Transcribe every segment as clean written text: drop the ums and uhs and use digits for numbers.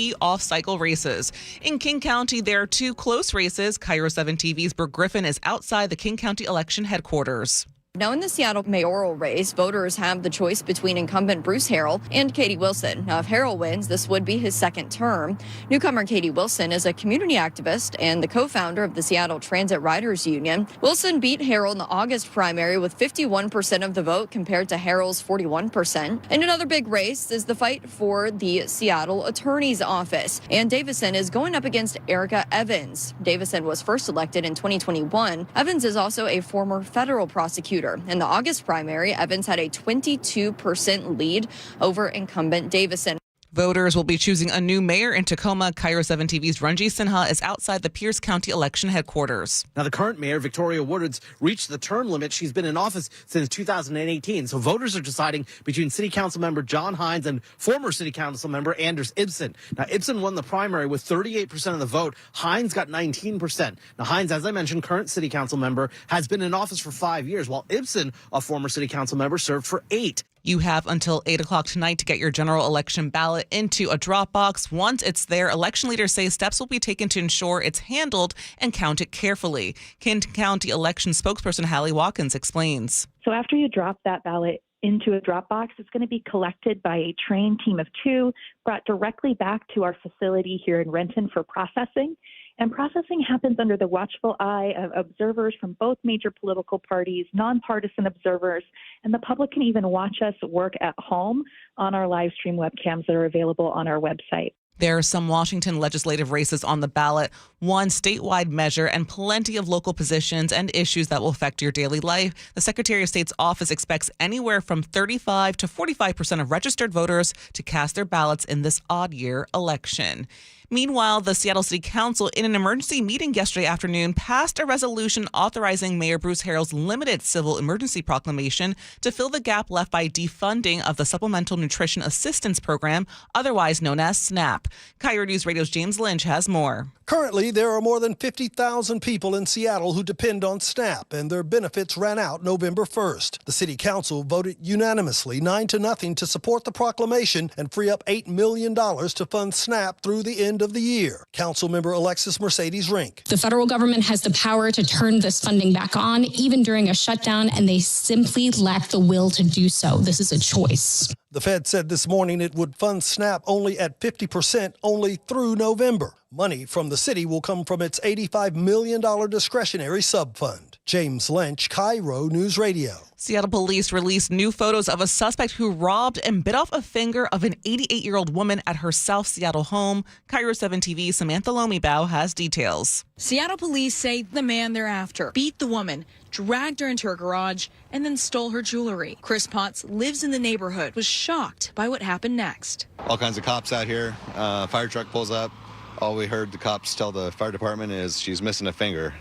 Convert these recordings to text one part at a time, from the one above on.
key off-cycle races. In King County, there are two close races. KIRO 7 TV's Brooke Griffin is outside the King County election headquarters. Now, in the Seattle mayoral race, voters have the choice between incumbent Bruce Harrell and Katie Wilson. Now, if Harrell wins, this would be his second term. Newcomer Katie Wilson is a community activist and the co-founder of the Seattle Transit Riders Union. Wilson beat Harrell in the August primary with 51% of the vote compared to Harrell's 41%. And another big race is the fight for the Seattle Attorney's Office. And Davison is going up against Erica Evans. Davison was first elected in 2021. Evans is also a former federal prosecutor. In the August primary, Evans had a 22% lead over incumbent Davison. Voters will be choosing a new mayor in Tacoma. KIRO 7 TV's Ranjit Sinha is outside the Pierce County election headquarters. Now, the current mayor, Victoria Woodard's, reached the term limit. She's been in office since 2018. So voters are deciding between City Council member John Hines and former City Council member Anders Ibsen. Now, Ibsen won the primary with 38% of the vote. Hines got 19%. Now, Hines, as I mentioned, current City Council member, has been in office for 5 years, while Ibsen, a former City Council member, served for 8. You have until 8 o'clock tonight to get your general election ballot into a drop box. Once it's there, election leaders say steps will be taken to ensure it's handled and counted carefully. King County election spokesperson Hallie Watkins explains. So after you drop that ballot into a drop box, it's going to be collected by a trained team of 2, brought directly back to our facility here in Renton for processing. And processing happens under the watchful eye of observers from both major political parties, nonpartisan observers, and the public can even watch us work at home on our live stream webcams that are available on our website. There are some Washington legislative races on the ballot, one statewide measure, and plenty of local positions and issues that will affect your daily life. The Secretary of State's office expects anywhere from 35 to 45% of registered voters to cast their ballots in this odd year election. Meanwhile, the Seattle City Council, in an emergency meeting yesterday afternoon, passed a resolution authorizing Mayor Bruce Harrell's limited civil emergency proclamation to fill the gap left by defunding of the Supplemental Nutrition Assistance Program, otherwise known as SNAP. KIRO News Radio's James Lynch has more. Currently, there are more than 50,000 people in Seattle who depend on SNAP, and their benefits ran out November 1st. The City Council voted unanimously 9-0 to support the proclamation and free up $8 million to fund SNAP through the end of the year. Councilmember Alexis Mercedes Rink. The federal government has the power to turn this funding back on, even during a shutdown, and they simply lack the will to do so. This is a choice. The Fed said this morning it would fund SNAP only at 50% only through November. Money from the city will come from its $85 million discretionary subfund. James Lynch, KIRO News Radio. Seattle police released new photos of a suspect who robbed and bit off a finger of an 88-year-old woman at her South Seattle home. KIRO 7 TV's Samantha Lomibao has details. Seattle police say the man they're after beat the woman, dragged her into her garage, and then stole her jewelry. Chris Potts lives in the neighborhood, was shocked by what happened next. All kinds of cops out here. Fire truck pulls up. All we heard the cops tell the fire department is she's missing a finger.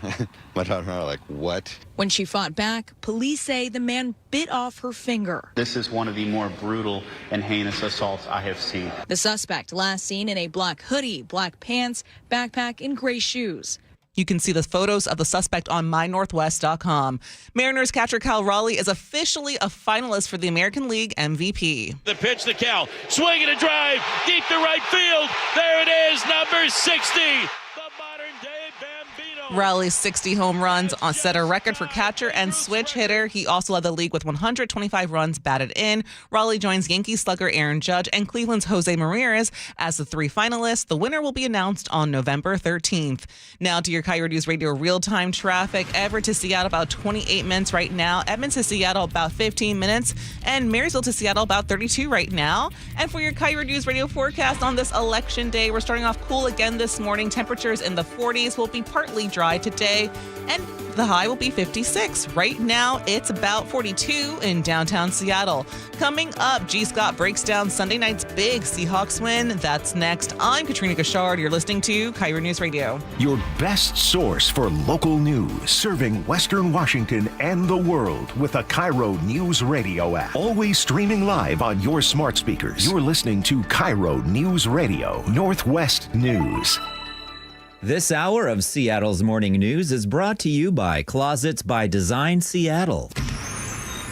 My daughter and I are like, what? When she fought back, police say the man bit off her finger. This is one of the more brutal and heinous assaults I have seen. The suspect last seen in a black hoodie, black pants, backpack, and gray shoes. You can see the photos of the suspect on mynorthwest.com. Mariners catcher Cal Raleigh is officially a finalist for the American League MVP. The pitch to Cal, swing and a drive, deep to right field. There it is, number 60. Raleigh's 60 home runs set a record for catcher and switch hitter. He also led the league with 125 runs batted in. Raleigh joins Yankees slugger Aaron Judge and Cleveland's Jose Ramirez as the 3 finalists. The winner will be announced on November 13th. Now to your KIRO News Radio real-time traffic. Everett to Seattle about 28 minutes right now. Edmonds to Seattle about 15 minutes. And Marysville to Seattle about 32 right now. And for your KIRO News Radio forecast on this election day, we're starting off cool again this morning. Temperatures in the 40s will be partly dry today, and the high will be 56. Right now, it's about 42 in downtown Seattle. Coming up, G. Scott breaks down Sunday night's big Seahawks win. That's next. I'm Katrina Gashard. You're listening to KIRO News Radio. Your best source for local news, serving Western Washington and the world with a KIRO News Radio app. Always streaming live on your smart speakers. You're listening to KIRO News Radio, Northwest News. This hour of Seattle's Morning News is brought to you by Closets by Design Seattle.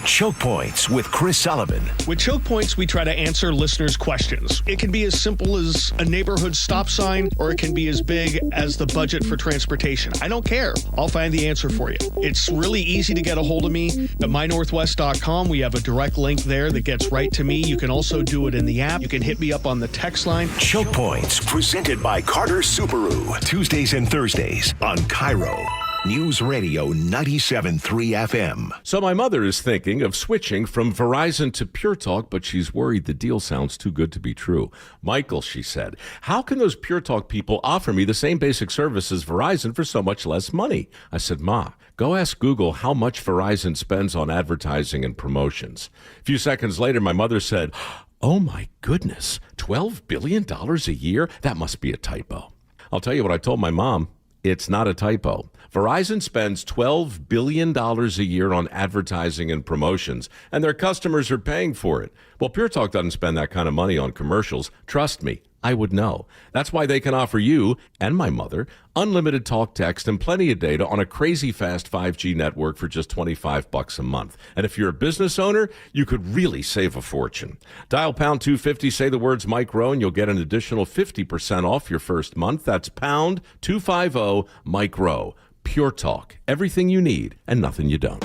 Choke Points with Chris Sullivan. With Choke Points, we try to answer listeners' questions. It can be as simple as a neighborhood stop sign, or it can be as big as the budget for transportation. I don't care. I'll find the answer for you. It's really easy to get a hold of me at mynorthwest.com. We have a direct link there that gets right to me. You can also do it in the app. You can hit me up on the text line. Choke Points, presented by Carter Subaru. Tuesdays and Thursdays on KIRO Newsradio 97.3 FM. So my mother is thinking of switching from Verizon to Pure Talk, but she's worried the deal sounds too good to be true. Michael, she said, how can those Pure Talk people offer me the same basic service as Verizon for so much less money? I said, Ma, go ask Google how much Verizon spends on advertising and promotions. A few seconds later, my mother said, oh my goodness, $12 billion a year? That must be a typo. I'll tell you what I told my mom. It's not a typo. Verizon spends $12 billion a year on advertising and promotions, and their customers are paying for it. Well, Pure Talk doesn't spend that kind of money on commercials. Trust me, I would know. That's why they can offer you and my mother unlimited talk, text, and plenty of data on a crazy fast 5G network for just $25 a month. And if you're a business owner, you could really save a fortune. Dial pound 250, say the words Mike Rowe, and you'll get an additional 50% off your first month. That's pound 250 Mike Rowe. Pure Talk. Everything you need and nothing you don't.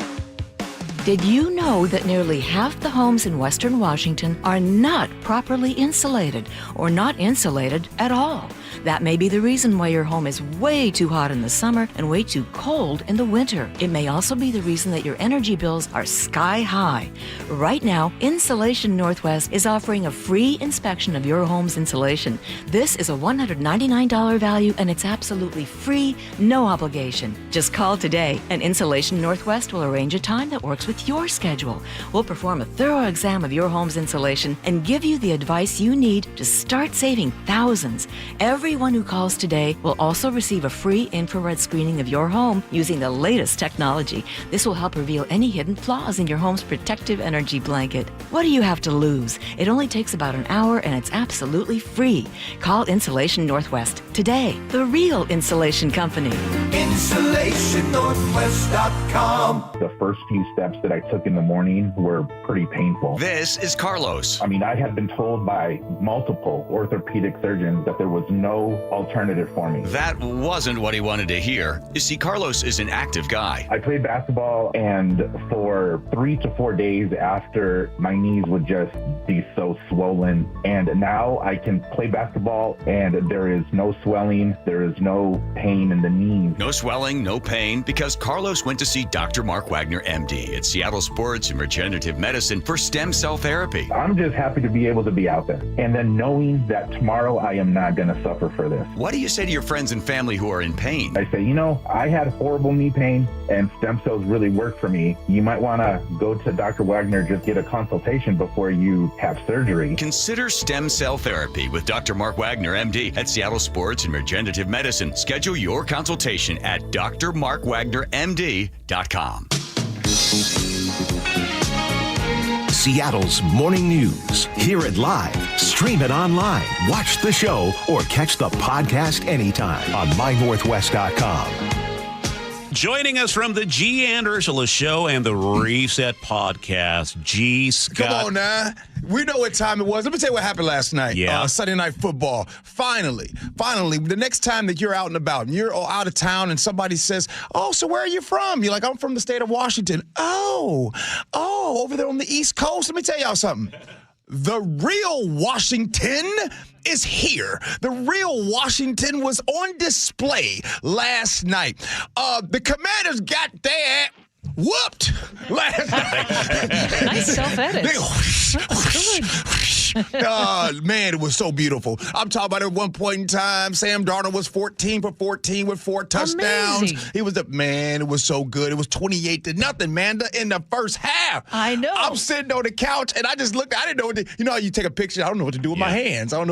Did you know that nearly half the homes in Western Washington are not properly insulated or not insulated at all? That may be the reason why your home is way too hot in the summer and way too cold in the winter. It may also be the reason that your energy bills are sky high. Right now, Insulation Northwest is offering a free inspection of your home's insulation. This is a $199 value and it's absolutely free, no obligation. Just call today and Insulation Northwest will arrange a time that works with your schedule. We'll perform a thorough exam of your home's insulation and give you the advice you need to start saving thousands. Everyone who calls today will also receive a free infrared screening of your home using the latest technology. This will help reveal any hidden flaws in your home's protective energy blanket. What do you have to lose? It only takes about an hour and it's absolutely free. Call Insulation Northwest today, the real insulation company. InsulationNorthwest.com. The first few steps that I took in the morning were pretty painful. This is Carlos. I mean, I had been told by multiple orthopedic surgeons that there was no alternative for me. That wasn't what he wanted to hear. You see, Carlos is an active guy. I played basketball, and for 3 to 4 days after, my knees would just be so swollen. And now I can play basketball, and there is no swelling. There is no pain in the knees. No swelling, no pain, because Carlos went to see Dr. Mark Wagner, MD, at Seattle Sports and Regenerative Medicine for stem cell therapy. I'm just happy to be able to be out there. And then knowing that tomorrow I am not going to suffer for this. What do you say to your friends and family who are in pain? I say, I had horrible knee pain and stem cells really worked for me. You might want to go to Dr. Wagner, just get a consultation before you have surgery. Consider stem cell therapy with Dr. Mark Wagner, MD, at Seattle Sports and Regenerative Medicine. Schedule your consultation at drmarkwagnermd.com. Seattle's morning news. Hear it live, stream it online, watch the show, or catch the podcast anytime on mynorthwest.com. Joining us from the G. and Ursula Show and the Reset Podcast, G. Scott. Come on now. We know what time it was. Let me tell you what happened last night. Yeah. Sunday Night Football. Finally, the next time that you're out and about and you're out of town and somebody says, oh, so where are you from? You're like, I'm from the state of Washington. Oh, over there on the East Coast. Let me tell y'all something. The real Washington is here. The real Washington was on display last night. The Commanders got their whooped last night. Nice self-edit. Man, it was so beautiful. I'm talking about at one point in time, Sam Darnold was 14 for 14 with 4 touchdowns. Amazing. It was so good. It was 28-0, Manda, in the first half. I know. I'm sitting on the couch, and I just looked. I didn't know what to, how you take a picture. I don't know what to do with my hands. I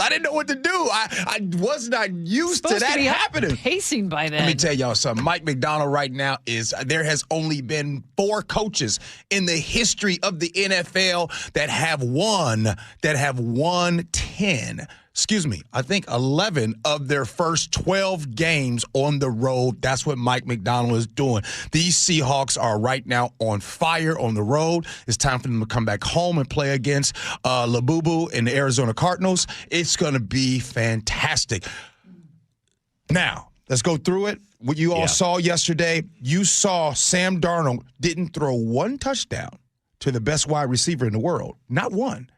didn't know what to do. I was not used to that happening. Pacing by then. Let me tell y'all something. Mike McDonald right now there has only been 4 coaches in the history of the NFL that have won 10 I think 11 of their first 12 games on the road. That's what Mike McDonald is doing. These Seahawks are right now on fire on the road. It's time for them to come back home and play against Labubu and the Arizona Cardinals. It's going to be fantastic. Now, let's go through it. What you all saw yesterday, you saw Sam Darnold didn't throw one touchdown to the best wide receiver in the world. Not one.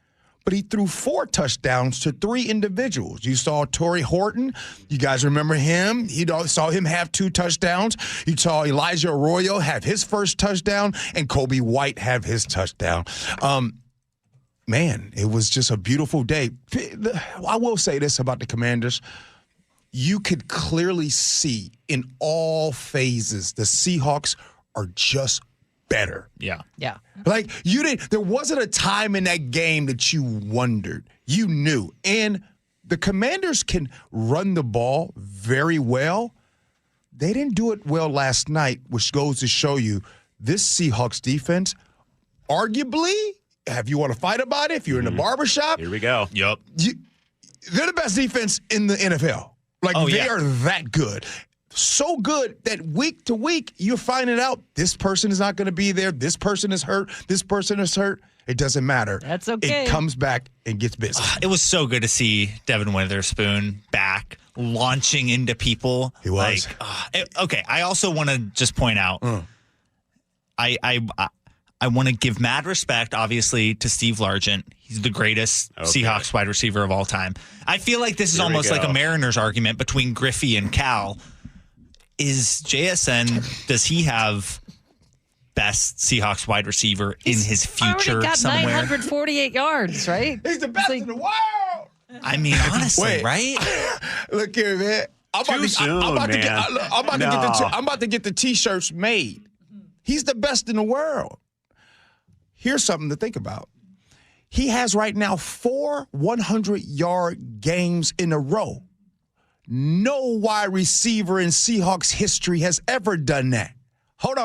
But he threw 4 touchdowns to 3 individuals. You saw Torrey Horton. You guys remember him. You saw him have 2 touchdowns. You saw Elijah Arroyo have his first touchdown and Kobe White have his touchdown. Man, it was just a beautiful day. I will say this about the Commanders. You could clearly see in all phases the Seahawks are just better. Yeah. Like there wasn't a time in that game that you wondered. You knew. And the Commanders can run the ball very well. They didn't do it well last night, which goes to show you this Seahawks defense, arguably, if you want to fight about it, if you're in the barbershop. Here we go. Yep. They're the best defense in the NFL. They are that good. So good that week to week, you're finding out this person is not going to be there. This person is hurt. This person is hurt. It doesn't matter. That's okay. It comes back and gets busy. It was so good to see Devin Witherspoon back, launching into people. He was. Okay, I also want to just point out, I want to give mad respect, obviously, to Steve Largent. He's the greatest Seahawks wide receiver of all time. I feel like this is almost like a Mariners argument between Griffey and Cal. Is JSN, does he have best Seahawks wide receiver in his future already got somewhere? 948 yards, right? He's the best in the world. I mean, honestly, right? Look here, man. I'm about to get the T-shirts made. He's the best in the world. Here's something to think about. He has right now 4 100-yard games in a row. No wide receiver in Seahawks history has ever done that. Hold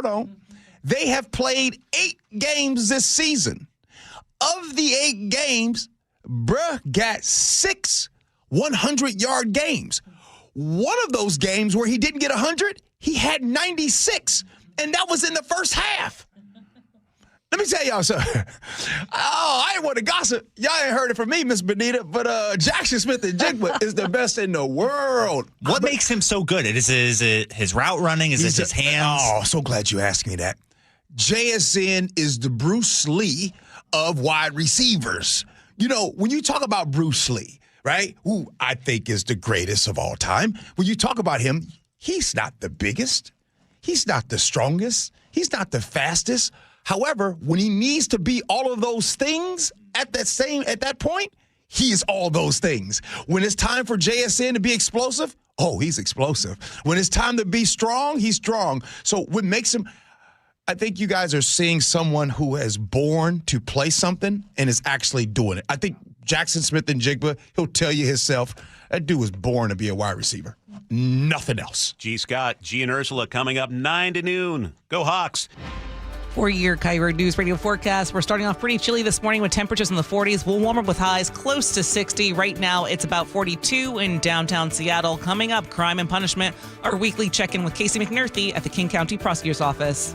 on. They have played 8 games this season. Of the 8 games, bruh got 6 100-yard games. One of those games where he didn't get 100, he had 96, and that was in the first half. Let me tell y'all something. I ain't want to gossip. Y'all ain't heard it from me, Miss Benita, but Jackson Smith-Njigba is the best in the world. What makes him so good? Is it his route running? Is it his hands? Oh, so glad you asked me that. JSN is the Bruce Lee of wide receivers. You know, when you talk about Bruce Lee, right, who I think is the greatest of all time, when you talk about him, he's not the biggest. He's not the strongest. He's not the fastest. However, when he needs to be all of those things at that point, he is all those things. When it's time for JSN to be explosive, he's explosive. When it's time to be strong, he's strong. So what makes him, I think you guys are seeing someone who is born to play something and is actually doing it. I think Jackson Smith-Njigba, he'll tell you himself, that dude was born to be a wide receiver. Nothing else. G. Scott, G and Ursula coming up 9 to noon. Go Hawks. For your KIRO Newsradio forecast, we're starting off pretty chilly this morning with temperatures in the 40s. We'll warm up with highs close to 60. Right now, it's about 42 in downtown Seattle. Coming up, crime and punishment, our weekly check-in with Casey McNerthy at the King County Prosecutor's Office.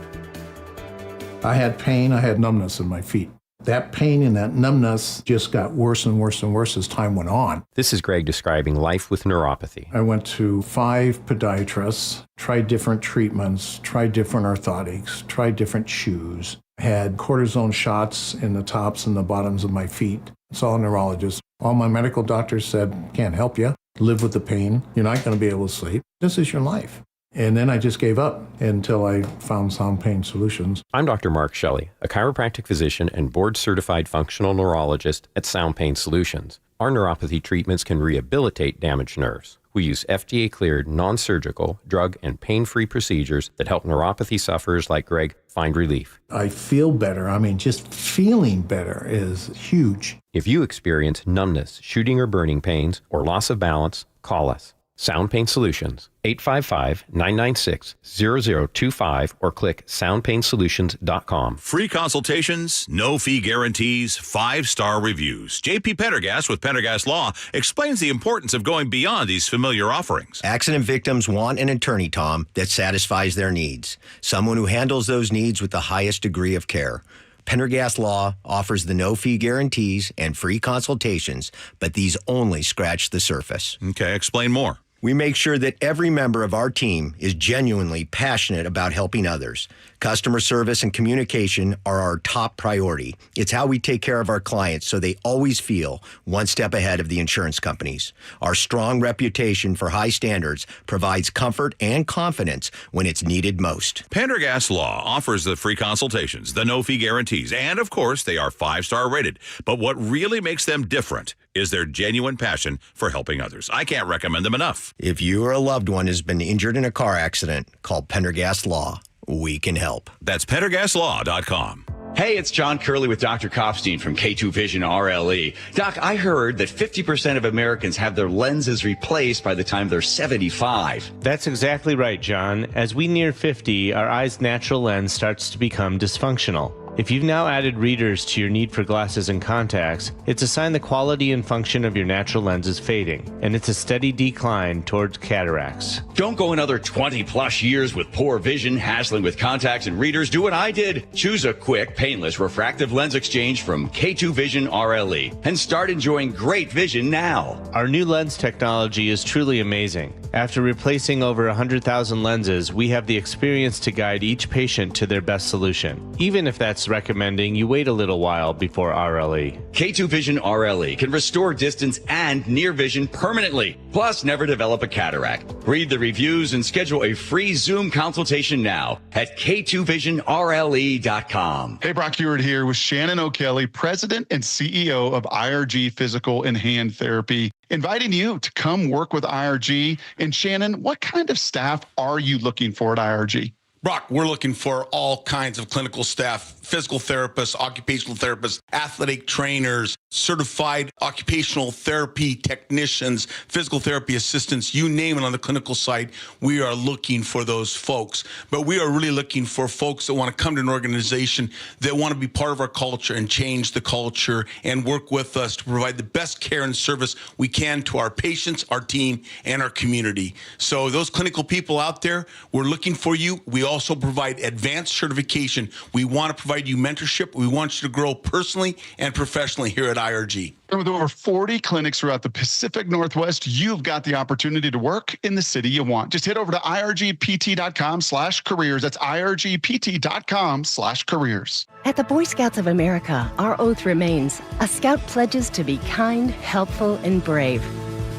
I had pain. I had numbness in my feet. That pain and that numbness just got worse and worse and worse as time went on. This is Greg describing life with neuropathy. I went to 5 podiatrists, tried different treatments, tried different orthotics, tried different shoes, had cortisone shots in the tops and the bottoms of my feet. Saw a neurologist. All my medical doctors said, can't help you. Live with the pain. You're not going to be able to sleep. This is your life. And then I just gave up until I found Sound Pain Solutions. I'm Dr. Mark Shelley, a chiropractic physician and board-certified functional neurologist at Sound Pain Solutions. Our neuropathy treatments can rehabilitate damaged nerves. We use FDA-cleared, non-surgical, drug, and pain-free procedures that help neuropathy sufferers like Greg find relief. I feel better. I mean, just feeling better is huge. If you experience numbness, shooting or burning pains, or loss of balance, call us. Sound Pain Solutions, 855-996-0025 or click soundpainsolutions.com. Free consultations, no fee guarantees, 5-star reviews. J.P. Pendergast with Pendergast Law explains the importance of going beyond these familiar offerings. Accident victims want an attorney, Tom, that satisfies their needs. Someone who handles those needs with the highest degree of care. Pendergast Law offers the no-fee guarantees and free consultations, but these only scratch the surface. Okay, explain more. We make sure that every member of our team is genuinely passionate about helping others. Customer service and communication are our top priority. It's how we take care of our clients so they always feel one step ahead of the insurance companies. Our strong reputation for high standards provides comfort and confidence when it's needed most. Pendergast Law offers the free consultations, the no-fee guarantees, and of course, they are 5-star rated. But what really makes them different is their genuine passion for helping others. I can't recommend them enough. If you or a loved one has been injured in a car accident, call Pendergast Law. We can help. That's PendergastLaw.com. Hey, it's John Curley with Dr. Kopstein from K2 Vision RLE. Doc, I heard that 50% of Americans have their lenses replaced by the time they're 75. That's exactly right, John. As we near 50, our eye's natural lens starts to become dysfunctional. If you've now added readers to your need for glasses and contacts, it's a sign the quality and function of your natural lens is fading, and it's a steady decline towards cataracts. Don't go another 20 plus years with poor vision, hassling with contacts and readers. Do what I did. Choose a quick, painless refractive lens exchange from K2 Vision RLE and start enjoying great vision now. Our new lens technology is truly amazing. After replacing over 100,000 lenses, we have the experience to guide each patient to their best solution, even if that's recommending you wait a little while before RLE. K2 Vision RLE can restore distance and near vision permanently, plus never develop a cataract. Read the reviews and schedule a free Zoom consultation now at K2VisionRLE.com. Hey, Brock Ewart here with Shannon O'Kelly, President and CEO of IRG Physical and Hand Therapy, inviting you to come work with IRG. And Shannon, what kind of staff are you looking for at IRG? Brock, we're looking for all kinds of clinical staff, physical therapists, occupational therapists, athletic trainers, certified occupational therapy technicians, physical therapy assistants, you name it on the clinical side. We are looking for those folks. But we are really looking for folks that want to come to an organization that want to be part of our culture and change the culture and work with us to provide the best care and service we can to our patients, our team, and our community. So those clinical people out there, we're looking for you. We also provide advanced certification. We want to provide you mentorship. We want you to grow personally and professionally here at IRG. With over 40 clinics throughout the Pacific Northwest, you've got the opportunity to work in the city you want. Just head over to irgpt.com/careers. That's irgpt.com/careers. At the Boy Scouts of America, our oath remains. A Scout pledges to be kind, helpful, and brave.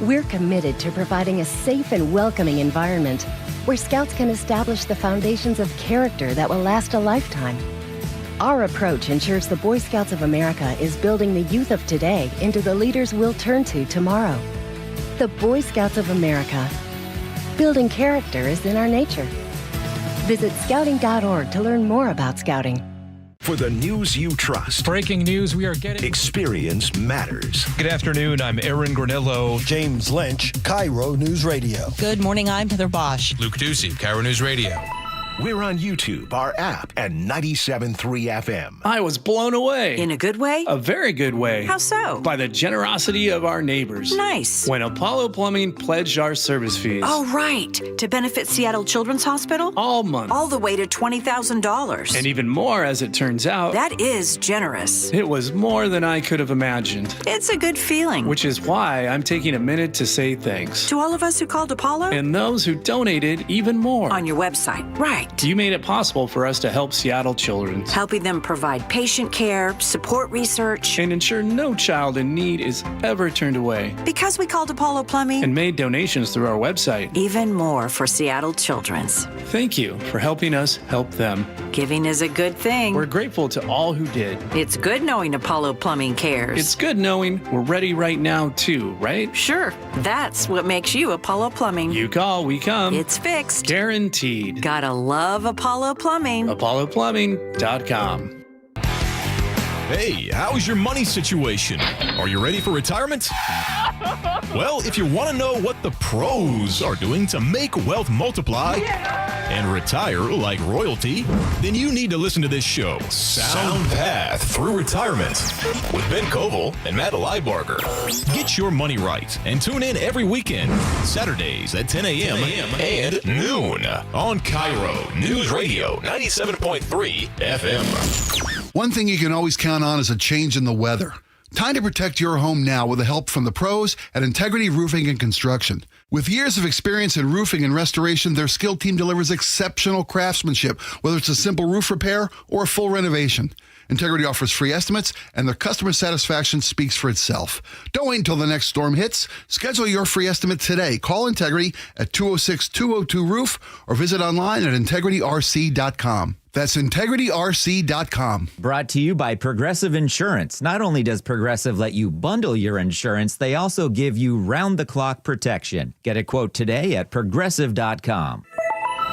We're committed to providing a safe and welcoming environment where Scouts can establish the foundations of character that will last a lifetime. Our approach ensures the Boy Scouts of America is building the youth of today into the leaders we'll turn to tomorrow. The Boy Scouts of America. Building character is in our nature. Visit scouting.org to learn more about Scouting. For the news you trust. Breaking news we are getting. Experience matters. Good afternoon. I'm Aaron Granillo. James Lynch, KIRO News Radio. Good morning. I'm Heather Bosch. Luke Ducey, KIRO News Radio. We're on YouTube, our app, and 97.3 FM. I was blown away. In a good way? A very good way. How so? By the generosity of our neighbors. Nice. When Apollo Plumbing pledged our service fees. Oh, right. To benefit Seattle Children's Hospital? All month. All the way to $20,000. And even more, as it turns out. That is generous. It was more than I could have imagined. It's a good feeling. Which is why I'm taking a minute to say thanks. To all of us who called Apollo? And those who donated even more. On your website. Right. You made it possible for us to help Seattle children. Helping them provide patient care, support research. And ensure no child in need is ever turned away. Because we called Apollo Plumbing. And made donations through our website. Even more for Seattle Children's. Thank you for helping us help them. Giving is a good thing. We're grateful to all who did. It's good knowing Apollo Plumbing cares. It's good knowing we're ready right now too, right? Sure. That's what makes you Apollo Plumbing. You call, we come. It's fixed. Guaranteed. Gotta love Apollo Plumbing. ApolloPlumbing.com. Hey, how's your money situation? Are you ready for retirement? Well, if you want to know what the pros are doing to make wealth multiply and retire like royalty, then you need to listen to this show, Sound Path Through Retirement, with Ben Koval and Matt Leibarger. Get your money right and tune in every weekend, Saturdays at 10 a.m. and noon on KIRO Newsradio 97.3 FM. One thing you can always count on is a change in the weather. Time to protect your home now with the help from the pros at Integrity Roofing and Construction. With years of experience in roofing and restoration, their skilled team delivers exceptional craftsmanship, whether it's a simple roof repair or a full renovation. Integrity offers free estimates, and their customer satisfaction speaks for itself. Don't wait until the next storm hits. Schedule your free estimate today. Call Integrity at 206-202-ROOF or visit online at integrityrc.com. That's integrityrc.com. Brought to you by Progressive Insurance. Not only does Progressive let you bundle your insurance, they also give you round-the-clock protection. Get a quote today at progressive.com.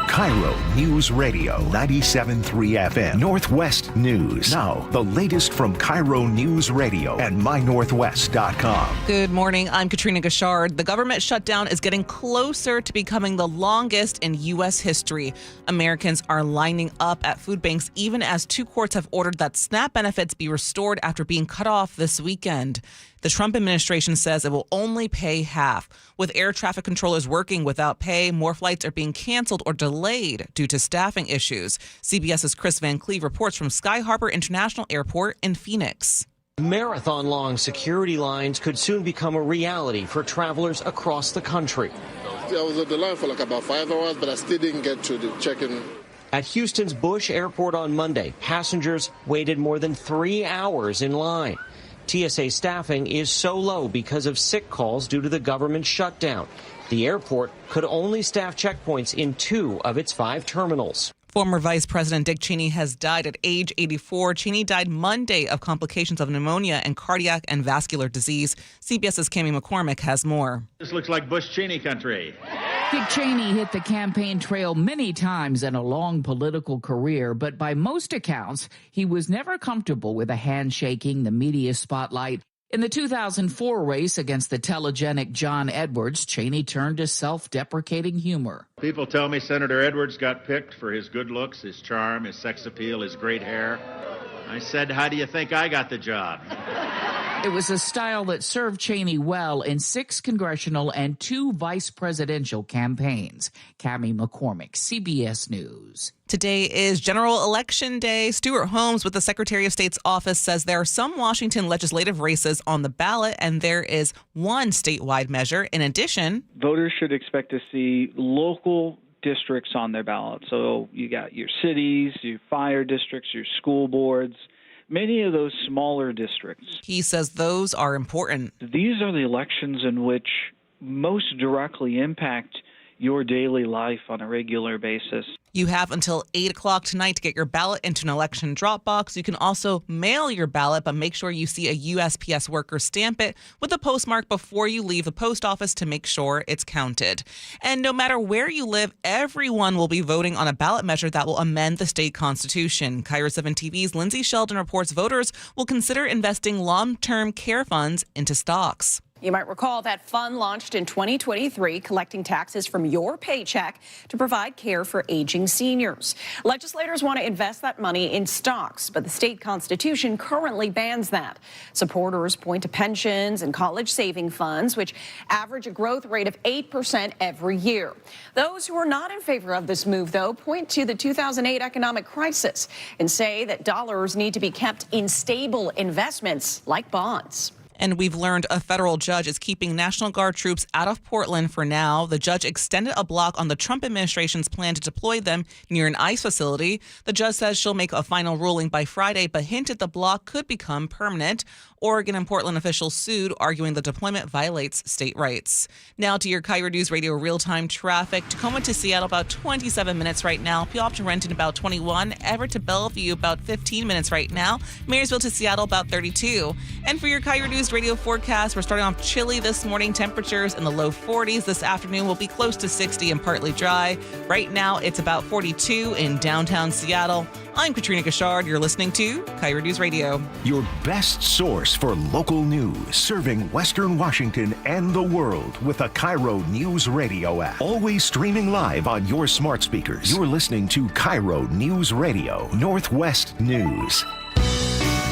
KIRO News Radio 97.3 FM Northwest News. Now, the latest from KIRO News Radio and mynorthwest.com. Good morning. I'm Katrina Gashard. The government shutdown is getting closer to becoming the longest in U.S. history. Americans are lining up at food banks even as 2 courts have ordered that SNAP benefits be restored after being cut off this weekend. The Trump administration says it will only pay half. With air traffic controllers working without pay, more flights are being canceled or delayed due to staffing issues. CBS's Chris Van Cleve reports from Sky Harbor International Airport in Phoenix. Marathon-long security lines could soon become a reality for travelers across the country. I was at the line for like about 5 hours, but I still didn't get to the check-in. At Houston's Bush Airport on Monday, passengers waited more than 3 hours in line. TSA staffing is so low because of sick calls due to the government shutdown. The airport could only staff checkpoints in 2 of its 5 terminals. Former Vice President Dick Cheney has died at age 84. Cheney died Monday of complications of pneumonia and cardiac and vascular disease. CBS's Cammie McCormick has more. This looks like Bush-Cheney country. Dick Cheney hit the campaign trail many times in a long political career, but by most accounts, he was never comfortable with the handshaking, the media spotlight. In the 2004 race against the telegenic John Edwards, Cheney turned to self-deprecating humor. People tell me Senator Edwards got picked for his good looks, his charm, his sex appeal, his great hair. I said, how do you think I got the job? It was a style that served Cheney well in 6 congressional and 2 vice presidential campaigns. Cammie McCormick, CBS News. Today is General Election Day. Stuart Holmes with the Secretary of State's office says there are some Washington legislative races on the ballot, and there is one statewide measure. In addition, voters should expect to see local districts on their ballot. So you got your cities, your fire districts, your school boards, many of those smaller districts. He says those are important. These are the elections in which most directly impact your daily life on a regular basis. You have until 8 o'clock tonight to get your ballot into an election drop box. You can also mail your ballot, but make sure you see a USPS worker stamp it with a postmark before you leave the post office to make sure it's counted. And no matter where you live, everyone will be voting on a ballot measure that will amend the state constitution. KIRO 7 TV's Lindsay Sheldon reports voters will consider investing long-term care funds into stocks. You might recall that fund launched in 2023, collecting taxes from your paycheck to provide care for aging seniors. Legislators want to invest that money in stocks, but the state constitution currently bans that. Supporters point to pensions and college saving funds, which average a growth rate of 8% every year. Those who are not in favor of this move, though, point to the 2008 economic crisis and say that dollars need to be kept in stable investments like bonds. And we've learned a federal judge is keeping National Guard troops out of Portland for now. The judge extended a block on the Trump administration's plan to deploy them near an ICE facility. The judge says she'll make a final ruling by Friday, but hinted the block could become permanent. Oregon and Portland officials sued, arguing the deployment violates state rights. Now to your KIRO News Radio real-time traffic. Tacoma to Seattle, about 27 minutes right now. Puyallup to Renton, about 21. Everett to Bellevue, about 15 minutes right now. Marysville to Seattle, about 32. And for your KIRO News News Radio forecast. We're starting off chilly this morning. Temperatures in the low 40s. This afternoon will be close to 60 and partly dry. Right now, it's about 42 in downtown Seattle. I'm Katrina Gashard. You're listening to KIRO News Radio. Your best source for local news, serving Western Washington and the world with the KIRO Newsradio App. Always streaming live on your smart speakers. You're listening to KIRO News Radio, Northwest News.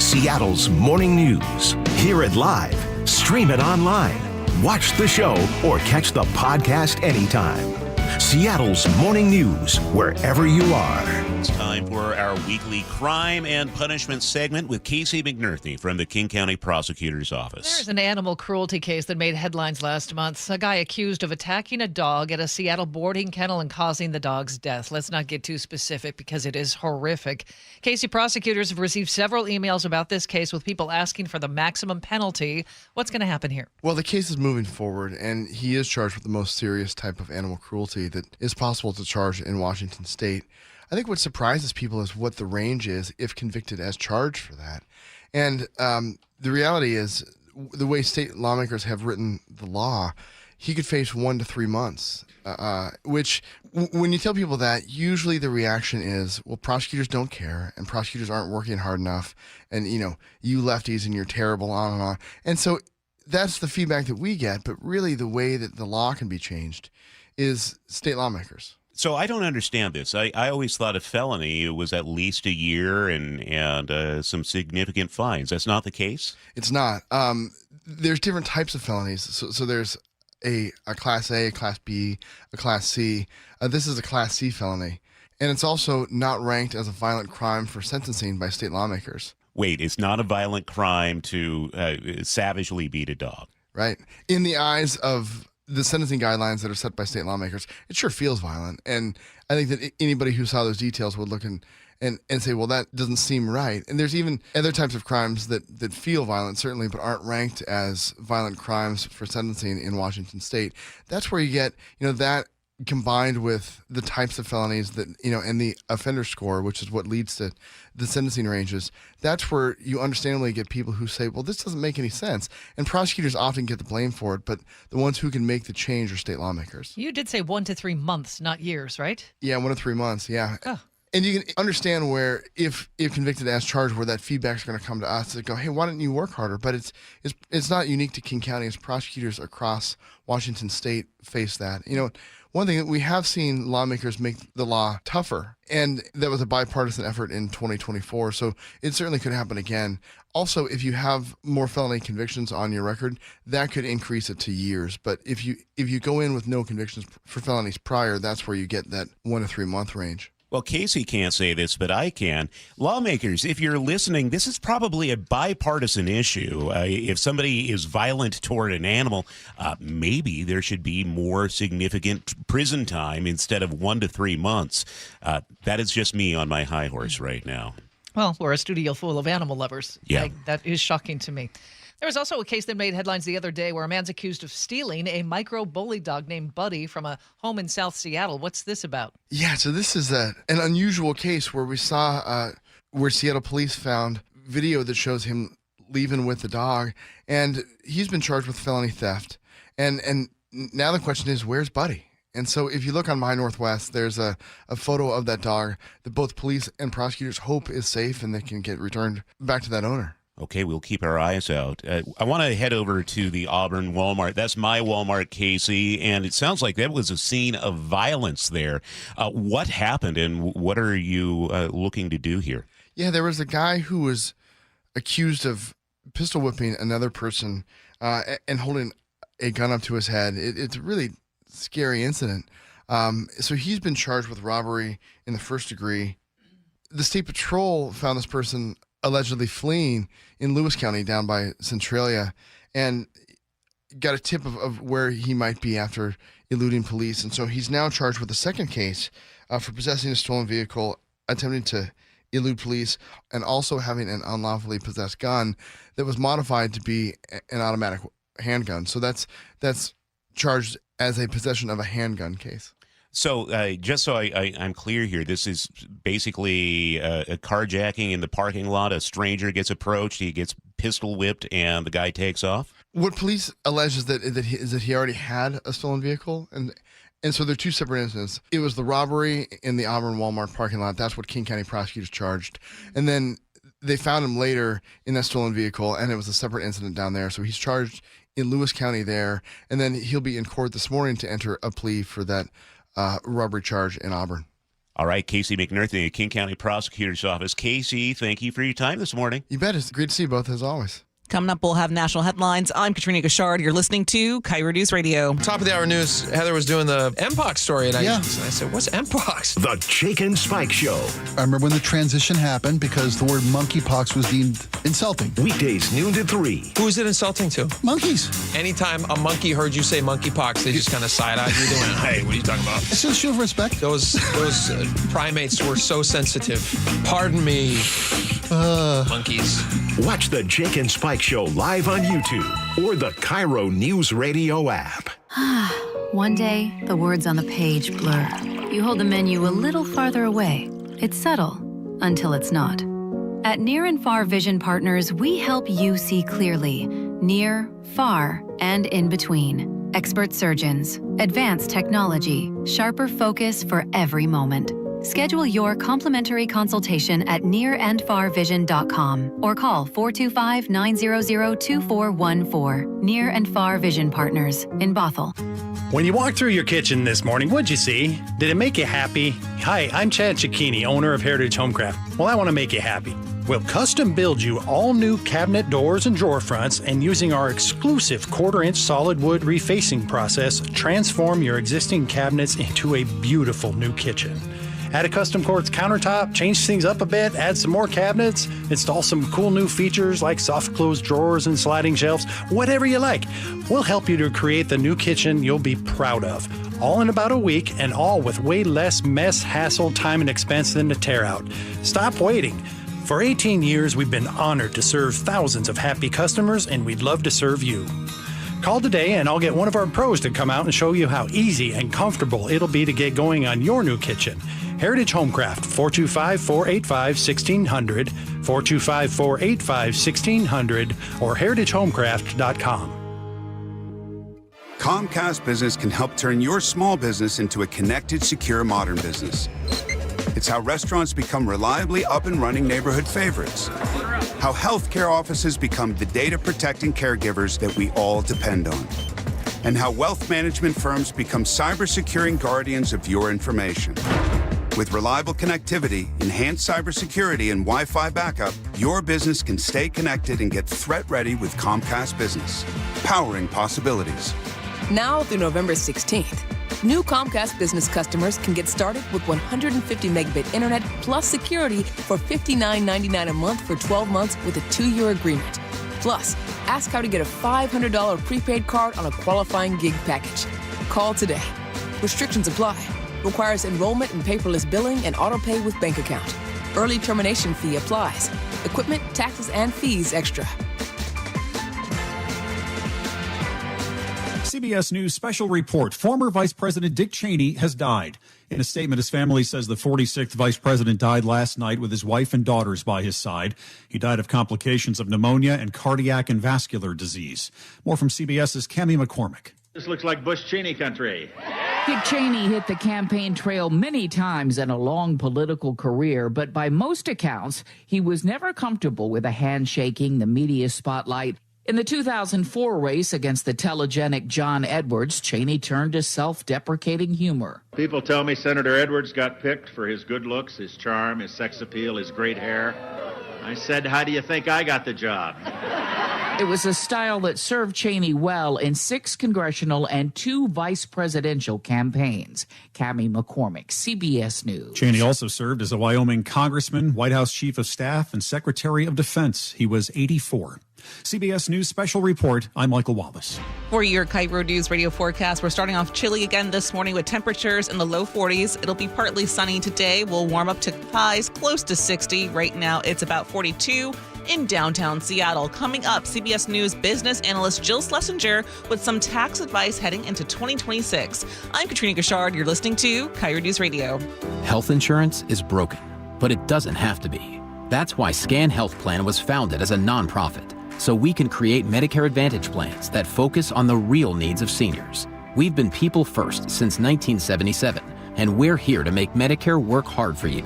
Seattle's morning news. Hear it live, stream it online, watch the show, or catch the podcast anytime. Seattle's morning news, wherever you are. It's time for our weekly crime and punishment segment with Casey McNerthy from the King County Prosecutor's Office. There's an animal cruelty case that made headlines last month. A guy accused of attacking a dog at a Seattle boarding kennel and causing the dog's death. Let's not get too specific because it is horrific. Casey prosecutors have received several emails about this case with people asking for the maximum penalty. What's going to happen here? Well, the case is moving forward, and he is charged with the most serious type of animal cruelty that is possible to charge in Washington state. I think what surprises people is what the range is if convicted as charged for that. And the reality is, the way state lawmakers have written the law, he could face 1 to 3 months, which when you tell people that, usually the reaction is, well, prosecutors don't care and prosecutors aren't working hard enough. And, you lefties and you're terrible, on and on. And so that's the feedback that we get. But really the way that the law can be changed is state lawmakers. So I don't understand this. I always thought a felony was at least a year and some significant fines. That's not the case? It's not. There's different types of felonies. So there's a Class A, a Class B, a Class C. This is a Class C felony. And it's also not ranked as a violent crime for sentencing by state lawmakers. Wait, it's not a violent crime to savagely beat a dog? Right. In the eyes of the sentencing guidelines that are set by state lawmakers, it sure feels violent. And I think that anybody who saw those details would look and say, well, that doesn't seem right. And there's even other types of crimes that feel violent, certainly, but aren't ranked as violent crimes for sentencing in Washington state. That's where you get, that combined with the types of felonies that, and the offender score, which is what leads to the sentencing ranges, that's where you understandably get people who say, well, this doesn't make any sense. And prosecutors often get the blame for it, but the ones who can make the change are state lawmakers. You did say 1 to 3 months, not years, right? Yeah, 1 to 3 months, yeah. Oh. And you can understand where, if convicted as charged, where that feedback is going to come to us to go, hey, why don't you work harder? But it's not unique to King County. As prosecutors across Washington state face that. One thing that we have seen lawmakers make the law tougher, and that was a bipartisan effort in 2024, so it certainly could happen again. Also, if you have more felony convictions on your record, that could increase it to years. But if you go in with no convictions for felonies prior, that's where you get that 1 to 3 month range. Well, Casey can't say this, but I can. Lawmakers, if you're listening, this is probably a bipartisan issue. If somebody is violent toward an animal, maybe there should be more significant prison time instead of 1 to 3 months. That is just me on my high horse right now. Well, we're a studio full of animal lovers. Yeah. That is shocking to me. There was also a case that made headlines the other day where a man's accused of stealing a micro-bully dog named Buddy from a home in South Seattle. What's this about? Yeah, so this is an unusual case where we saw where Seattle police found video that shows him leaving with the dog, and he's been charged with felony theft. And now the question is, where's Buddy? And so if you look on My Northwest, there's a photo of that dog that both police and prosecutors hope is safe and they can get returned back to that owner. Okay, we'll keep our eyes out. I want to head over to the Auburn Walmart. That's my Walmart, Casey, and it sounds like that was a scene of violence there. What happened, and what are you looking to do here? Yeah, there was a guy who was accused of pistol whipping another person and holding a gun up to his head. It's a really scary incident. So he's been charged with robbery in the first degree. The state patrol found this person allegedly fleeing in Lewis County down by Centralia and got a tip of where he might be after eluding police. And so he's now charged with a second case for possessing a stolen vehicle, attempting to elude police, and also having an unlawfully possessed gun that was modified to be an automatic handgun. So that's charged as a possession of a handgun case. So just so I'm clear here, this is basically a carjacking in the parking lot. A stranger gets approached. He gets pistol whipped and the guy takes off? What police allege is that he already had a stolen vehicle, and so they're two separate incidents. It was the robbery in the Auburn Walmart parking lot. That's what King County prosecutors charged. And then they found him later in that stolen vehicle, and it was a separate incident down there. So he's charged in Lewis County there, and then he'll be in court this morning to enter a plea for that robbery charge in Auburn. All right, Casey McNerthy, the King County Prosecutor's Office. Casey, thank you for your time this morning. You bet. It's great to see you both, as always. Coming up, we'll have national headlines. I'm Katrina Gashard. You're listening to KIRO News Radio. Top of the hour news, Heather was doing the Mpox story, and I said, what's Mpox? The Jake and Spike Show. I remember when the transition happened because the word monkeypox was deemed insulting. Weekdays, noon to 3. Who is it insulting to? Monkeys. Anytime a monkey heard you say monkeypox, they just kind of side-eyed you. They went, hey, what are you talking about? It's just show of respect. Those primates were so sensitive. Pardon me, monkeys. Watch the Jake and Spike Show live on YouTube or the KIRO Newsradio app. One day, the words on the page blur. You hold the menu a little farther away. It's subtle until it's not. At Near and Far Vision Partners, we help you see clearly, near, far, and in between. Expert surgeons, advanced technology, sharper focus for every moment. Schedule your complimentary consultation at nearandfarvision.com or call 425-900-2414. Near and Far Vision Partners in Bothell. When you walked through your kitchen this morning, what'd you see? Did it make you happy? Hi, I'm Chad Cicchini, owner of Heritage Homecraft. Well, I want to make you happy. We'll custom build you all new cabinet doors and drawer fronts, and using our exclusive 1/4-inch solid wood refacing process, transform your existing cabinets into a beautiful new kitchen. Add a custom quartz countertop, change things up a bit, add some more cabinets, install some cool new features like soft close drawers and sliding shelves, whatever you like. We'll help you to create the new kitchen you'll be proud of. All in about a week, and all with way less mess, hassle, time, and expense than to tear out. Stop waiting. For 18 years, we've been honored to serve thousands of happy customers, and we'd love to serve you. Call today and I'll get one of our pros to come out and show you how easy and comfortable it'll be to get going on your new kitchen. Heritage Homecraft, 425-485-1600, 425-485-1600, or heritagehomecraft.com. Comcast Business can help turn your small business into a connected, secure, modern business. It's how restaurants become reliably up and running neighborhood favorites. How healthcare offices become the data-protecting caregivers that we all depend on. And how wealth management firms become cyber-securing guardians of your information. With reliable connectivity, enhanced cybersecurity, and Wi-Fi backup, your business can stay connected and get threat-ready with Comcast Business. Powering possibilities. Now through November 16th, new Comcast Business customers can get started with 150 megabit internet plus security for $59.99 a month for 12 months with a 2-year agreement. Plus, ask how to get a $500 prepaid card on a qualifying gig package. Call today. Restrictions apply. Requires enrollment in paperless billing and auto pay with bank account. Early termination fee applies. Equipment, taxes, and fees extra. CBS News special report. Former Vice President Dick Cheney has died. In a statement, his family says the 46th Vice President died last night with his wife and daughters by his side. He died of complications of pneumonia and cardiac and vascular disease. More from CBS's Cammie McCormick. This looks like Bush-Cheney country. Dick Cheney hit the campaign trail many times in a long political career, but by most accounts, he was never comfortable with the handshaking, the media spotlight. In the 2004 race against the telegenic John Edwards, Cheney turned to self-deprecating humor. People tell me Senator Edwards got picked for his good looks, his charm, his sex appeal, his great hair. I said, how do you think I got the job? It was a style that served Cheney well in 6 congressional and 2 vice presidential campaigns. Cammie McCormick, CBS News. Cheney also served as a Wyoming congressman, White House chief of staff, and Secretary of Defense. He was 84. CBS News special report. I'm Michael Wallace. For your KIRO News Radio forecast, we're starting off chilly again this morning with temperatures in the low 40s. It'll be partly sunny today. We'll warm up to highs close to 60. Right now, it's about 42 in downtown Seattle. Coming up, CBS News business analyst Jill Schlesinger with some tax advice heading into 2026. I'm Katrina Gashard. You're listening to KIRO News Radio. Health insurance is broken, but it doesn't have to be. That's why Scan Health Plan was founded as a nonprofit so we can create Medicare Advantage plans that focus on the real needs of seniors. We've been people first since 1977, and we're here to make Medicare work hard for you,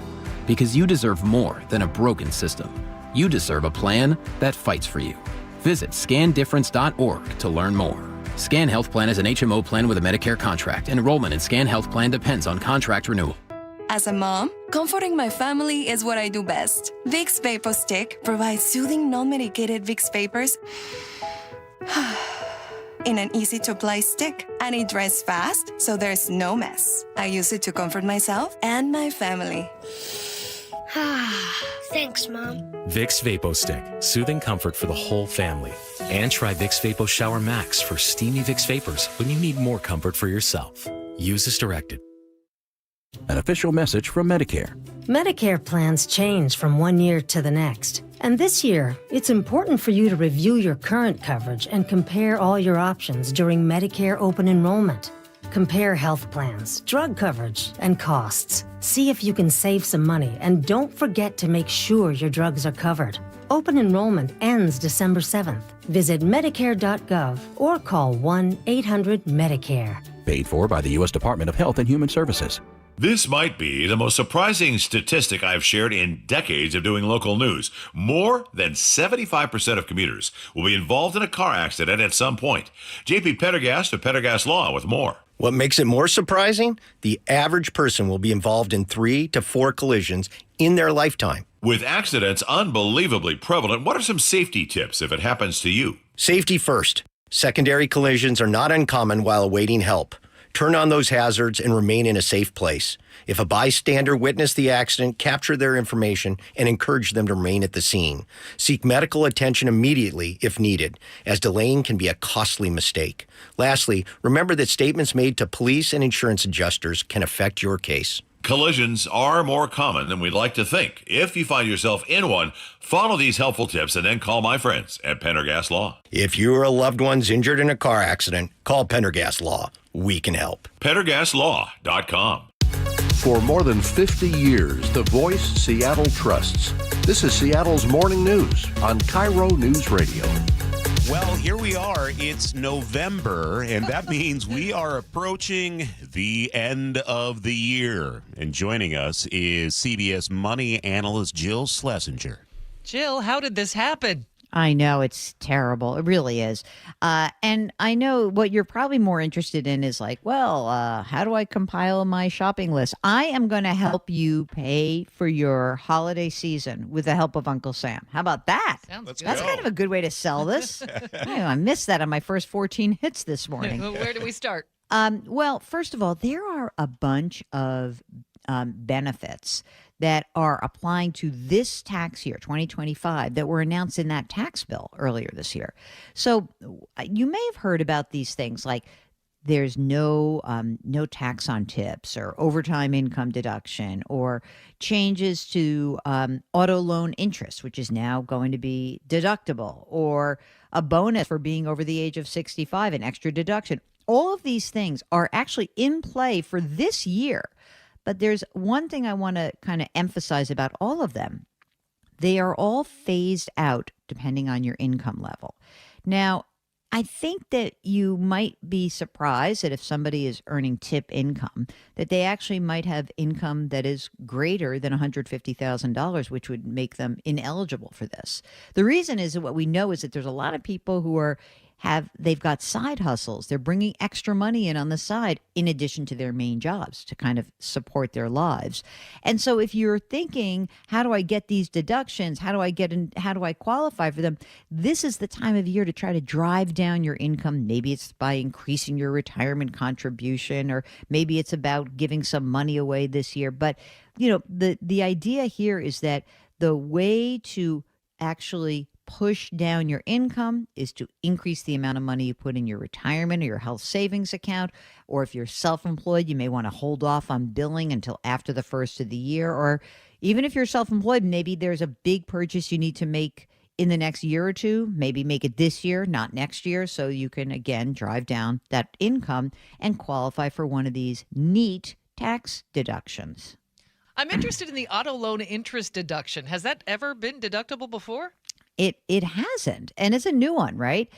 because you deserve more than a broken system. You deserve a plan that fights for you. Visit scandifference.org to learn more. Scan Health Plan is an HMO plan with a Medicare contract. Enrollment in Scan Health Plan depends on contract renewal. As a mom, comforting my family is what I do best. Vicks Vapor Stick provides soothing, non-medicated Vicks vapors in an easy-to-apply stick, and it dries fast, so there's no mess. I use it to comfort myself and my family. Thanks, Mom. Vicks Vapo Stick, soothing comfort for the whole family. And try Vicks Vapo Shower Max for steamy Vicks Vapors when you need more comfort for yourself. Use as directed. An official message from Medicare. Medicare plans change from one year to the next. And this year, it's important for you to review your current coverage and compare all your options during Medicare open enrollment. Compare health plans, drug coverage, and costs. See if you can save some money, and don't forget to make sure your drugs are covered. Open enrollment ends December 7th. Visit Medicare.gov or call 1-800-MEDICARE. Paid for by the U.S. Department of Health and Human Services. This might be the most surprising statistic I've shared in decades of doing local news. More than 75% of commuters will be involved in a car accident at some point. JP Pendergast of Pendergast Law with more. What makes it more surprising? The average person will be involved in 3 to 4 collisions in their lifetime. With accidents unbelievably prevalent, what are some safety tips if it happens to you? Safety first. Secondary collisions are not uncommon while awaiting help. Turn on those hazards and remain in a safe place. If a bystander witnessed the accident, capture their information and encourage them to remain at the scene. Seek medical attention immediately if needed, as delaying can be a costly mistake. Lastly, remember that statements made to police and insurance adjusters can affect your case. Collisions are more common than we'd like to think. If you find yourself in one, follow these helpful tips and then call my friends at Pendergast Law. If you or a loved one's injured in a car accident, call Pendergast Law. We can help. PendergastLaw.com. For more than 50 years, the voice Seattle trusts. This is Seattle's Morning News on KIRO Newsradio. Well, here we are. It's November, and that means we are approaching the end of the year. And joining us is CBS Money analyst Jill Schlesinger. Jill, how did this happen? I know, it's terrible. It really is. And I know what you're probably more interested in is like, well, how do I compile my shopping list? I am going to help you pay for your holiday season with the help of Uncle Sam. How about that? That's kind of a good way to sell this. I missed that on my first 14 hits this morning. Where do we start? Well, first of all, there are a bunch of benefits that are applying to this tax year, 2025, that were announced in that tax bill earlier this year. So you may have heard about these things like there's no tax on tips or overtime income deduction or changes to auto loan interest, which is now going to be deductible, or a bonus for being over the age of 65, an extra deduction. All of these things are actually in play for this year. But there's one thing I want to kind of emphasize about all of them. They are all phased out depending on your income level. Now, I think that you might be surprised that if somebody is earning tip income, that they actually might have income that is greater than $150,000, which would make them ineligible for this. The reason is that what we know is that there's a lot of people who they've got side hustles. They're bringing extra money in on the side in addition to their main jobs to kind of support their lives. And so if you're thinking, how do I get these deductions? How do I qualify for them? This is the time of year to try to drive down your income. Maybe it's by increasing your retirement contribution, or maybe it's about giving some money away this year. But, the idea here is that the way to actually push down your income is to increase the amount of money you put in your retirement or your health savings account. Or if you're self-employed, you may want to hold off on billing until after the first of the year. Or even if you're self-employed, maybe there's a big purchase you need to make in the next year or two. Maybe make it this year, not next year, so you can, again, drive down that income and qualify for one of these neat tax deductions. I'm interested in the auto loan interest deduction. Has that ever been deductible before? It hasn't, and it's a new one, right?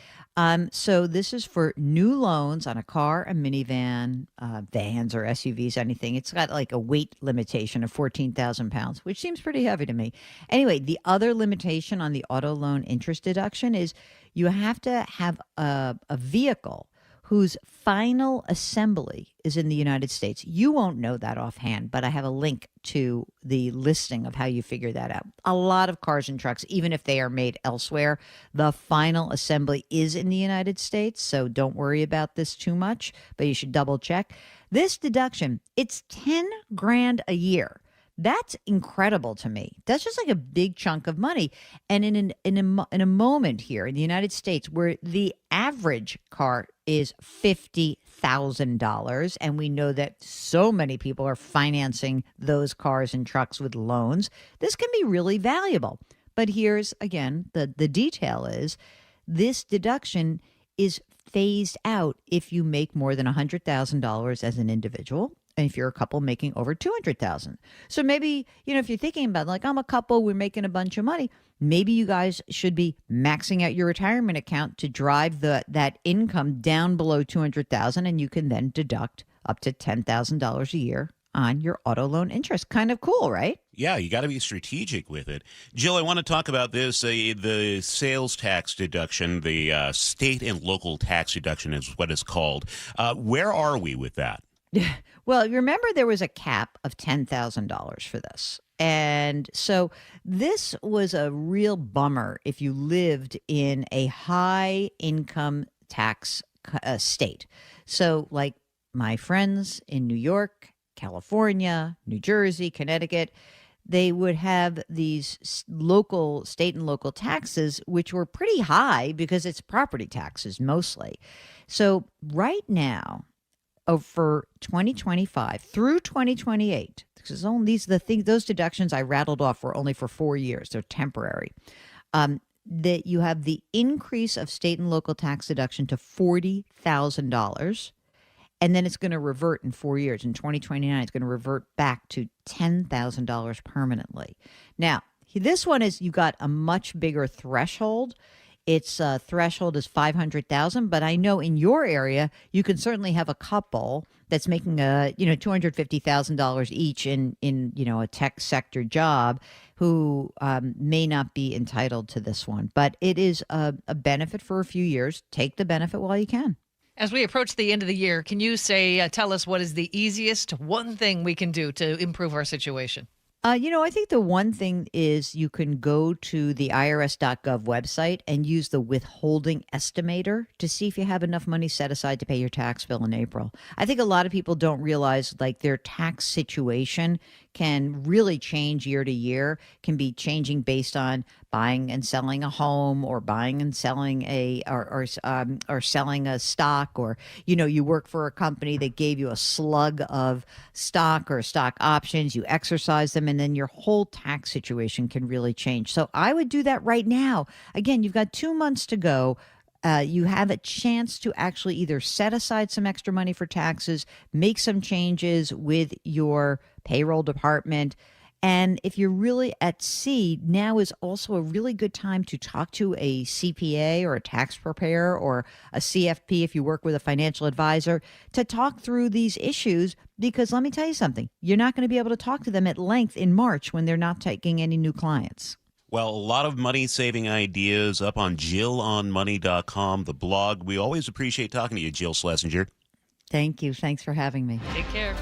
So this is for new loans on a car, a minivan, vans or SUVs, anything. It's got like a weight limitation of 14,000 pounds, which seems pretty heavy to me. Anyway, the other limitation on the auto loan interest deduction is you have to have a vehicle whose final assembly is in the United States. You won't know that offhand, but I have a link to the listing of how you figure that out. A lot of cars and trucks, even if they are made elsewhere, the final assembly is in the United States, so don't worry about this too much, but you should double check. This deduction, it's 10 grand a year. That's incredible to me. That's just like a big chunk of money. And in a moment here in the United States where the average car is $50,000, and we know that so many people are financing those cars and trucks with loans, this can be really valuable. But here's, again, the detail is this deduction is phased out if you make more than $100,000 as an individual. And if you're a couple making over $200,000. So maybe, if you're thinking about like, I'm a couple, we're making a bunch of money. Maybe you guys should be maxing out your retirement account to drive that income down below $200,000, and you can then deduct up to $10,000 a year on your auto loan interest. Kind of cool, right? Yeah, you got to be strategic with it. Jill, I want to talk about this, the sales tax deduction, the state and local tax deduction is what it's called. Where are we with that? Well, remember there was a cap of $10,000 for this. And so this was a real bummer if you lived in a high income tax state. So like my friends in New York, California, New Jersey, Connecticut, they would have these state and local taxes, which were pretty high because it's property taxes mostly. So right now, for 2025 through 2028, because those deductions I rattled off were only for 4 years. They're temporary. That you have the increase of state and local tax deduction to $40,000, and then it's going to revert in 4 years. In 2029, it's going to revert back to $10,000 permanently. Now, this one is you got a much bigger threshold. Its threshold is $500,000, but I know in your area you can certainly have a couple that's making $250,000 each in a tech sector job who may not be entitled to this one. But it is a benefit for a few years. Take the benefit while you can. As we approach the end of the year, can you tell us what is the easiest one thing we can do to improve our situation? I think the one thing is you can go to the irs.gov website and use the withholding estimator to see if you have enough money set aside to pay your tax bill in April. I think a lot of people don't realize like their tax situation can really change year to year, can be changing based on buying and selling a home or buying and selling or selling a stock, or you work for a company that gave you a slug of stock or stock options, you exercise them, and then your whole tax situation can really change. So I would do that right now. Again, you've got 2 months to go. You have a chance to actually either set aside some extra money for taxes, make some changes with your payroll department. And if you're really at sea, now is also a really good time to talk to a CPA or a tax preparer or a CFP if you work with a financial advisor to talk through these issues. Because let me tell you something, you're not going to be able to talk to them at length in March when they're not taking any new clients. Well, a lot of money-saving ideas up on JillOnMoney.com, the blog. We always appreciate talking to you, Jill Schlesinger. Thank you. Thanks for having me. Take care.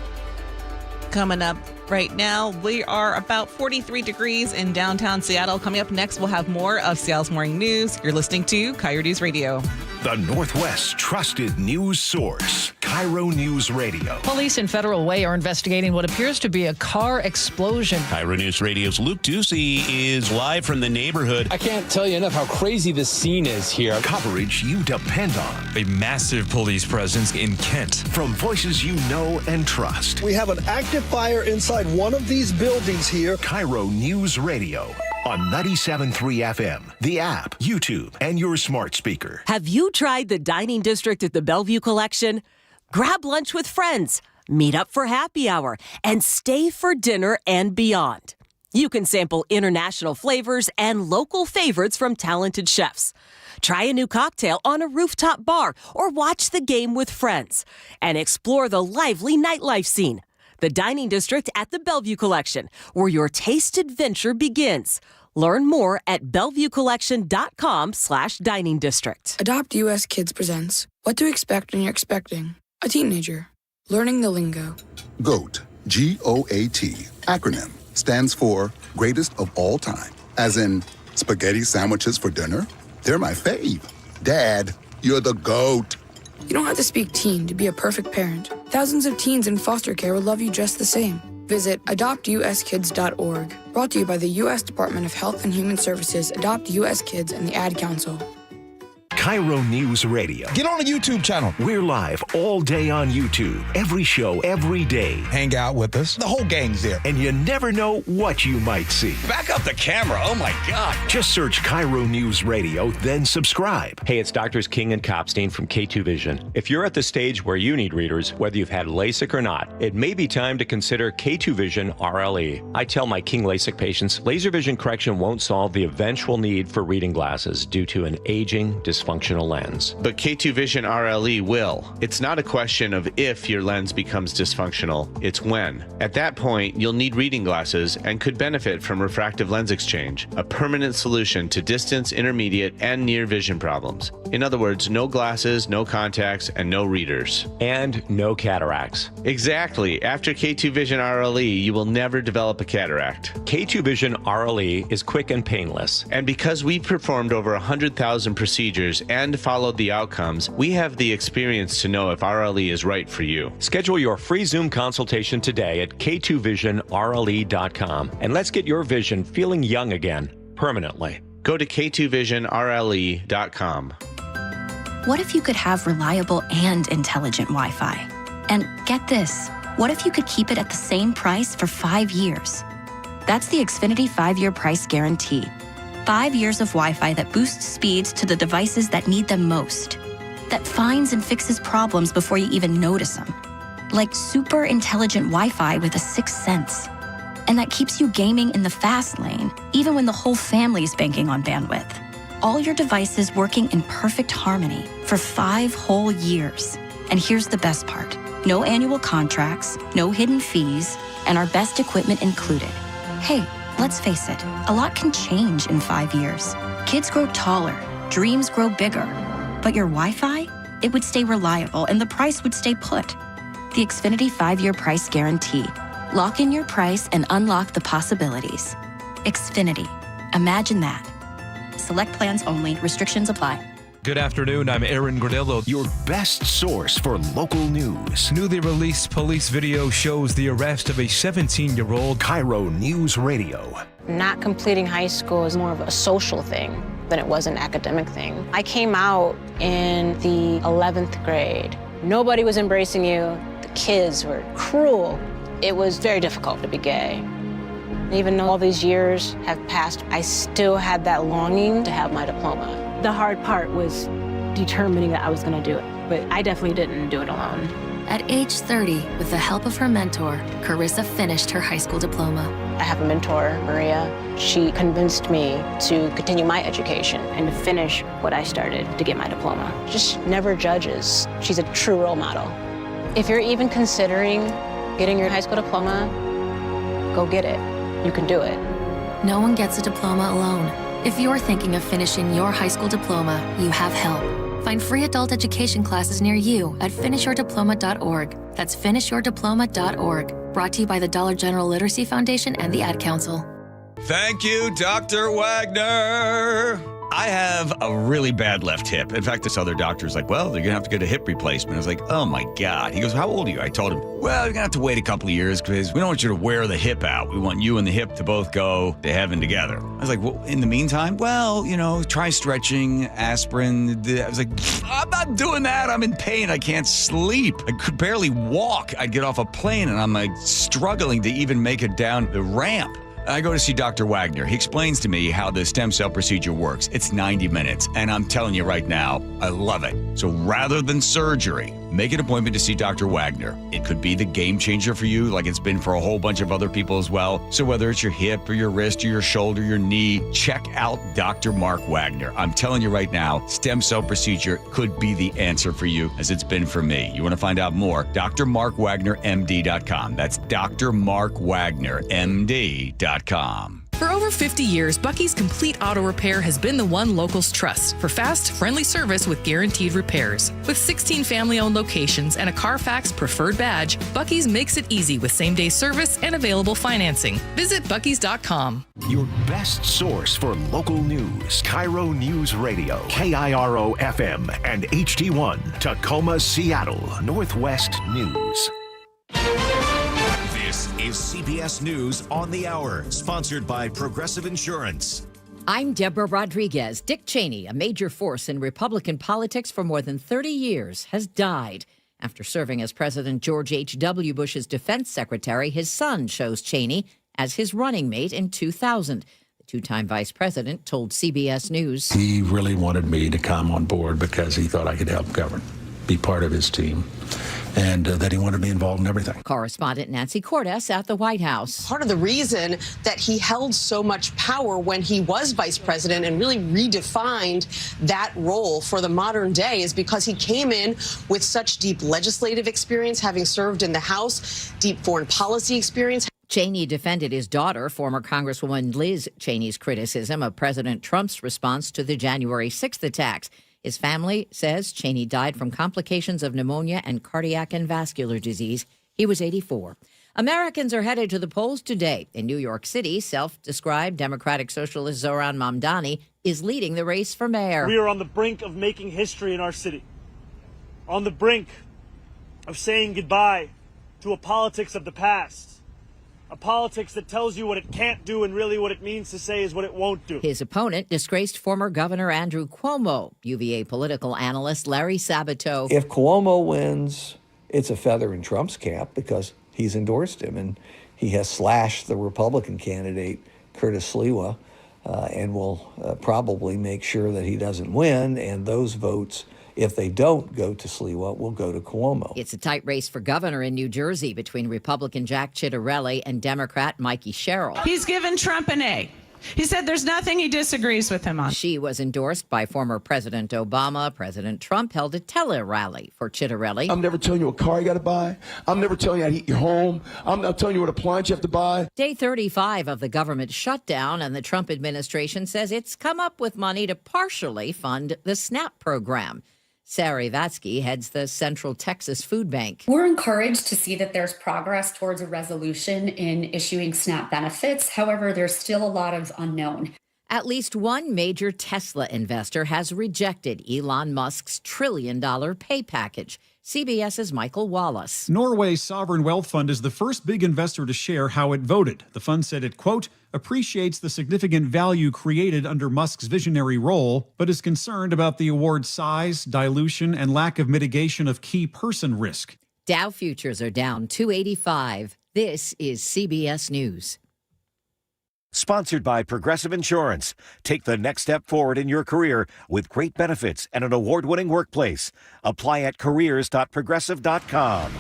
Coming up right now, we are about 43 degrees in downtown Seattle. Coming up next, we'll have more of Seattle's Morning News. You're listening to KIRO Newsradio. The Northwest's trusted news source, KIRO Newsradio. Police in Federal Way are investigating what appears to be a car explosion. KIRO Newsradio's Luke Ducey is live from the neighborhood. I can't tell you enough how crazy this scene is here. Coverage you depend on. A massive police presence in Kent. From voices you know and trust. We have an active fire inside one of these buildings here. KIRO Newsradio on 97.3 FM, the app, YouTube, and your smart speaker. Have you tried the dining district at the Bellevue Collection? Grab lunch with friends, meet up for happy hour, and stay for dinner and beyond. You can sample international flavors and local favorites from talented chefs. Try a new cocktail on a rooftop bar or watch the game with friends. And explore the lively nightlife scene. The Dining District at the Bellevue Collection, where your taste adventure begins. Learn more at BellevueCollection.com/dining district. Adopt US Kids presents What to Expect When You're Expecting a Teenager. Learning the lingo. GOAT, G-O-A-T, acronym, stands for Greatest of All Time. As in, spaghetti sandwiches for dinner? They're my fave. Dad, you're the GOAT. You don't have to speak teen to be a perfect parent. Thousands of teens in foster care will love you just the same. Visit adoptuskids.org. Brought to you by the U.S. Department of Health and Human Services, Adopt U.S. Kids, and the Ad Council. KIRO News Radio. Get on the YouTube channel. We're live all day on YouTube. Every show, every day. Hang out with us. The whole gang's there. And you never know what you might see. Back up the camera. Oh, my God. Just search KIRO News Radio, then subscribe. Hey, it's Doctors King and Kopstein from K2 Vision. If you're at the stage where you need readers, whether you've had LASIK or not, it may be time to consider K2 Vision RLE. I tell my King LASIK patients, laser vision correction won't solve the eventual need for reading glasses due to an aging, dysfunctional lens. But K2 Vision RLE will. It's not a question of if your lens becomes dysfunctional, it's when. At that point, you'll need reading glasses and could benefit from refractive lens exchange, a permanent solution to distance, intermediate, and near vision problems. In other words, no glasses, no contacts, and no readers. And no cataracts. Exactly. After K2 Vision RLE, you will never develop a cataract. K2 Vision RLE is quick and painless. And because we've performed over 100,000 procedures and followed the outcomes, we have the experience to know if RLE is right for you. Schedule your free Zoom consultation today at k2visionrle.com and let's get your vision feeling young again, permanently. Go to k2visionrle.com. What if you could have reliable and intelligent Wi-Fi? And get this, what if you could keep it at the same price for 5 years? That's the Xfinity 5-year price guarantee. 5 years of Wi-Fi that boosts speeds to the devices that need them most. That finds and fixes problems before you even notice them. Like super intelligent Wi-Fi with a sixth sense. And that keeps you gaming in the fast lane, even when the whole family is banking on bandwidth. All your devices working in perfect harmony for 5 whole years. And here's the best part. No annual contracts, no hidden fees, and our best equipment included. Hey, let's face it, a lot can change in 5 years. Kids grow taller, dreams grow bigger. But your Wi-Fi? It would stay reliable and the price would stay put. The Xfinity 5-year price guarantee. Lock in your price and unlock the possibilities. Xfinity. Imagine that. Select plans only. Restrictions apply. Good afternoon, I'm Aaron Granillo. Your best source for local news. Newly released police video shows the arrest of a 17-year-old. KIRO News Radio. Not completing high school is more of a social thing than it was an academic thing. I came out in the 11th grade. Nobody was embracing you. The kids were cruel. It was very difficult to be gay. Even though all these years have passed, I still had that longing to have my diploma. The hard part was determining that I was going to do it, but I definitely didn't do it alone. At age 30, with the help of her mentor, Carissa finished her high school diploma. I have a mentor, Maria. She convinced me to continue my education and to finish what I started to get my diploma. Just never judges. She's a true role model. If you're even considering getting your high school diploma, go get it. You can do it. No one gets a diploma alone. If you're thinking of finishing your high school diploma, you have help. Find free adult education classes near you at finishyourdiploma.org. That's finishyourdiploma.org. Brought to you by the Dollar General Literacy Foundation and the Ad Council. Thank you, Dr. Wagner. I have a really bad left hip. In fact, this other doctor's like, well, you're going to have to get a hip replacement. I was like, oh, my God. He goes, how old are you? I told him, well, you're going to have to wait a couple of years because we don't want you to wear the hip out. We want you and the hip to both go to heaven together. I was like, well, in the meantime, well, try stretching, aspirin. I was like, I'm not doing that. I'm in pain. I can't sleep. I could barely walk. I'd get off a plane and I'm like struggling to even make it down the ramp. I go to see Dr. Wagner. He explains to me how the stem cell procedure works. It's 90 minutes, and I'm telling you right now, I love it. So rather than surgery, make an appointment to see Dr. Wagner. It could be the game changer for you, like it's been for a whole bunch of other people as well. So whether it's your hip or your wrist or your shoulder, your knee, check out Dr. Mark Wagner. I'm telling you right now, stem cell procedure could be the answer for you, as it's been for me. You want to find out more? drmarkwagnermd.com. That's drmarkwagnermd.com. For over 50 years, Bucky's Complete Auto Repair has been the one locals trust for fast, friendly service with guaranteed repairs. With 16 family-owned locations and a Carfax preferred badge, Bucky's makes it easy with same-day service and available financing. Visit buckys.com. Your best source for local news. KIRO Newsradio, KIRO FM and HD1, Tacoma, Seattle, Northwest News. This is CBS News on the Hour, sponsored by Progressive Insurance. I'm Deborah Rodriguez. Dick Cheney, a major force in Republican politics for more than 30 years, has died. After serving as President George H.W. Bush's defense secretary, his son chose Cheney as his running mate in 2000. The two-time vice president told CBS News. He really wanted me to come on board because he thought I could help govern, be part of his team, and that he wanted me involved in everything. Correspondent Nancy Cordes at the White House. Part of the reason that he held so much power when he was vice president and really redefined that role for the modern day is because he came in with such deep legislative experience, having served in the House, deep foreign policy experience. Cheney defended his daughter, former Congresswoman Liz Cheney's criticism of President Trump's response to the January 6th attacks. His family says Cheney died from complications of pneumonia and cardiac and vascular disease. He was 84. Americans are headed to the polls today. In New York City, self-described Democratic Socialist Zohran Mamdani is leading the race for mayor. We are on the brink of making history in our city. On the brink of saying goodbye to a politics of the past. A politics that tells you what it can't do and really what it means to say is what it won't do. His opponent, disgraced former Governor Andrew Cuomo. UVA political analyst Larry Sabato. If Cuomo wins, it's a feather in Trump's cap because he's endorsed him and he has slashed the Republican candidate, Curtis Sliwa, and will probably make sure that he doesn't win, and those votes, if they don't go to Sliwa, will go to Cuomo. It's a tight race for governor in New Jersey between Republican Jack Ciattarelli and Democrat Mikey Sherrill. He's given Trump an A. He said there's nothing he disagrees with him on. She was endorsed by former President Obama. President Trump held a tele-rally for Ciattarelli. I'm never telling you what car you got to buy. I'm never telling you how to heat your home. I'm not telling you what appliance you have to buy. Day 35 of the government shutdown, and the Trump administration says it's come up with money to partially fund the SNAP program. Sarah Vatsky heads the Central Texas Food Bank. We're encouraged to see that there's progress towards a resolution in issuing SNAP benefits. However, there's still a lot of unknown. At least one major Tesla investor has rejected Elon Musk's $1 trillion pay package. CBS's Michael Wallace. Norway's sovereign wealth fund is the first big investor to share how it voted. The fund said it, quote, appreciates the significant value created under Musk's visionary role, but is concerned about the award's size, dilution, and lack of mitigation of key person risk. Dow futures are down 285. This is CBS News. Sponsored by Progressive Insurance. Take the next step forward in your career with great benefits and an award-winning workplace. Apply at careers.progressive.com.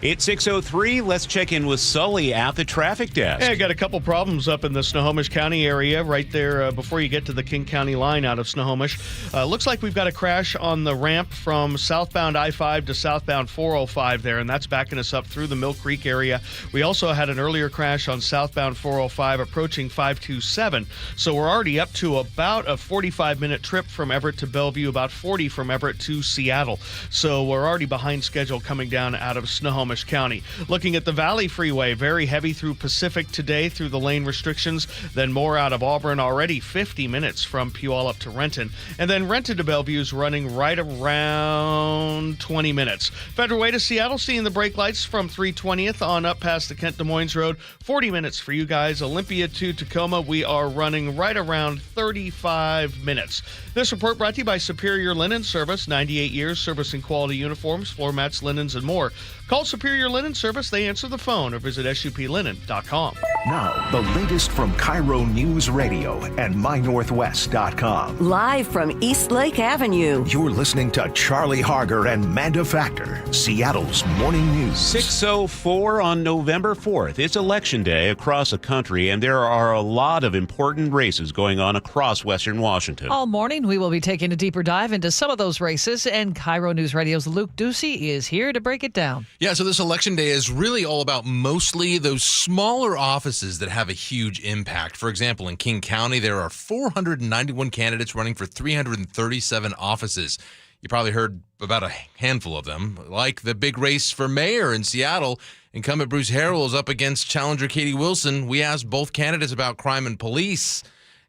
It's 6:03. Let's check in with Sully at the traffic desk. Yeah, I got a couple problems up in the Snohomish County area right there before you get to the King County line out of Snohomish. Looks like we've got a crash on the ramp from southbound I-5 to southbound 405 there, and that's backing us up through the Mill Creek area. We also had an earlier crash on southbound 405 approaching 527, so we're already up to about a 45-minute trip from Everett to Bellevue, about 40 from Everett to Seattle. So we're already behind schedule coming down out of Snohomish County. Looking at the Valley Freeway, very heavy through Pacific today through the lane restrictions, then more out of Auburn, already 50 minutes from Puyallup to Renton. And then Renton to Bellevue is running right around 20 minutes. Federal Way to Seattle, seeing the brake lights from 320th on up past the Kent Des Moines Road. 40 minutes for you guys. Olympia to Tacoma, we are running right around 35 minutes. This report brought to you by Superior Linen Service, 98 years servicing quality uniforms, floor mats, linens, and more. Call Superior Linen Service. They answer the phone, or visit suplinen.com. Now, the latest from KIRO Newsradio and MyNorthwest.com. Live from East Lake Avenue. You're listening to Charlie Harger and Manda Factor, Seattle's morning news. 6:04 on November 4th. It's Election Day across the country, and there are a lot of important races going on across Western Washington. All morning, we will be taking a deeper dive into some of those races, and KIRO News Radio's Luke Ducey is here to break it down. Yeah, so this Election Day is really all about mostly those smaller offices that have a huge impact. For example, in King County, there are 491 candidates running for 337 offices. You probably heard about a handful of them, like the big race for mayor in Seattle. Incumbent Bruce Harrell is up against challenger Katie Wilson. We asked both candidates about crime and police,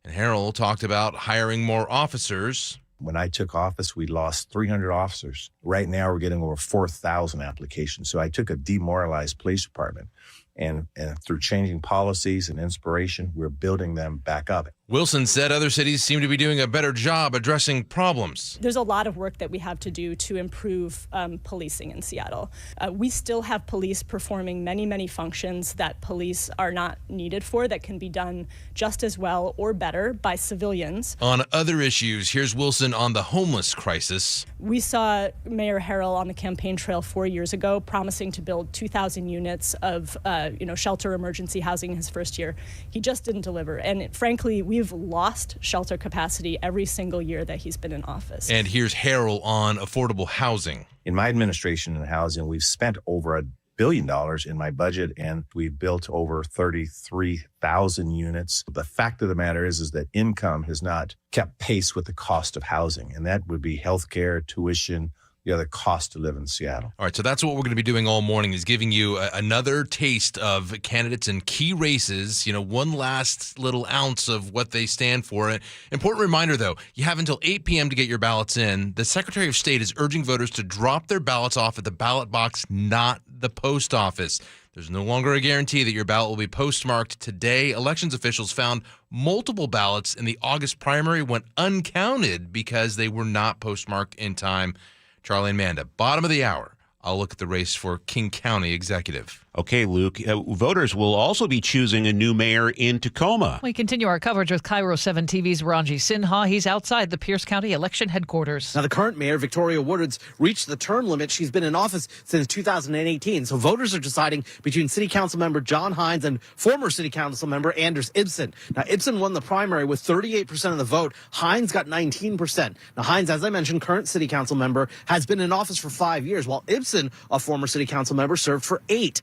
and Harrell talked about hiring more officers. When I took office, we lost 300 officers. Right now, we're getting over 4,000 applications. So I took a demoralized police department, and through changing policies and inspiration, we're building them back up. Wilson said other cities seem to be doing a better job addressing problems. There's a lot of work that we have to do to improve policing in Seattle. We still have police performing many, many functions that police are not needed for that can be done just as well or better by civilians. On other issues, here's Wilson on the homeless crisis. We saw Mayor Harrell on the campaign trail 4 years ago promising to build 2,000 units of shelter emergency housing in his first year. He just didn't deliver. And frankly, we've lost shelter capacity every single year that he's been in office. And here's Harrell on affordable housing. In my administration in housing, we've spent over $1 billion in my budget, and we've built over 33,000 units. The fact of the matter is that income has not kept pace with the cost of housing, and that would be healthcare, tuition, the other cost to live in Seattle. All right, so that's what we're going to be doing all morning, is giving you another taste of candidates in key races, one last little ounce of what they stand for. An important reminder, though, you have until 8 p.m. to get your ballots in. The Secretary of State is urging voters to drop their ballots off at the ballot box, not the post office. There's no longer a guarantee that your ballot will be postmarked today. Elections officials found multiple ballots in the August primary went uncounted because they were not postmarked in time. Charlie and Manda, bottom of the hour. I'll look at the race for King County executive. Okay, Luke. Voters will also be choosing a new mayor in Tacoma. We continue our coverage with KIRO 7 TV's Ranji Sinha. He's outside the Pierce County election headquarters. Now, the current mayor, Victoria Woodard's, reached the term limit. She's been in office since 2018. So voters are deciding between City Council member John Hines and former City Council member Anders Ibsen. Now, Ibsen won the primary with 38% of the vote. Hines got 19%. Now, Hines, as I mentioned, current City Council member, has been in office for 5 years, while Ibsen, a former City Council member, served for 8.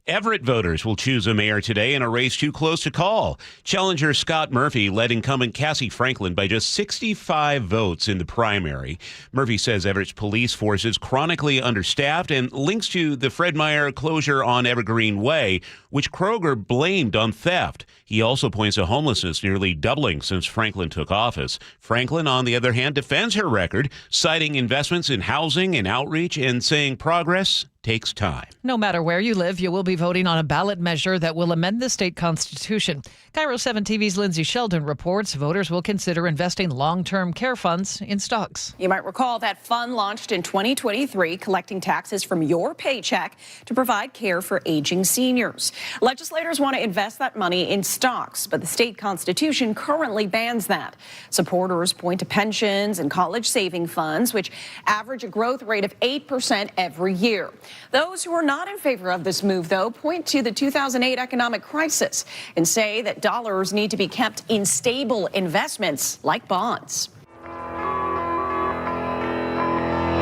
Everett voters will choose a mayor today in a race too close to call. Challenger Scott Murphy led incumbent Cassie Franklin by just 65 votes in the primary. Murphy says Everett's police force is chronically understaffed and links to the Fred Meyer closure on Evergreen Way, which Kroger blamed on theft. He also points to homelessness nearly doubling since Franklin took office. Franklin, on the other hand, defends her record, citing investments in housing and outreach and saying progress takes time. No matter where you live, you will be voting on a ballot measure that will amend the state constitution. KIRO 7 TV's Lindsay Sheldon reports voters will consider investing long-term care funds in stocks. You might recall that fund launched in 2023, collecting taxes from your paycheck to provide care for aging seniors. Legislators want to invest that money in stocks, but the state constitution currently bans that. Supporters point to pensions and college saving funds, which average a growth rate of 8% every year. Those who are not in favor of this move, though, point to the 2008 economic crisis and say that dollars need to be kept in stable investments like bonds.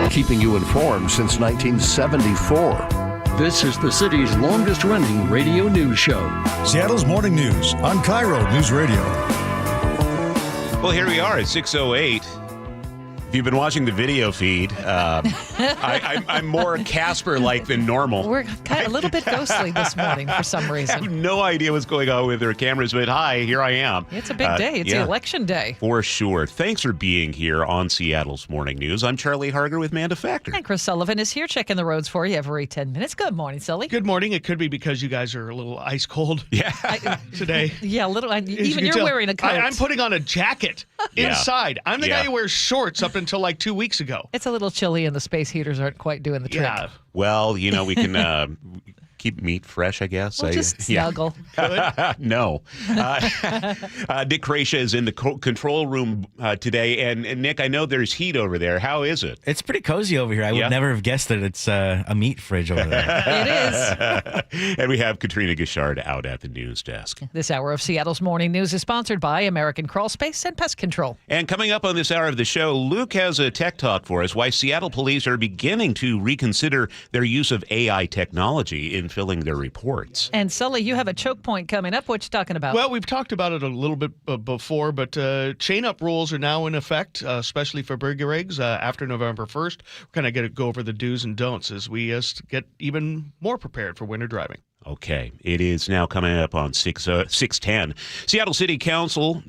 Keeping you informed since 1974. This is the city's longest-running radio news show. Seattle's Morning News on KIRO News Radio. Well, here we are at 6:08. If you've been watching the video feed, I'm more Casper-like than normal. We're kind of a little bit ghostly this morning for some reason. I have no idea what's going on with their cameras, but hi, here I am. It's a big day. It's the election day. For sure. Thanks for being here on Seattle's Morning News. I'm Charlie Harger with Manda Factor. And Chris Sullivan is here checking the roads for you every 10 minutes. Good morning, Sully. Good morning. It could be because you guys are a little ice cold today. Yeah, a little. Even you're wearing a coat. I'm putting on a jacket inside. I'm the guy who wears shorts up until like 2 weeks ago. It's a little chilly and the space heaters aren't quite doing the trick. Yeah. Well, we can keep meat fresh, I guess. Well, just snuggle. No. Nick Krasia is in the control room today. And Nick, I know there's heat over there. How is it? It's pretty cozy over here. I would never have guessed that it's a meat fridge over there. It is. And we have Katrina Gishard out at the news desk. This hour of Seattle's Morning News is sponsored by American Crawl Space and Pest Control. And coming up on this hour of the show, Luke has a tech talk for us, why Seattle police are beginning to reconsider their use of AI technology in filling their reports. And Sully, you have a choke point coming up. What you talking about? Well, we've talked about it a little bit before, but chain-up rules are now in effect, especially for burger rigs after November 1st. We're going to go over the do's and don'ts as we get even more prepared for winter driving. Okay, it is now coming up on 6:10. Seattle City Council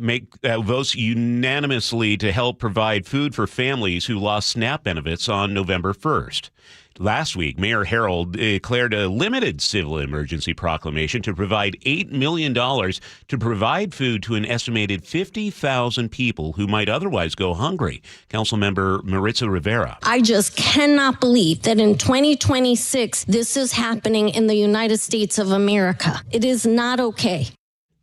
votes unanimously to help provide food for families who lost SNAP benefits on November 1st. Last week, Mayor Harrell declared a limited civil emergency proclamation to provide $8 million to provide food to an estimated 50,000 people who might otherwise go hungry. Councilmember Maritza Rivera. I just cannot believe that in 2026, this is happening in the United States of America. It is not okay.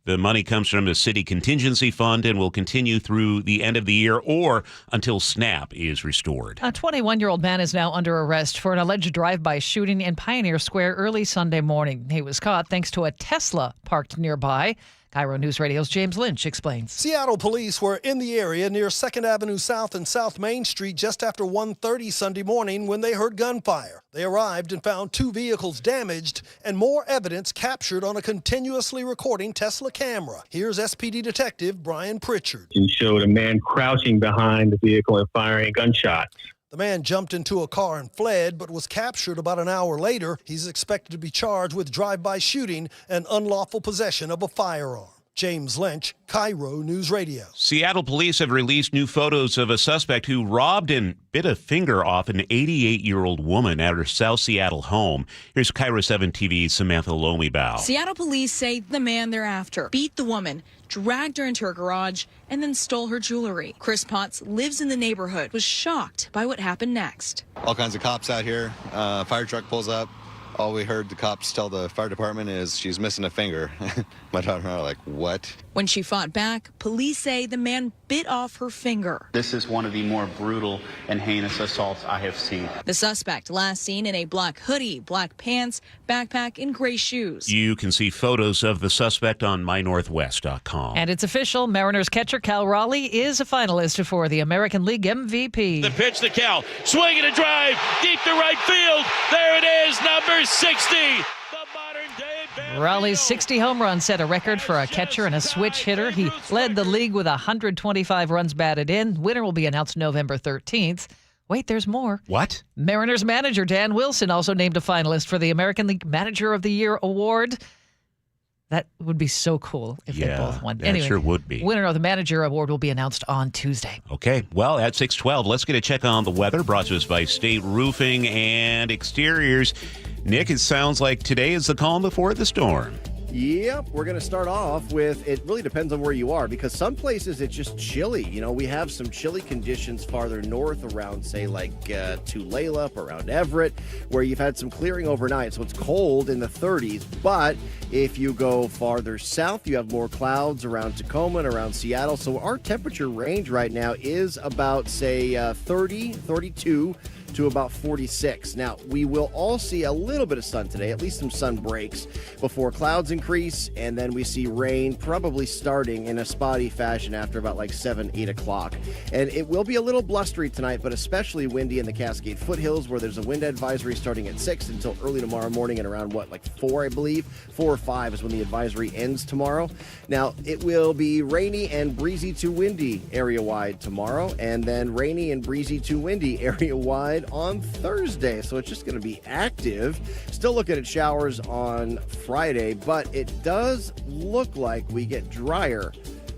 The money comes from the city contingency fund and will continue through the end of the year or until SNAP is restored. A 21-year-old man is now under arrest for an alleged drive-by shooting in Pioneer Square early Sunday morning. He was caught thanks to a Tesla parked nearby. KIRO Newsradio's James Lynch explains. Seattle police were in the area near 2nd Avenue South and South Main Street just after 1:30 Sunday morning when they heard gunfire. They arrived and found 2 vehicles damaged and more evidence captured on a continuously recording Tesla camera. Here's SPD Detective Brian Pritchard. It showed a man crouching behind the vehicle and firing gunshots. The man jumped into a car and fled, but was captured about an hour later. He's expected to be charged with drive-by shooting and unlawful possession of a firearm. James Lynch, KIRO News Radio. Seattle police have released new photos of a suspect who robbed and bit a finger off an 88-year-old woman at her South Seattle home. Here's KIRO 7 TV's Samantha Lomibao. Seattle police say the man they're after beat the woman, dragged her into her garage, and then stole her jewelry. Chris Potts lives in the neighborhood, was shocked by what happened next. All kinds of cops out here. Fire truck pulls up. All we heard the cops tell the fire department is she's missing a finger. My daughter and I are like, what? When she fought back, police say the man bit off her finger. This is one of the more brutal and heinous assaults I have seen. The suspect last seen in a black hoodie, black pants, backpack, and gray shoes. You can see photos of the suspect on mynorthwest.com. And it's official. Mariners catcher Cal Raleigh is a finalist for the American League MVP. The pitch to Cal. Swing and a drive. Deep to right field. There it is. Number 60. Raleigh's 60 home run set a record for a catcher and a switch hitter. He led the league with 125 runs batted in. Winner will be announced November 13th. Wait, there's more. What? Mariners manager Dan Wilson also named a finalist for the American League Manager of the Year award. That would be so cool if they both won. Anyway, sure would be. Winner of the Manager Award will be announced on Tuesday. Okay, well, at 6:12, let's get a check on the weather brought to us by State Roofing and Exteriors. Nick, it sounds like today is the calm before the storm. Yep, we're going to start off with, it really depends on where you are, because some places it's just chilly. You know, we have some chilly conditions farther north around, say, like Tulalip, around Everett, where you've had some clearing overnight, so it's cold in the 30s. But if you go farther south, you have more clouds around Tacoma and around Seattle. So our temperature range right now is about, say, 30, 32 to about 46. Now, we will all see a little bit of sun today, at least some sun breaks, before clouds increase, and then we see rain probably starting in a spotty fashion after about like 7, 8 o'clock. And it will be a little blustery tonight, but especially windy in the Cascade foothills, where there's a wind advisory starting at 6 until early tomorrow morning and around, like 4, I believe? 4 or 5 is when the advisory ends tomorrow. Now, it will be rainy and breezy to windy area-wide tomorrow, and then rainy and breezy to windy area-wide on Thursday. So it's just going to be active. Still looking at showers on Friday, but it does look like we get drier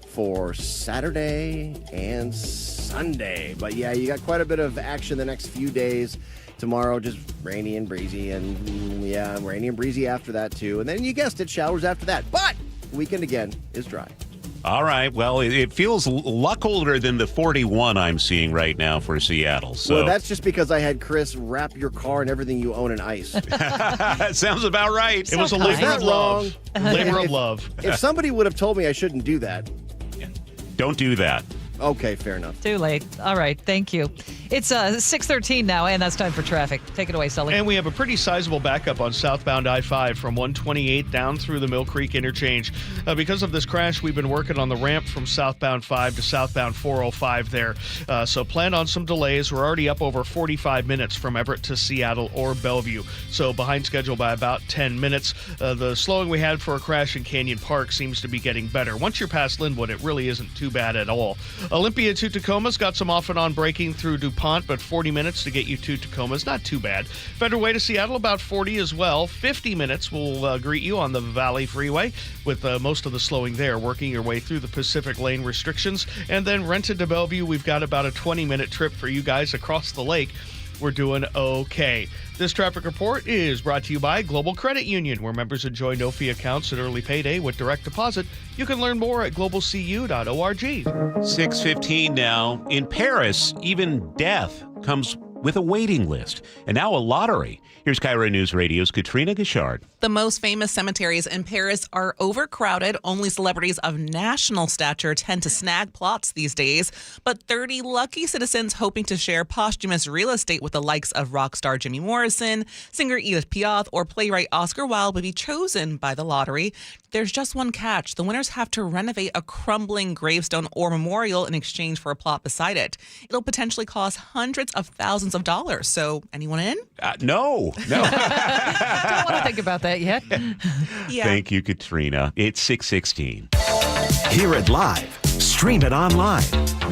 for Saturday and Sunday. But yeah, you got quite a bit of action the next few days. Tomorrow, just rainy and breezy, and rainy and breezy after that too. And then you guessed it, showers after that. But the weekend again is dry. All right. Well, it feels a lot colder than the 41 I'm seeing right now for Seattle. So Well, that's just because I had Chris wrap your car and everything you own in ice. sounds about right. It was a labor of love. Labor of love. If somebody would have told me I shouldn't do that. Don't do that. Okay, fair enough. Too late. All right. Thank you. It's 6:13 now, and that's time for traffic. Take it away, Sully. And we have a pretty sizable backup on southbound I-5 from 128 down through the Mill Creek interchange. Because of this crash, we've been working on the ramp from southbound 5 to southbound 405 there. So plan on some delays. We're already up over 45 minutes from Everett to Seattle or Bellevue. So behind schedule by about 10 minutes. The slowing we had for a crash in Canyon Park seems to be getting better. Once you're past Linwood, it really isn't too bad at all. Olympia to Tacoma's got some off and on braking through DuPont, but 40 minutes to get you to Tacoma's not too bad. Federal Way to Seattle, about 40 as well. 50 minutes will greet you on the Valley Freeway with most of the slowing there, working your way through the Pacific Lane restrictions. And then Renton to Bellevue, we've got about a 20-minute trip for you guys across the lake. We're doing okay. This traffic report is brought to you by Global Credit Union, where members enjoy no-fee accounts and early payday with direct deposit. You can learn more at globalcu.org. 6:15 now. In Paris, even death comes with a waiting list, and now a lottery. Here's KIRO News Radio's Katrina Gishard. The most famous cemeteries in Paris are overcrowded. Only celebrities of national stature tend to snag plots these days. But 30 lucky citizens hoping to share posthumous real estate with the likes of rock star Jimmy Morrison, singer Edith Piaf, or playwright Oscar Wilde will be chosen by the lottery. There's just one catch. The winners have to renovate a crumbling gravestone or memorial in exchange for a plot beside it. It'll potentially cost hundreds of thousands of dollars. So, anyone in? No. Don't want to think about that yet. Yeah. Thank you, Katrina. It's 6:16. Hear it live, stream it online,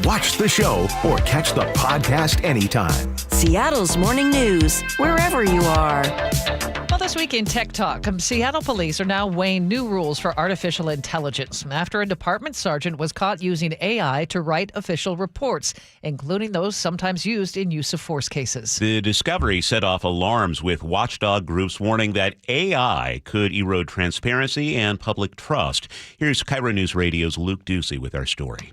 watch the show, or catch the podcast anytime. Seattle's Morning News, wherever you are. Well, this week in Tech Talk, Seattle police are now weighing new rules for artificial intelligence after a department sergeant was caught using AI to write official reports, including those sometimes used in use of force cases. The discovery set off alarms with watchdog groups warning that AI could erode transparency and public trust. Here's KIRO News Radio's Luke Ducey with our story.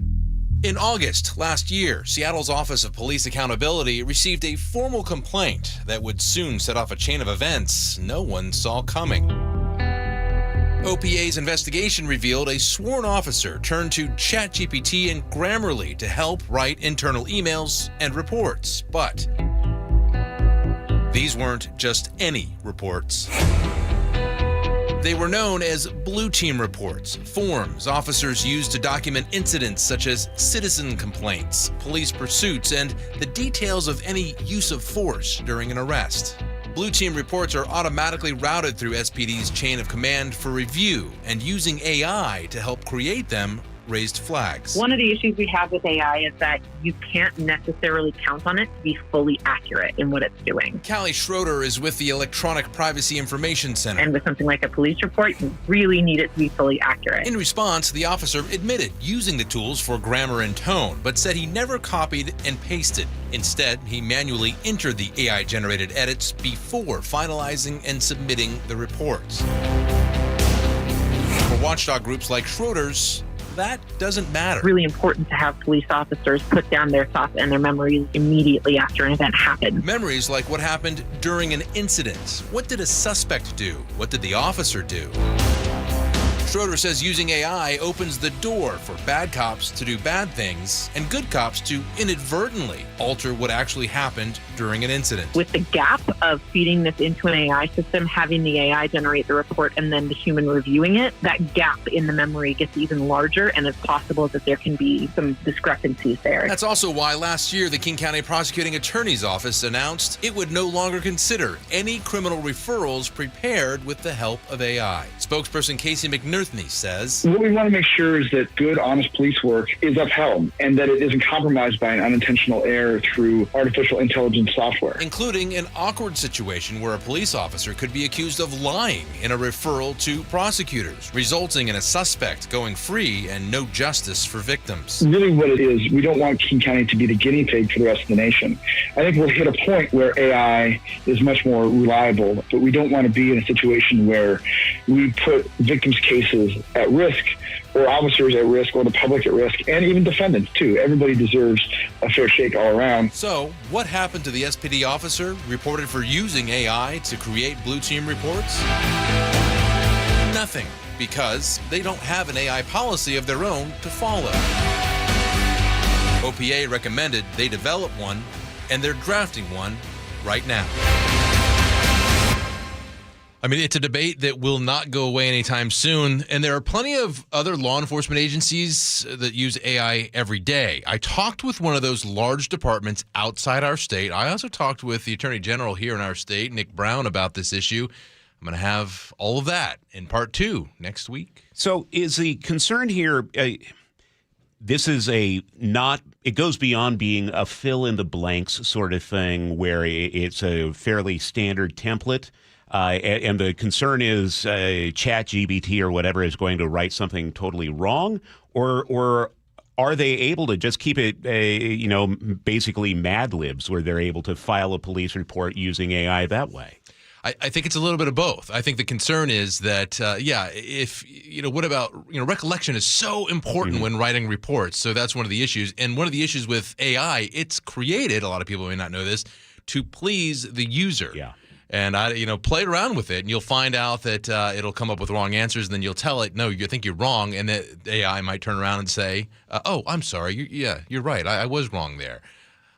In August last year, Seattle's Office of Police Accountability received a formal complaint that would soon set off a chain of events no one saw coming. OPA's investigation revealed a sworn officer turned to ChatGPT and Grammarly to help write internal emails and reports. But these weren't just any reports. They were known as blue team reports, forms officers used to document incidents such as citizen complaints, police pursuits, and the details of any use of force during an arrest. Blue team reports are automatically routed through SPD's chain of command for review, and using AI to help create them raised flags. One of the issues we have with AI is that you can't necessarily count on it to be fully accurate in what it's doing. Callie Schroeder is with the Electronic Privacy Information Center. And with something like a police report, you really need it to be fully accurate. In response, the officer admitted using the tools for grammar and tone, but said he never copied and pasted. Instead, he manually entered the AI-generated edits before finalizing and submitting the reports. For watchdog groups like Schroeder's, that doesn't matter. It's really important to have police officers put down their thoughts and their memories immediately after an event happened. Memories like what happened during an incident. What did a suspect do? What did the officer do? Schroeder says using AI opens the door for bad cops to do bad things and good cops to inadvertently alter what actually happened during an incident. With the gap of feeding this into an AI system, having the AI generate the report and then the human reviewing it, that gap in the memory gets even larger, and it's possible that there can be some discrepancies there. That's also why last year the King County Prosecuting Attorney's Office announced it would no longer consider any criminal referrals prepared with the help of AI. Spokesperson Casey McNerney says, what we want to make sure is that good, honest police work is upheld and that it isn't compromised by an unintentional error through artificial intelligence software. Including an awkward situation where a police officer could be accused of lying in a referral to prosecutors, resulting in a suspect going free and no justice for victims. Really what it is, we don't want King County to be the guinea pig for the rest of the nation. I think we'll hit a point where AI is much more reliable, but we don't want to be in a situation where we put victims' cases places at risk, or officers at risk, or the public at risk, and even defendants, too. Everybody deserves a fair shake all around. So, what happened to the SPD officer reported for using AI to create blue team reports? Nothing, because they don't have an AI policy of their own to follow. OPA recommended they develop one, and they're drafting one right now. I mean, it's a debate that will not go away anytime soon, and there are plenty of other law enforcement agencies that use AI every day. I talked with one of those large departments outside our state. I also talked with the Attorney General here in our state, Nick Brown, about this issue. I'm going to have all of that in part 2 next week. So is the concern here, this is it goes beyond being a fill-in-the-blanks sort of thing where it's a fairly standard template, and the concern is ChatGPT or whatever is going to write something totally wrong, or are they able to just keep it, basically Mad Libs, where they're able to file a police report using AI that way? I think it's a little bit of both. I think the concern is that, what about, recollection is so important when writing reports. So that's one of the issues. And one of the issues with AI, it's created, a lot of people may not know this, to please the user. Yeah. And play around with it, and you'll find out that it'll come up with wrong answers, and then you'll tell it, no, you think you're wrong, and the AI might turn around and say, oh, I'm sorry, you're right, I was wrong there.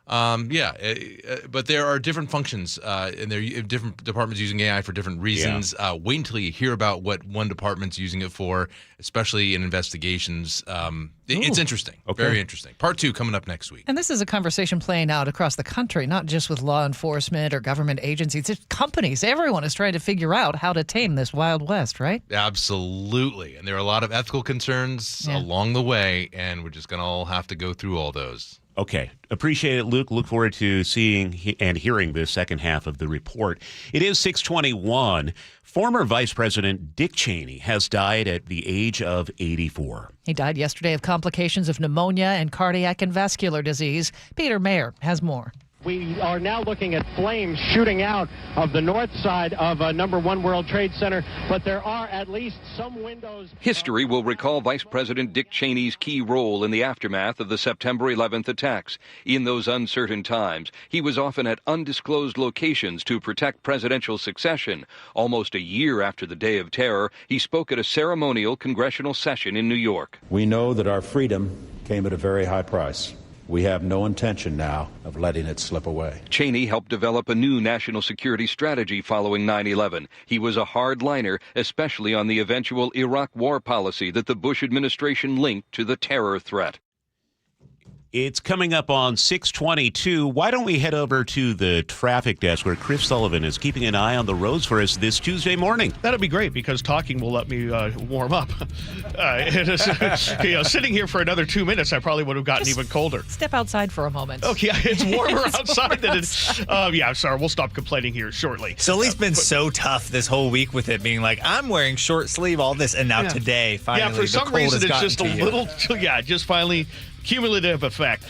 But there are different functions, and there are different departments using AI for different reasons. Yeah. Wait until you hear about what one department's using it for, especially in investigations. It's interesting. Okay. Very interesting. Part 2 coming up next week. And this is a conversation playing out across the country, not just with law enforcement or government agencies. It's companies. Everyone is trying to figure out how to tame this Wild West, right? Absolutely. And there are a lot of ethical concerns along the way, and we're just going to all have to go through all those. Okay. Appreciate it, Luke. Look forward to seeing and hearing the second half of the report. It is 6:21. Former Vice President Dick Cheney has died at the age of 84. He died yesterday of complications of pneumonia and cardiac and vascular disease. Peter Mayer has more. We are now looking at flames shooting out of the north side of number 1 World Trade Center, but there are at least some windows. History will recall Vice President Dick Cheney's key role in the aftermath of the September 11th attacks. In those uncertain times, he was often at undisclosed locations to protect presidential succession. Almost a year after the Day of Terror, he spoke at a ceremonial congressional session in New York. We know that our freedom came at a very high price. We have no intention now of letting it slip away. Cheney helped develop a new national security strategy following 9/11. He was a hardliner, especially on the eventual Iraq war policy that the Bush administration linked to the terror threat. It's coming up on 6:22. Why don't we head over to the traffic desk where Chris Sullivan is keeping an eye on the roads for us this Tuesday morning? That'll be great because talking will let me warm up. Sitting here for another 2 minutes, I probably would have gotten even colder. Step outside for a moment. Okay, it's warmer outside than it is. I'm sorry. We'll stop complaining here shortly. Sully's been so tough this whole week with it being like, I'm wearing short sleeve, all this, and now today, finally, for some reason, it's just a little, just finally cumulative effect.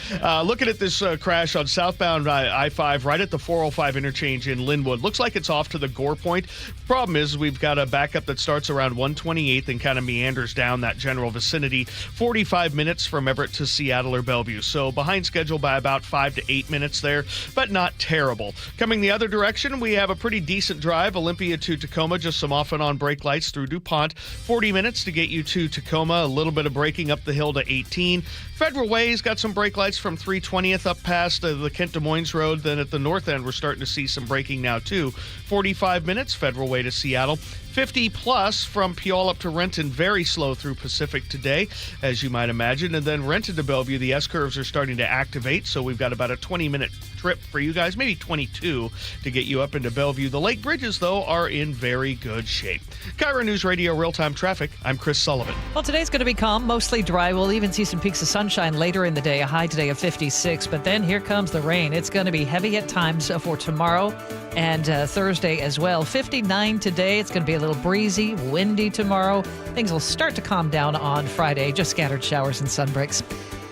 Looking at this crash on southbound I-5 right at the 405 interchange in Linwood. Looks like it's off to the Gore Point. Problem is we've got a backup that starts around 128th and kind of meanders down that general vicinity. 45 minutes from Everett to Seattle or Bellevue. So behind schedule by about 5 to 8 minutes there, but not terrible. Coming the other direction, we have a pretty decent drive. Olympia to Tacoma, just some off and on brake lights through DuPont. 40 minutes to get you to Tacoma. A little bit of braking up the hill to 18. Federal Way's got some brake lights from 320th up past the Kent Des Moines Road. Then at the north end, we're starting to see some braking now, too. 45 minutes, Federal Way to Seattle. 50 plus from Puyallup to Renton, very slow through Pacific today, as you might imagine. And then Renton to Bellevue, the S-curves are starting to activate, so we've got about a 20-minute trip for you guys, maybe 22 to get you up into Bellevue. The Lake Bridges, though, are in very good shape. KIRO Newsradio real-time traffic. I'm Chris Sullivan. Well, today's going to be calm, mostly dry. We'll even see some peaks of sunshine later in the day, a high today of 56. But then here comes the rain. It's going to be heavy at times for tomorrow and Thursday as well. 59 today. It's going to be a little breezy, windy tomorrow. Things will start to calm down on Friday. Just scattered showers and sunbreaks.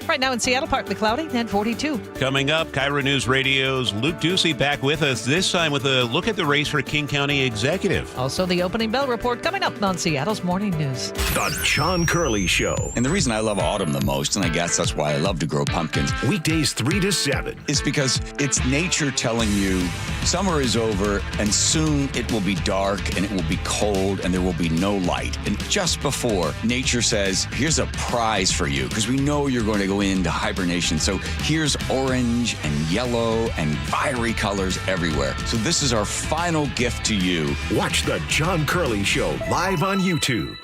Right now in Seattle, partly cloudy and 42. Coming up, KIRO News Radio's Luke Ducey back with us, this time with a look at the race for King County Executive. Also, the opening bell report coming up on Seattle's Morning News. The John Curley Show. And the reason I love autumn the most, and I guess that's why I love to grow pumpkins, Weekdays 3 to 7. is because it's nature telling you summer is over and soon it will be dark and it will be cold and there will be no light. And just before, nature says, here's a prize for you because we know you're going to go into hibernation. So here's orange and yellow and fiery colors everywhere. So this is our final gift to you. Watch The John Curley Show live on YouTube.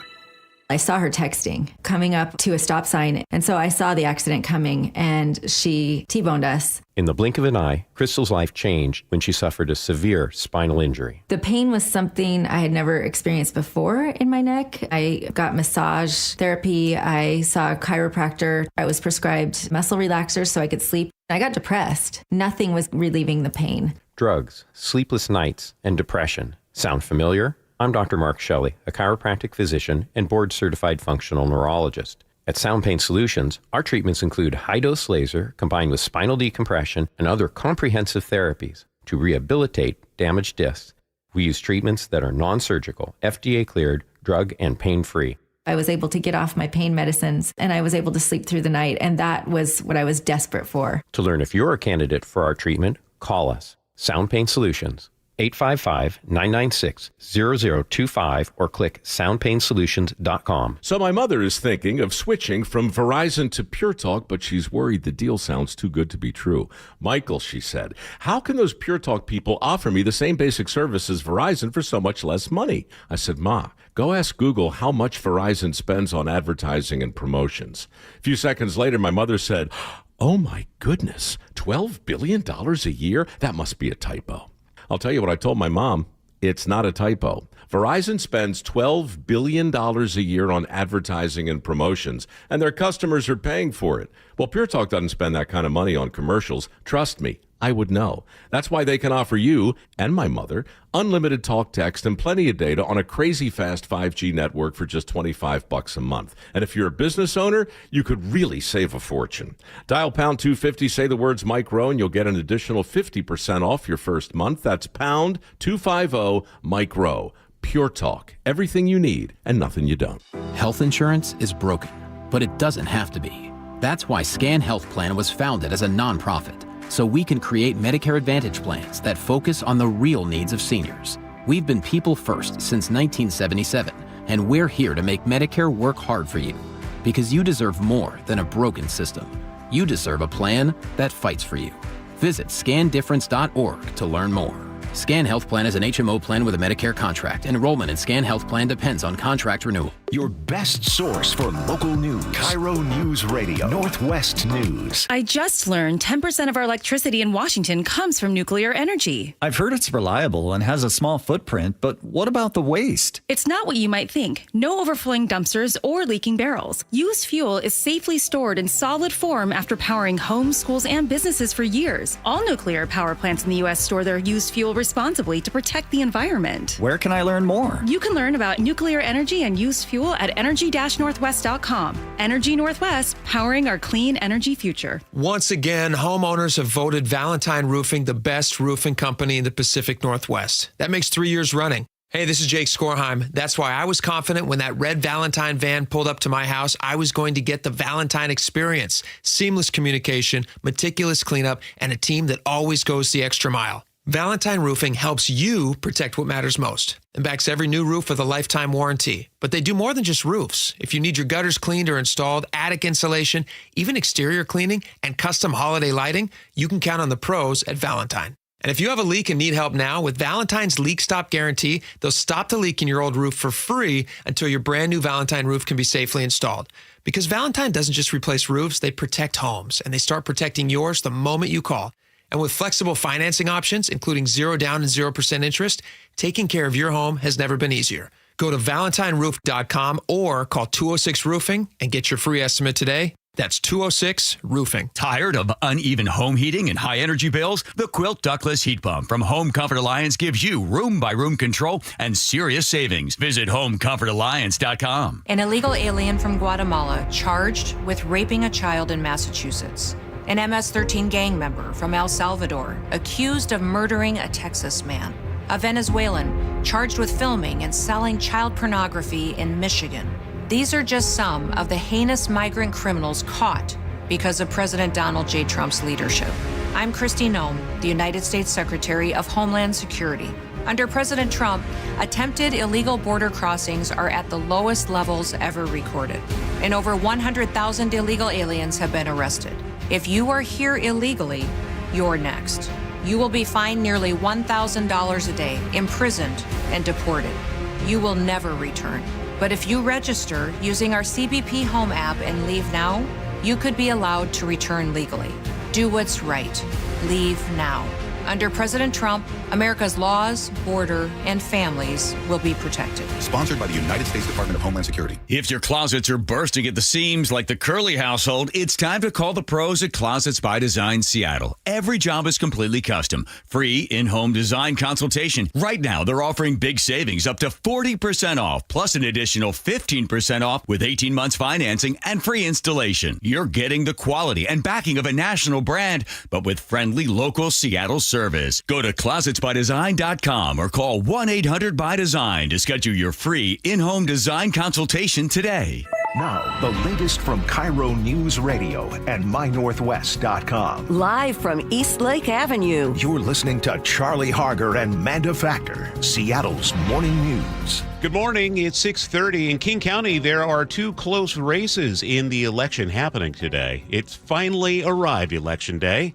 I saw her texting, coming up to a stop sign. And so I saw the accident coming and she T-boned us. In the blink of an eye, Crystal's life changed when she suffered a severe spinal injury. The pain was something I had never experienced before in my neck. I got massage therapy. I saw a chiropractor. I was prescribed muscle relaxers so I could sleep. I got depressed. Nothing was relieving the pain. Drugs, sleepless nights, and depression. Sound familiar? I'm Dr. Mark Shelley, a chiropractic physician and board-certified functional neurologist. At Sound Pain Solutions, our treatments include high-dose laser combined with spinal decompression and other comprehensive therapies to rehabilitate damaged discs. We use treatments that are non-surgical, FDA-cleared, drug and pain-free. I was able to get off my pain medicines and I was able to sleep through the night, and that was what I was desperate for. To learn if you're a candidate for our treatment, call us. Sound Pain Solutions, 855-996-0025 or click soundpainsolutions.com. So my mother is thinking of switching from Verizon to Pure Talk, but she's worried the deal sounds too good to be true. Michael, she said, how can those Pure Talk people offer me the same basic service as Verizon for so much less money? I said, Ma, go ask Google how much Verizon spends on advertising and promotions. A few seconds later, my mother said, oh my goodness, $12 billion a year? That must be a typo. I'll tell you what I told my mom. It's not a typo. Verizon spends $12 billion a year on advertising and promotions, and their customers are paying for it. Well, Pure Talk doesn't spend that kind of money on commercials. Trust me, I would know. That's why they can offer you and my mother unlimited talk, text, and plenty of data on a crazy fast 5G network for just $25 a month. And if you're a business owner, you could really save a fortune. Dial pound 250, say the words Mike Rowe, and you'll get an additional 50% off your first month. That's pound 250 Mike Rowe. Pure Talk. Everything you need and nothing you don't. Health insurance is broken, but it doesn't have to be. That's why Scan Health Plan was founded as a nonprofit, so we can create Medicare Advantage plans that focus on the real needs of seniors. We've been people first since 1977, and we're here to make Medicare work hard for you, because you deserve more than a broken system. You deserve a plan that fights for you. Visit scandifference.org to learn more. Scan Health Plan is an HMO plan with a Medicare contract. Enrollment in Scan Health Plan depends on contract renewal. Your best source for local news. KIRO News Radio, Northwest News. I just learned 10% of our electricity in Washington comes from nuclear energy. I've heard it's reliable and has a small footprint, but what about the waste? It's not what you might think. No overflowing dumpsters or leaking barrels. Used fuel is safely stored in solid form after powering homes, schools, and businesses for years. All nuclear power plants in the U.S. store their used fuel responsibly to protect the environment. Where can I learn more? You can learn about nuclear energy and used fuel at energy-northwest.com. Energy Northwest, powering our clean energy future. Once again, homeowners have voted Valentine Roofing the best roofing company in the Pacific Northwest. That makes 3 years running. Hey, this is Jake Skorheim. That's why I was confident when that red Valentine van pulled up to my house, I was going to get the Valentine experience. Seamless communication, meticulous cleanup, and a team that always goes the extra mile. Valentine Roofing helps you protect what matters most and backs every new roof with a lifetime warranty. But they do more than just roofs. If you need your gutters cleaned or installed, attic insulation, even exterior cleaning, and custom holiday lighting, you can count on the pros at Valentine. And if you have a leak and need help now, with Valentine's Leak Stop Guarantee, they'll stop the leak in your old roof for free until your brand new Valentine roof can be safely installed. Because Valentine doesn't just replace roofs, they protect homes, and they start protecting yours the moment you call. And with flexible financing options, including 0 down and 0% interest, taking care of your home has never been easier. Go to ValentineRoof.com or call 206 Roofing and get your free estimate today. That's 206 Roofing. Tired of uneven home heating and high energy bills? The Quilt Ductless Heat Pump from Home Comfort Alliance gives you room-by-room control and serious savings. Visit homecomfortalliance.com. An illegal alien from Guatemala charged with raping a child in Massachusetts. An MS-13 gang member from El Salvador accused of murdering a Texas man. A Venezuelan charged with filming and selling child pornography in Michigan. These are just some of the heinous migrant criminals caught because of President Donald J. Trump's leadership. I'm Kristi Noem, the United States Secretary of Homeland Security. Under President Trump, attempted illegal border crossings are at the lowest levels ever recorded, and over 100,000 illegal aliens have been arrested. If you are here illegally, you're next. You will be fined nearly $1,000 a day, imprisoned, and deported. You will never return. But if you register using our CBP Home app and leave now, you could be allowed to return legally. Do what's right. Leave now. Under President Trump, America's laws, border, and families will be protected. Sponsored by the United States Department of Homeland Security. If your closets are bursting at the seams like the Curly household, it's time to call the pros at Closets by Design Seattle. Every job is completely custom. Free in-home design consultation. Right now, they're offering big savings up to 40% off, plus an additional 15% off with 18 months financing and free installation. You're getting the quality and backing of a national brand, but with friendly local Seattle service. Go to closetsbydesign.com or call 1-800-BY-DESIGN to schedule your free in-home design consultation today. Now, the latest from KIRO Newsradio and MyNorthwest.com. Live from East Lake Avenue. You're listening to Charlie Harger and Manda Factor, Seattle's morning news. Good morning. It's 6:30 in King County. There are two close races in the election happening today. It's finally arrived, Election Day.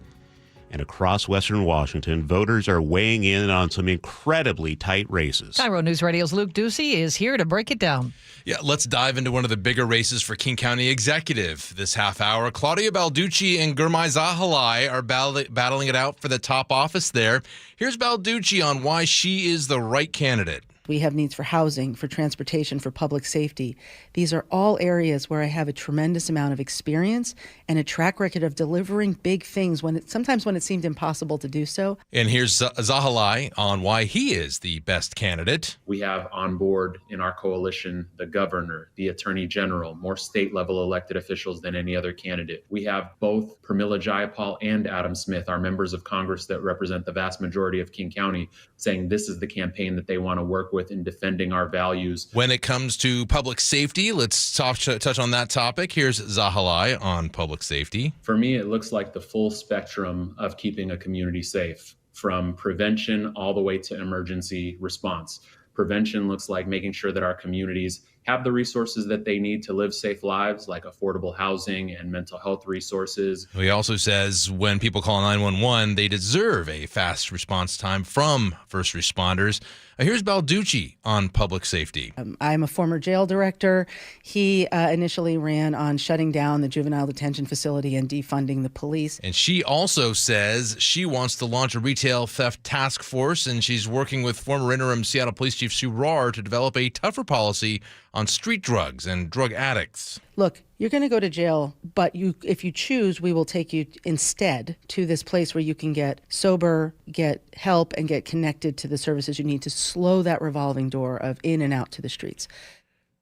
And across Western Washington, voters are weighing in on some incredibly tight races. KIRO News Radio's Luke Ducey is here to break it down. Yeah, let's dive into one of the bigger races for King County Executive this half hour. Claudia Balducci and Gurmai Zahalai are battling it out for the top office there. Here's Balducci on why she is the right candidate. We have needs for housing, for transportation, for public safety. These are all areas where I have a tremendous amount of experience and a track record of delivering big things sometimes when it seemed impossible to do so. And here's Zahalai on why he is the best candidate. We have on board in our coalition the governor, the attorney general, more state-level elected officials than any other candidate. We have both Pramila Jayapal and Adam Smith, our members of Congress that represent the vast majority of King County, saying this is the campaign that they want to work with in defending our values. When it comes to public safety, let's touch on that topic. Here's Zahalai on public safety. For me, it looks like the full spectrum of keeping a community safe, from prevention all the way to emergency response. Prevention looks like making sure that our communities have the resources that they need to live safe lives, like affordable housing and mental health resources. He also says when people call 911, they deserve a fast response time from first responders. Here's Balducci on public safety. I'm a former jail director. He initially ran on shutting down the juvenile detention facility and defunding the police. And she also says she wants to launch a retail theft task force, and she's working with former interim Seattle Police Chief Sue Rahr to develop a tougher policy on street drugs and drug addicts. Look, you're going to go to jail, but if you choose, we will take you instead to this place where you can get sober, get help, and get connected to the services you need to slow that revolving door of in and out to the streets.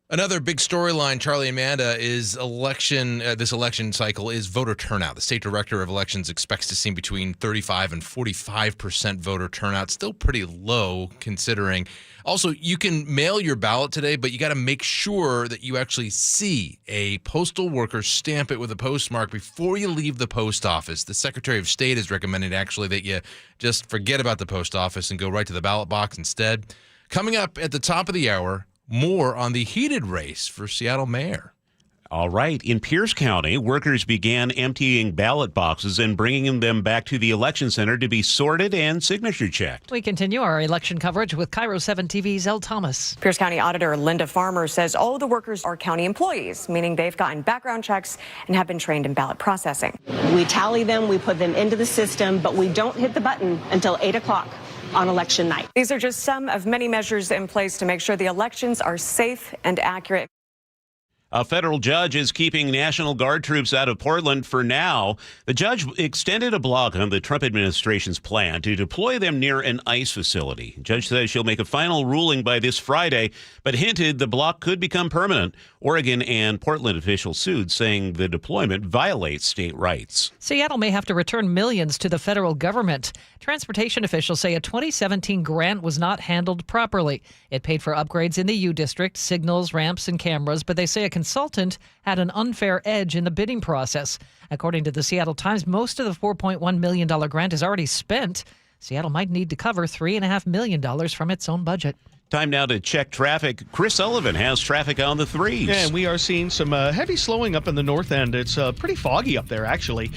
Another big storyline, Charlie and Amanda, is this election cycle is voter turnout. The state director of elections expects to see between 35 and 45% voter turnout. Still pretty low considering. Also, you can mail your ballot today, but you got to make sure that you actually see a postal worker stamp it with a postmark before you leave the post office. The Secretary of State is recommending actually that you just forget about the post office and go right to the ballot box instead. Coming up at the top of the hour, more on the heated race for Seattle mayor. All right. In Pierce County, workers began emptying ballot boxes and bringing them back to the election center to be sorted and signature checked. We continue our election coverage with KIRO 7 TV's Elle Thomas. Pierce County Auditor Linda Farmer says all of the workers are county employees, meaning they've gotten background checks and have been trained in ballot processing. We tally them, we put them into the system, but we don't hit the button until 8 o'clock. On election night. These are just some of many measures in place to make sure the elections are safe and accurate. A federal judge is keeping National Guard troops out of Portland for now. The judge extended a block on the Trump administration's plan to deploy them near an ICE facility. The judge says she'll make a final ruling by this Friday, but hinted the block could become permanent. Oregon and Portland officials sued, saying the deployment violates state rights. Seattle may have to return millions to the federal government. Transportation officials say a 2017 grant was not handled properly. It paid for upgrades in the U District, signals, ramps, and cameras, but they say a consultant had an unfair edge in the bidding process. According to the Seattle Times, most of the $4.1 million grant is already spent. Seattle might need to cover $3.5 million from its own budget. Time now to check traffic. Chris Sullivan has traffic on the 3s. Yeah, and we are seeing some heavy slowing up in the north end. It's pretty foggy up there, actually.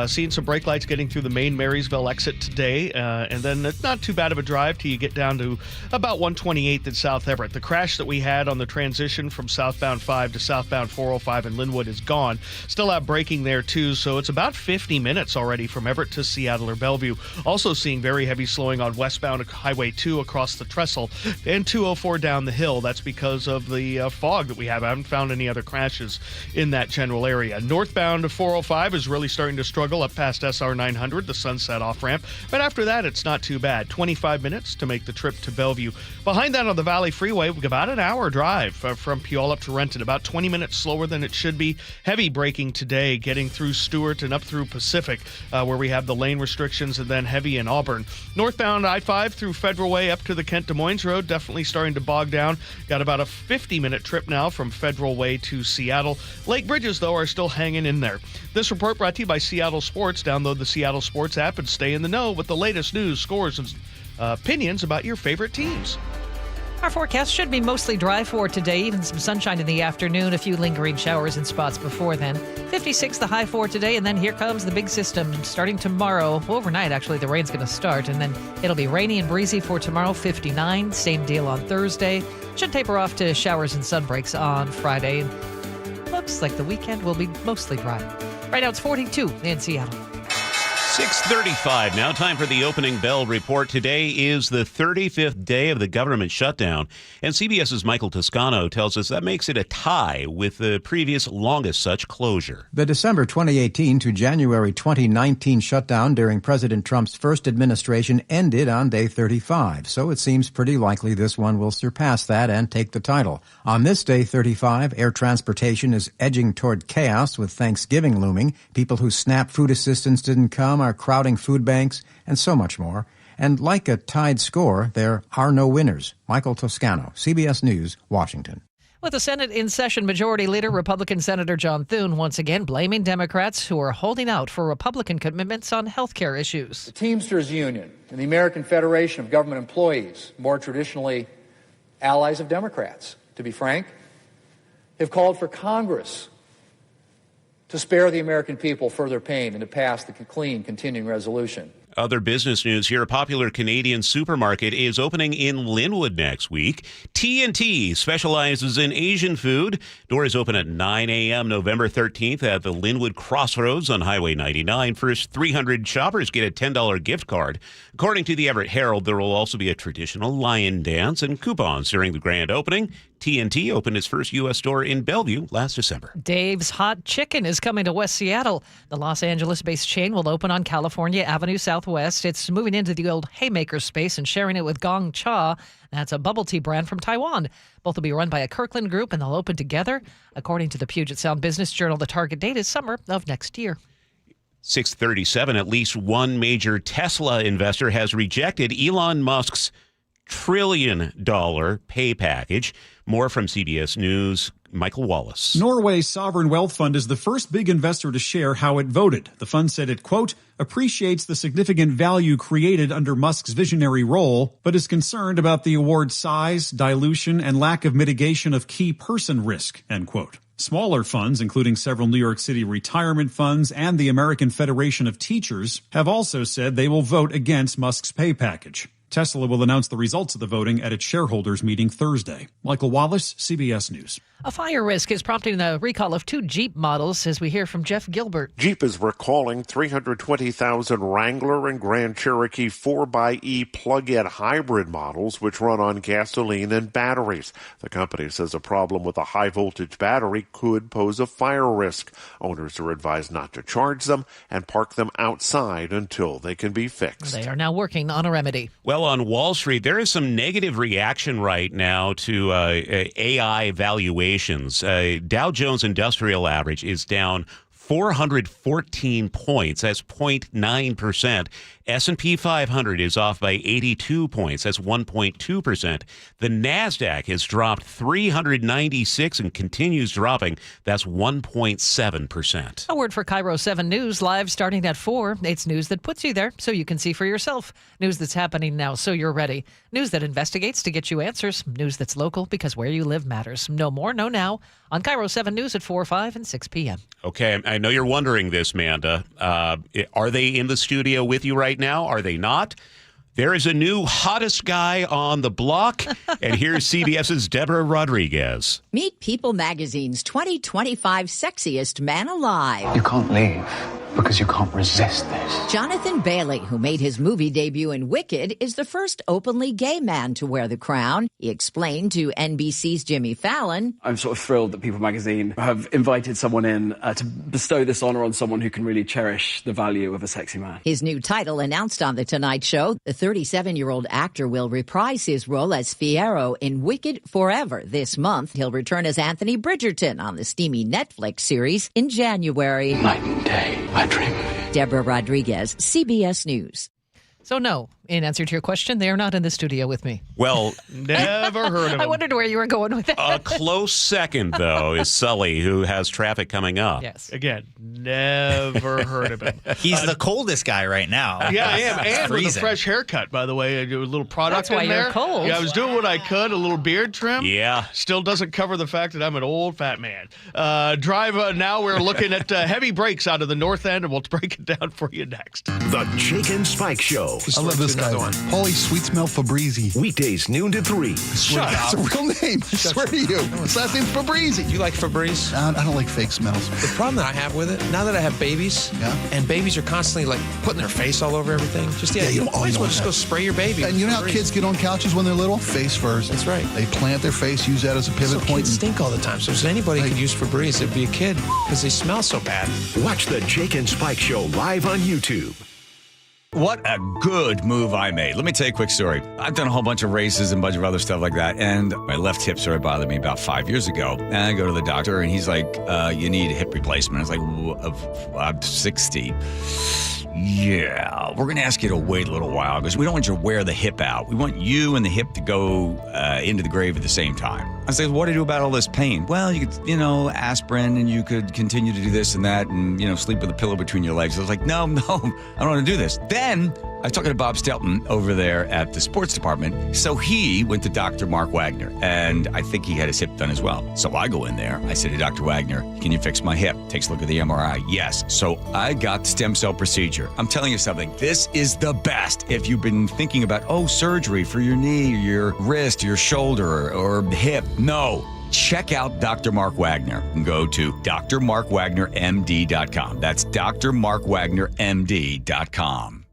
Seeing some brake lights getting through the main Marysville exit today. And then it's not too bad of a drive till you get down to about 128th in South Everett. The crash that we had on the transition from southbound 5 to southbound 405 in Linwood is gone. Still have braking there, too. So it's about 50 minutes already from Everett to Seattle or Bellevue. Also seeing very heavy slowing on westbound Highway 2 across the trestle. And 204 down the hill. That's because of the fog that we have. I haven't found any other crashes in that general area. Northbound 405 is really starting to struggle up past SR 900, the Sunset off-ramp. But after that, it's not too bad. 25 minutes to make the trip to Bellevue. Behind that on the Valley Freeway, we've about an hour drive from Puyallup to Renton. About 20 minutes slower than it should be. Heavy braking today, getting through Stewart and up through Pacific, where we have the lane restrictions, and then heavy in Auburn. Northbound I-5 through Federal Way up to the Kent Des Moines Road, definitely starting to bog down. Got about a 50-minute trip now from Federal Way to Seattle. Lake bridges, though, are still hanging in there. This report brought to you by Seattle Sports. Download the Seattle Sports app and stay in the know with the latest news, scores, and opinions about your favorite teams. Our forecast should be mostly dry for today, even some sunshine in the afternoon, a few lingering showers in spots before then. 56 the high for today, and then here comes the big system starting tomorrow. Overnight, actually, the rain's going to start, and then it'll be rainy and breezy for tomorrow, 59. Same deal on Thursday. Should taper off to showers and sun breaks on Friday. Looks like the weekend will be mostly dry. Right now, it's 42 in Seattle. 6:35 now. Time for the opening bell report. Today is the 35th day of the government shutdown, and CBS's Michael Toscano tells us that makes it a tie with the previous longest such closure. The December 2018 to January 2019 shutdown during President Trump's first administration ended on day 35, so it seems pretty likely this one will surpass that and take the title. On this day 35, air transportation is edging toward chaos with Thanksgiving looming. People whose SNAP food assistance didn't come are crowding food banks, and so much more. And like a tied score, there are no winners. Michael Toscano, CBS News, Washington. With the Senate in session, Majority Leader Republican Senator John Thune once again blaming Democrats who are holding out for Republican commitments on health care issues. The Teamsters Union and the American Federation of Government Employees, more traditionally allies of Democrats, to be frank, have called for Congress to spare the American people further pain and to pass the clean continuing resolution. Other business news here. A popular Canadian supermarket is opening in Linwood next week. T&T specializes in Asian food. Doors open at 9 a.m. November 13th at the Linwood Crossroads on Highway 99. First 300 shoppers get a $10 gift card. According to the Everett Herald, there will also be a traditional lion dance and coupons during the grand opening. T&T opened its first U.S. store in Bellevue last December. Dave's Hot Chicken is coming to West Seattle. The Los Angeles-based chain will open on California Avenue Southwest. It's moving into the old Haymaker space and sharing it with Gong Cha. That's a bubble tea brand from Taiwan. Both will be run by a Kirkland group, and they'll open together. According to the Puget Sound Business Journal, the target date is summer of next year. 6:37, at least one major Tesla investor has rejected Elon Musk's trillion-dollar pay package. More from CBS News, Michael Wallace. Norway's sovereign wealth fund is the first big investor to share how it voted. The fund said it, quote, appreciates the significant value created under Musk's visionary role, but is concerned about the award's size, dilution, and lack of mitigation of key person risk, end quote. Smaller funds, including several New York City retirement funds and the American Federation of Teachers, have also said they will vote against Musk's pay package. Tesla will announce the results of the voting at its shareholders meeting Thursday. Michael Wallace, CBS News. A fire risk is prompting the recall of 2 Jeep models, as we hear from Jeff Gilbert. Jeep is recalling 320,000 Wrangler and Grand Cherokee 4xe plug-in hybrid models, which run on gasoline and batteries. The company says a problem with a high-voltage battery could pose a fire risk. Owners are advised not to charge them and park them outside until they can be fixed. They are now working on a remedy. Well, on Wall Street, there is some negative reaction right now to AI valuations. Dow Jones Industrial Average is down 414 points. That's 0.9%. S&P 500 is off by 82 points. That's 1.2%. The NASDAQ has dropped 396 and continues dropping. That's 1.7%. A word for KIRO 7 News, live starting at 4. It's news that puts you there so you can see for yourself. News that's happening now so you're ready. News that investigates to get you answers. News that's local because where you live matters. No more, no now. On KIRO 7 News at 4, 5, and 6 p.m. Okay, I know you're wondering this, Manda. Are they in the studio with you right now? Are they not? There is a new hottest guy on the block, and here's CBS's Deborah Rodriguez. Meet People Magazine's 2025 Sexiest Man Alive. You can't leave because you can't resist this. Jonathan Bailey, who made his movie debut in Wicked, is the first openly gay man to wear the crown. He explained to NBC's Jimmy Fallon, I'm sort of thrilled that People Magazine have invited someone in to bestow this honor on someone who can really cherish the value of a sexy man. His new title announced on The Tonight Show. The 37-year-old actor will reprise his role as Fiyero in Wicked Forever this month. He'll return as Anthony Bridgerton on the steamy Netflix series in January. Night and day, I dream of you. Deborah Rodriguez, CBS News. So no, in answer to your question, they are not in the studio with me. Well, never heard of him. I wondered where you were going with that. A close second, though, is Sully, who has traffic coming up. Yes. Again, never heard of him. He's the coldest guy right now. Yeah, I am. And with a fresh haircut, by the way. I do a little product That's why in there. you're cold. Yeah, I was doing what I could. A little beard trim. Yeah. Still doesn't cover the fact that I'm an old fat man. Now we're looking at heavy breaks out of the north end, and we'll break it down for you next. The Jake and Spike Show. I love this guy. Holy sweet smell Fabrizi. Weekdays noon to 3. Shut up. It's a real name. I swear to you. His last name's Fabrizi. You like Febreze? I don't like fake smells. The problem that I have with it, now that I have babies, and babies are constantly like putting their face all over everything, just you might as well just go spray your baby. And you know how kids get on couches when they're little? Face first. That's right. They plant their face, use that as a pivot point. Kids stink all the time. So if anybody could use Febreze, it'd be a kid because they smell so bad. Watch the Jake and Spike Show live on YouTube. What a good move I made. Let me tell you a quick story. I've done a whole bunch of races and a bunch of other stuff like that, and my left hip started bothering me about 5 years ago. And I go to the doctor, and he's like, you need a hip replacement. I was like, I'm 60. Yeah, we're going to ask you to wait a little while because we don't want you to wear the hip out. We want you and the hip to go into the grave at the same time. I said, what do you do about all this pain? Well, you could, aspirin, and you could continue to do this and that and, sleep with a pillow between your legs. I was like, no, I don't want to do this. Then I was talking to Bob Stelton over there at the sports department. So he went to Dr. Mark Wagner, and I think he had his hip done as well. So I go in there. I said to Dr. Wagner, can you fix my hip? Takes a look at the MRI. Yes. So I got the stem cell procedure. I'm telling you something. This is the best. If you've been thinking about, surgery for your knee, your wrist, your shoulder, or hip. No. Check out Dr. Mark Wagner and go to drmarkwagnermd.com. That's drmarkwagnermd.com.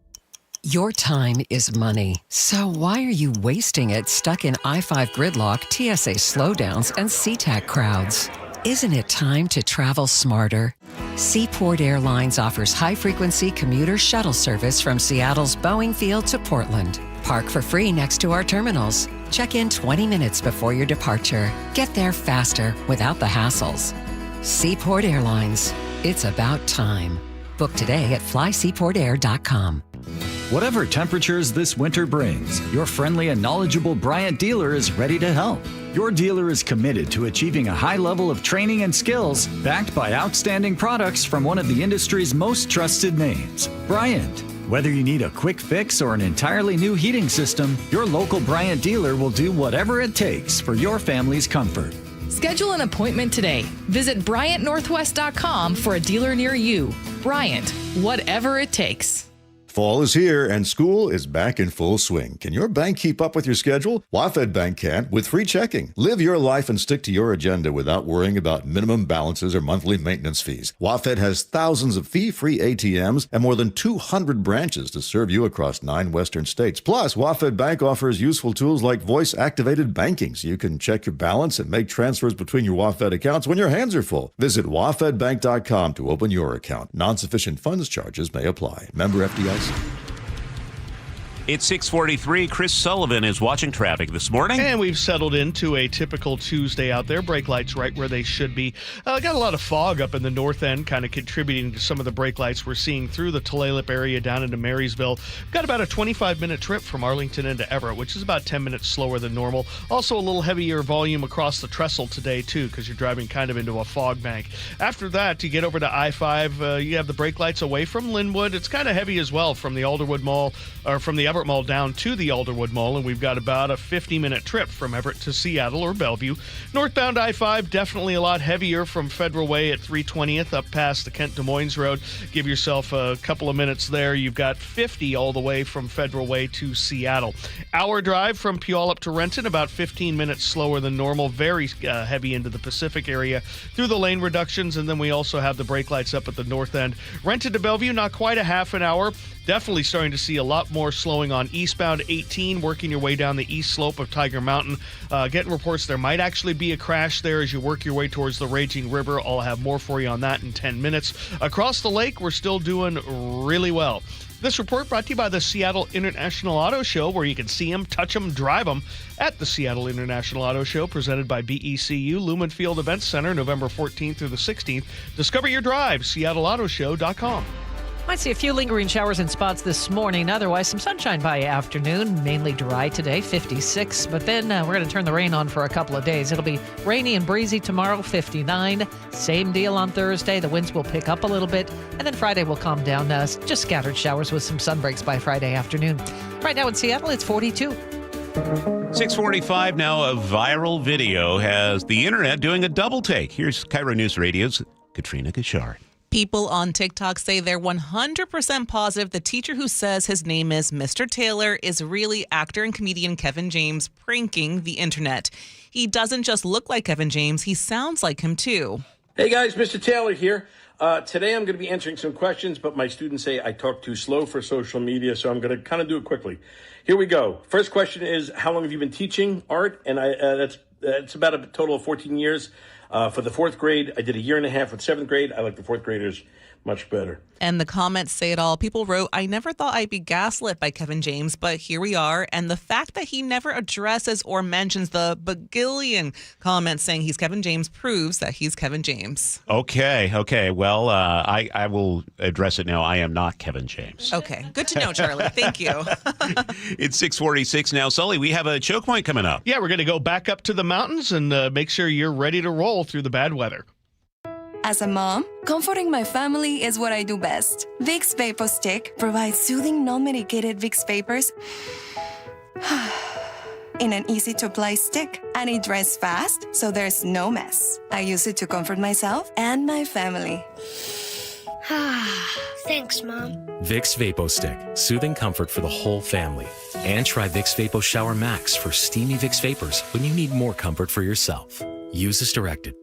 Your time is money. So why are you wasting it stuck in I-5 gridlock, TSA slowdowns, and SeaTac crowds? Isn't it time to travel smarter? Seaport Airlines offers high-frequency commuter shuttle service from Seattle's Boeing Field to Portland. Park for free next to our terminals. Check in 20 minutes before your departure. Get there faster without the hassles. Seaport Airlines. It's about time. Book today at flyseaportair.com. Whatever temperatures this winter brings, your friendly and knowledgeable Bryant dealer is ready to help. Your dealer is committed to achieving a high level of training and skills backed by outstanding products from one of the industry's most trusted names, Bryant. Whether you need a quick fix or an entirely new heating system, your local Bryant dealer will do whatever it takes for your family's comfort. Schedule an appointment today. Visit BryantNorthwest.com for a dealer near you. Bryant, whatever it takes. Fall is here and school is back in full swing. Can your bank keep up with your schedule? WaFd Bank can with free checking. Live your life and stick to your agenda without worrying about minimum balances or monthly maintenance fees. WaFd has thousands of fee-free ATMs and more than 200 branches to serve you across 9 western states. Plus, WaFd Bank offers useful tools like voice-activated banking, so you can check your balance and make transfers between your WaFd accounts when your hands are full. Visit wafdbank.com to open your account. Non-sufficient funds charges may apply. Member FDIC. It's 6:43. Chris Sullivan is watching traffic this morning. And we've settled into a typical Tuesday out there. Brake lights right where they should be. Got a lot of fog up in the north end, kind of contributing to some of the brake lights we're seeing through the Tulalip area down into Marysville. Got about a 25-minute trip from Arlington into Everett, which is about 10 minutes slower than normal. Also a little heavier volume across the trestle today, too, because you're driving kind of into a fog bank. After that, you get over to I-5. You have the brake lights away from Linwood. It's kind of heavy as well from the Alderwood Mall, or from the Everett Mall down to the Alderwood Mall, and we've got about a 50-minute trip from Everett to Seattle or Bellevue. Northbound I-5, definitely a lot heavier from Federal Way at 320th up past the Kent Des Moines Road. Give yourself a couple of minutes there. You've got 50 all the way from Federal Way to Seattle. Hour drive from Puyallup to Renton, about 15 minutes slower than normal. Very heavy into the Pacific area through the lane reductions, and then we also have the brake lights up at the north end. Renton to Bellevue, not quite a half an hour. Definitely starting to see a lot more slowing on eastbound 18, working your way down the east slope of Tiger Mountain. Getting reports there might actually be a crash there as you work your way towards the Raging River. I'll have more for you on that in 10 minutes. Across the lake, we're still doing really well. This report brought to you by the Seattle International Auto Show, where you can see them, touch them, drive them at the Seattle International Auto Show, presented by BECU, Lumen Field Events Center, November 14th through the 16th. Discover your drive, seattleautoshow.com. Might see a few lingering showers in spots this morning. Otherwise, some sunshine by afternoon. Mainly dry today, 56. But then we're going to turn the rain on for a couple of days. It'll be rainy and breezy tomorrow, 59. Same deal on Thursday. The winds will pick up a little bit. And then Friday will calm down. Just scattered showers with some sun breaks by Friday afternoon. Right now in Seattle, it's 42. 6:45 now. A viral video has the internet doing a double take. Here's KIRO News Radio's Katrina Gashard. People on TikTok say they're 100% positive the teacher who says his name is Mr. Taylor is really actor and comedian Kevin James pranking the internet. He doesn't just look like Kevin James, he sounds like him too. Hey guys, Mr. Taylor here. Today I'm going to be answering some questions, but my students say I talk too slow for social media, so I'm going to kind of do it quickly. Here we go. First question is, how long have you been teaching art? And that's about a total of 14 years. For the 4th grade, I did a year and a half with 7th grade. I like the 4th graders much better. And the comments say it all. People wrote, I never thought I'd be gaslit by Kevin James, but here we are. And the fact that he never addresses or mentions the bagillion comments saying he's Kevin James proves that he's Kevin James. Okay. Well, I will address it now. I am not Kevin James. Okay. Good to know, Charlie. Thank you. It's 6:46 now. Sully, we have a choke point coming up. Yeah, we're going to go back up to the mountains and make sure you're ready to roll through the bad weather. As a mom, comforting my family is what I do best. Vicks Vapor Stick provides soothing, non-medicated Vicks vapors in an easy-to-apply stick, and it dries fast, so there's no mess. I use it to comfort myself and my family. Thanks, Mom. Vicks Vapo Stick, soothing comfort for the whole family. And try Vicks Vapo Shower Max for steamy Vicks vapors when you need more comfort for yourself. Use as directed.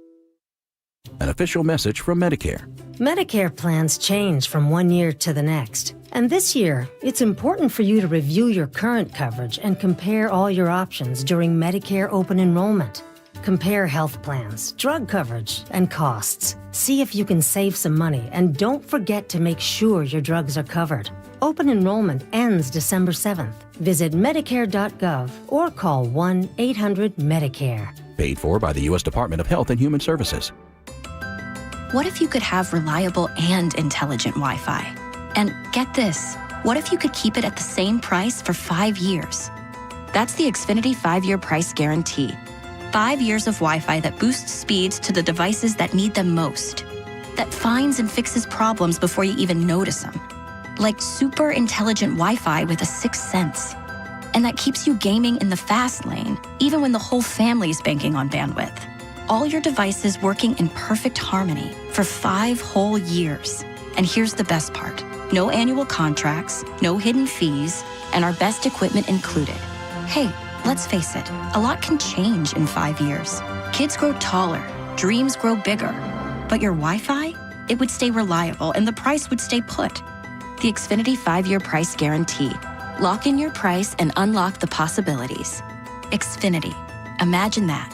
An official message from Medicare. Medicare plans change from one year to the next. And this year, it's important for you to review your current coverage and compare all your options during Medicare open enrollment. Compare health plans, drug coverage, and costs. See if you can save some money, and don't forget to make sure your drugs are covered. Open enrollment ends December 7th. Visit Medicare.gov or call 1-800-MEDICARE. Paid for by the U.S. Department of Health and Human Services. What if you could have reliable and intelligent Wi-Fi? And get this, what if you could keep it at the same price for 5 years? That's the Xfinity 5-year price guarantee. 5 years of Wi-Fi that boosts speeds to the devices that need them most. That finds and fixes problems before you even notice them. Like super intelligent Wi-Fi with a 6th sense. And that keeps you gaming in the fast lane, even when the whole family's banking on bandwidth. All your devices working in perfect harmony for 5 whole years. And here's the best part. No annual contracts, no hidden fees, and our best equipment included. Hey, let's face it, a lot can change in 5 years. Kids grow taller, dreams grow bigger. But your Wi-Fi? It would stay reliable and the price would stay put. The Xfinity 5-year price guarantee. Lock in your price and unlock the possibilities. Xfinity. Imagine that.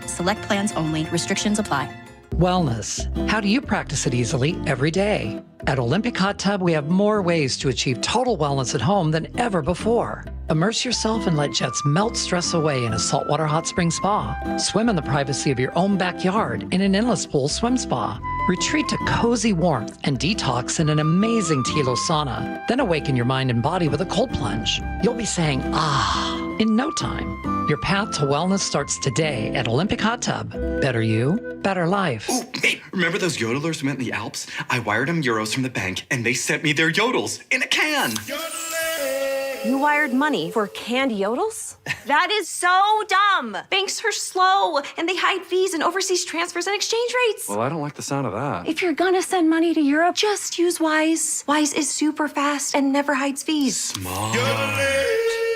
Select plans only. Restrictions apply. Wellness. How do you practice it easily every day? At Olympic Hot Tub, we have more ways to achieve total wellness at home than ever before. Immerse yourself and let jets melt stress away in a saltwater hot spring spa. Swim in the privacy of your own backyard in an endless pool swim spa. Retreat to cozy warmth and detox in an amazing Tilo sauna. Then awaken your mind and body with a cold plunge. You'll be saying, ah, in no time. Your path to wellness starts today at Olympic Hot Tub. Better you, better life. Ooh, mate, remember those yodelers we met in the Alps? I wired them euros from the bank, and they sent me their yodels in a can. You wired money for canned yodels? That is so dumb. Banks are slow, and they hide fees and overseas transfers and exchange rates. Well, I don't like the sound of that. If you're gonna send money to Europe, just use Wise. Wise is super fast and never hides fees. Smart.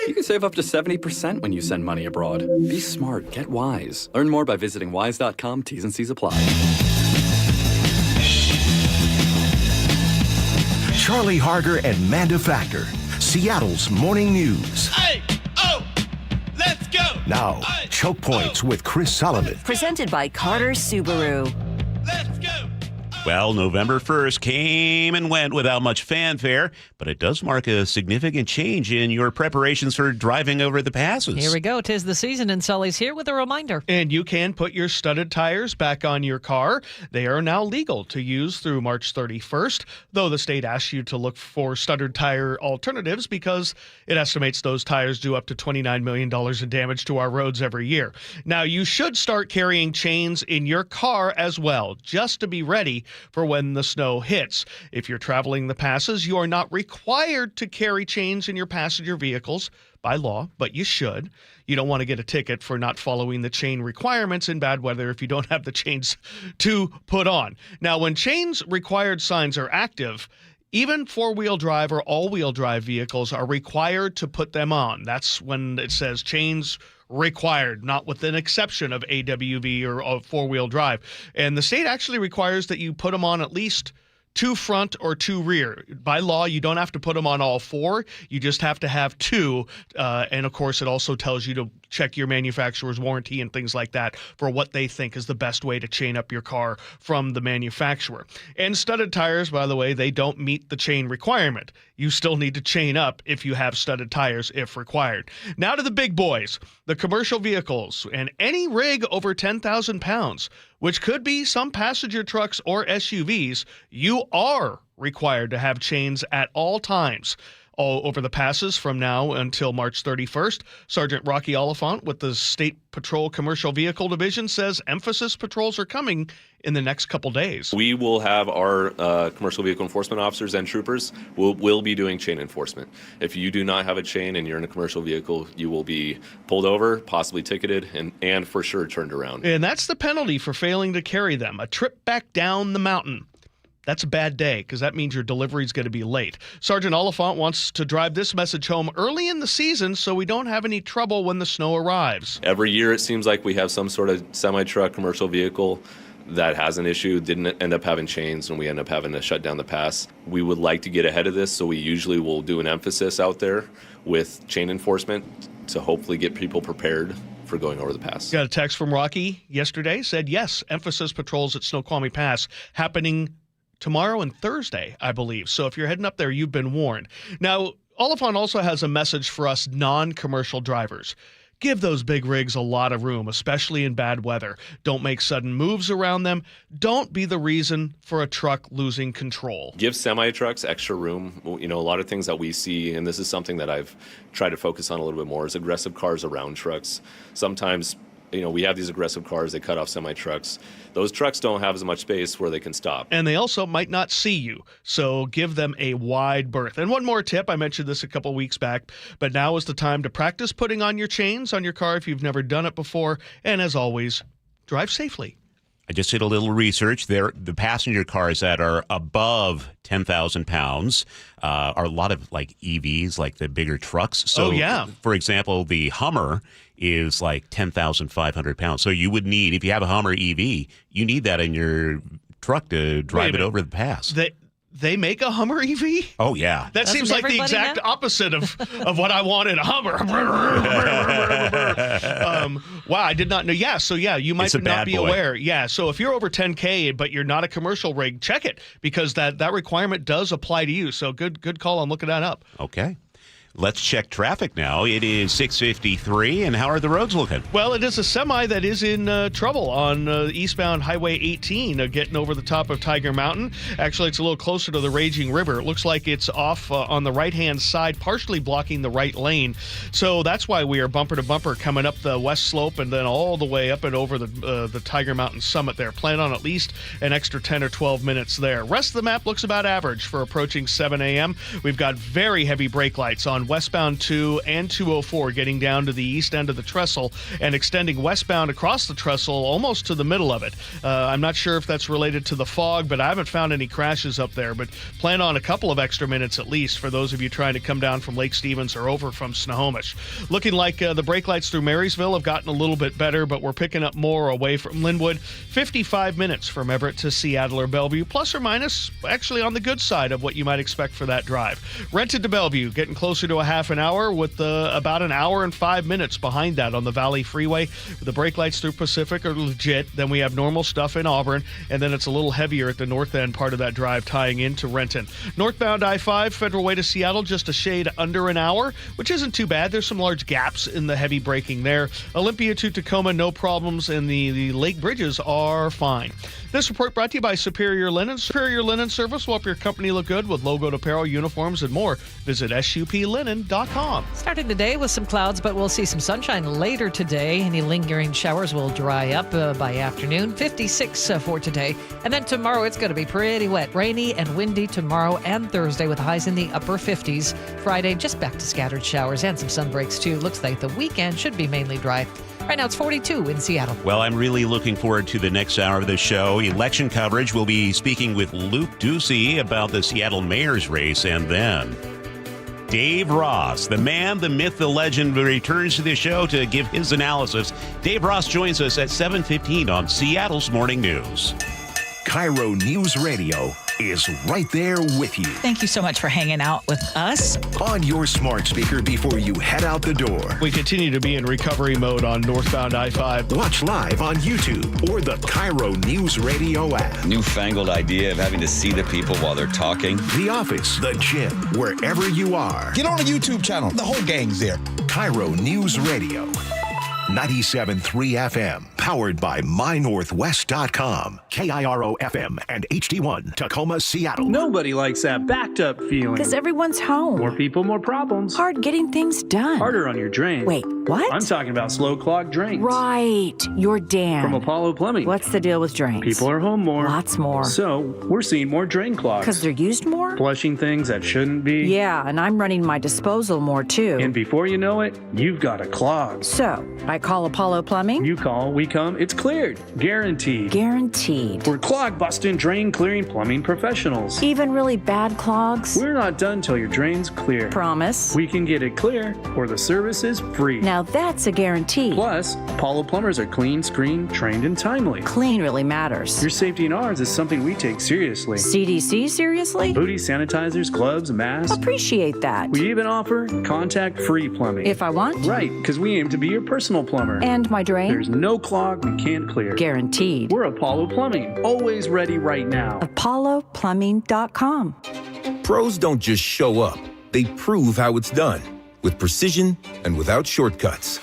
You can save up to 70% when you send money abroad. Be smart. Get Wise. Learn more by visiting wise.com. T's and C's apply. Charlie Harger and Manda Factor, Seattle's morning news. Hey, oh, let's go. Now, Choke Points with Chris Solomon. Presented by Carter Subaru. Let's go. Well, November 1st came and went without much fanfare, but it does mark a significant change in your preparations for driving over the passes. Here we go. 'Tis the season, and Sully's here with a reminder. And you can put your studded tires back on your car. They are now legal to use through March 31st, though the state asks you to look for studded tire alternatives because it estimates those tires do up to $29 million in damage to our roads every year. Now, you should start carrying chains in your car as well, just to be ready for when the snow hits. If you're traveling the passes, you are not required to carry chains in your passenger vehicles by law, but you should. You don't want to get a ticket for not following the chain requirements in bad weather if you don't have the chains to put on. Now, when chains required signs are active, even four-wheel drive or all-wheel drive vehicles are required to put them on. That's when it says chains required, not with an exception of AWV or four-wheel drive. And the state actually requires that you put them on at least 2 front or 2 rear. By law, you don't have to put them on all 4. You just have to have 2. And, of course, it also tells you to check your manufacturer's warranty and things like that for what they think is the best way to chain up your car from the manufacturer. And studded tires, by the way, they don't meet the chain requirement. You still need to chain up if you have studded tires if required. Now to the big boys, the commercial vehicles and any rig over 10,000 pounds, which could be some passenger trucks or SUVs, you are required to have chains at all times. All over the passes from now until March 31st. Sergeant Rocky Oliphant with the State Patrol Commercial Vehicle Division says emphasis patrols are coming in the next couple days. We will have our commercial vehicle enforcement officers and troopers will be doing chain enforcement. If you do not have a chain and you're in a commercial vehicle, you will be pulled over, possibly ticketed, and for sure turned around. And that's the penalty for failing to carry them, a trip back down the mountain. That's a bad day because that means your delivery is going to be late. Sergeant Oliphant wants to drive this message home early in the season so we don't have any trouble when the snow arrives. Every year it seems like we have some sort of semi-truck commercial vehicle that has an issue, didn't end up having chains, and we end up having to shut down the pass. We would like to get ahead of this, so we usually will do an emphasis out there with chain enforcement to hopefully get people prepared for going over the pass. Got a text from Rocky yesterday, said yes, emphasis patrols at Snoqualmie Pass happening tomorrow and Thursday, I believe. So if you're heading up there, you've been warned. Now, Oliphant also has a message for us non-commercial drivers. Give those big rigs a lot of room, especially in bad weather. Don't make sudden moves around them. Don't be the reason for a truck losing control. Give semi-trucks extra room. You know, a lot of things that we see, and this is something that I've tried to focus on a little bit more, is aggressive cars around trucks. Sometimes, you know, we have these aggressive cars, they cut off semi-trucks. Those trucks don't have as much space where they can stop. And they also might not see you, so give them a wide berth. And one more tip, I mentioned this a couple weeks back, but now is the time to practice putting on your chains on your car if you've never done it before. And as always, drive safely. I just did a little research. The passenger cars that are above 10,000 pounds are a lot of like EVs, like the bigger trucks. So, for example, the Hummer is like 10,500 pounds. So you would need, if you have a Hummer EV, you need that in your truck to drive it over the pass. They make a Hummer EV? Oh, yeah. That seems like the exact opposite of what I want in a Hummer. Wow, I did not know. Yeah, so you might not be aware. Yeah, so if you're over 10K but you're not a commercial rig, check it because that requirement does apply to you. So good call on looking that up. Okay. Let's check traffic now. It is 6:53, and how are the roads looking? Well, it is a semi that is in trouble on eastbound Highway 18, getting over the top of Tiger Mountain. Actually, it's a little closer to the Raging River. It looks like it's off on the right-hand side, partially blocking the right lane. So that's why we are bumper to bumper coming up the west slope and then all the way up and over the Tiger Mountain summit there. Plan on at least an extra 10 or 12 minutes there. Rest of the map looks about average for approaching 7 a.m. We've got very heavy brake lights on westbound 2 and 204 getting down to the east end of the trestle and extending westbound across the trestle almost to the middle of it. I'm not sure if that's related to the fog, but I haven't found any crashes up there. But plan on a couple of extra minutes at least for those of you trying to come down from Lake Stevens or over from Snohomish. Looking like the brake lights through Marysville have gotten a little bit better, but we're picking up more away from Linwood. 55 minutes from Everett to Seattle or Bellevue, plus or minus, actually on the good side of what you might expect for that drive. Rented to Bellevue, getting closer to a half an hour with about an hour and 5 minutes behind that on the Valley Freeway. The brake lights through Pacific are legit. Then we have normal stuff in Auburn, and then it's a little heavier at the north end part of that drive tying into Renton. Northbound I-5, Federal Way to Seattle, just a shade under an hour, which isn't too bad. There's some large gaps in the heavy braking there. Olympia to Tacoma, no problems, and the lake bridges are fine. This report brought to you by Superior Linen. Superior Linen Service will help your company look good with logoed apparel, uniforms, and more. Visit SUPLinen.com. Starting the day with some clouds, but we'll see some sunshine later today. Any lingering showers will dry up by afternoon. 56 for today. And then tomorrow it's going to be pretty wet. Rainy and windy tomorrow and Thursday with highs in the upper 50s. Friday, just back to scattered showers and some sun breaks too. Looks like the weekend should be mainly dry. Right now it's 42 in Seattle. Well, I'm really looking forward to the next hour of the show. Election coverage. We'll be speaking with Luke Ducey about the Seattle mayor's race, and then Dave Ross, the man, the myth, the legend, returns to the show to give his analysis. Dave Ross joins us at 7:15 on Seattle's Morning News. KIRO Newsradio is right there with you. Thank you so much for hanging out with us. On your smart speaker before you head out the door. We continue to be in recovery mode on northbound I-5. Watch live on YouTube or the KIRO Newsradio app. Newfangled idea of having to see the people while they're talking. The office, the gym, wherever you are. Get on the YouTube channel. The whole gang's there. KIRO Newsradio. 97.3 FM, powered by MyNorthwest.com, KIRO FM, and HD1, Tacoma, Seattle. Nobody likes that backed up feeling. Because everyone's home. More people, more problems. Hard getting things done. Harder on your drain. Wait, what? I'm talking about slow clogged drains. Right. Your Dan. From Apollo Plumbing. What's the deal with drains? People are home more. Lots more. So, we're seeing more drain clogs. Because they're used more? Flushing things that shouldn't be. Yeah, and I'm running my disposal more too. And before you know it, you've got a clog. So, I call Apollo Plumbing? You call, we come, it's cleared. Guaranteed. Guaranteed. We're clog busting, drain clearing plumbing professionals. Even really bad clogs? We're not done till your drain's clear. Promise? We can get it clear, or the service is free. Now that's a guarantee. Plus, Apollo plumbers are clean, screened, trained, and timely. Clean really matters. Your safety and ours is something we take seriously. CDC seriously? Booties, sanitizers, gloves, masks. Appreciate that. We even offer contact-free plumbing. If I want? Right, because we aim to be your personal plumber. And my drain? There's no clog we can't clear. Guaranteed. We're Apollo Plumbing. Always ready right now. ApolloPlumbing.com. Pros don't just show up. They prove how it's done. With precision and without shortcuts.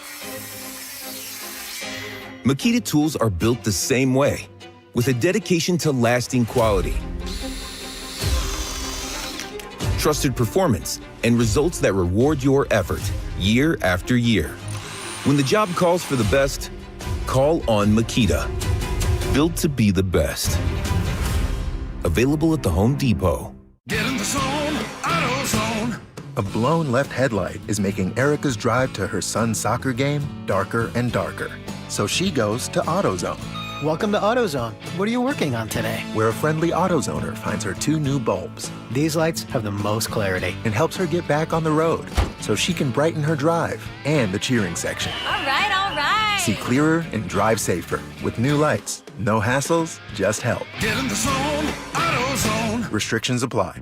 Makita tools are built the same way. With a dedication to lasting quality. Trusted performance and results that reward your effort year after year. When the job calls for the best, call on Makita. Built to be the best. Available at the Home Depot. Get in the zone, AutoZone. A blown left headlight is making Erica's drive to her son's soccer game darker and darker. So she goes to AutoZone. Welcome to AutoZone. What are you working on today? Where a friendly AutoZoner finds her 2 new bulbs. These lights have the most clarity. And helps her get back on the road so she can brighten her drive and the cheering section. All right, all right. See clearer and drive safer with new lights. No hassles, just help. Get in the zone, AutoZone. Restrictions apply.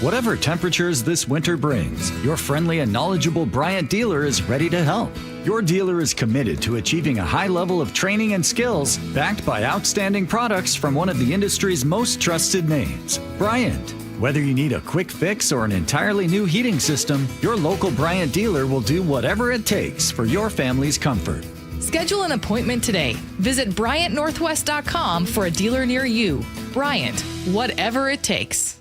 Whatever temperatures this winter brings, your friendly and knowledgeable Bryant dealer is ready to help. Your dealer is committed to achieving a high level of training and skills backed by outstanding products from one of the industry's most trusted names, Bryant. Whether you need a quick fix or an entirely new heating system, your local Bryant dealer will do whatever it takes for your family's comfort. Schedule an appointment today. Visit BryantNorthwest.com for a dealer near you. Bryant, whatever it takes.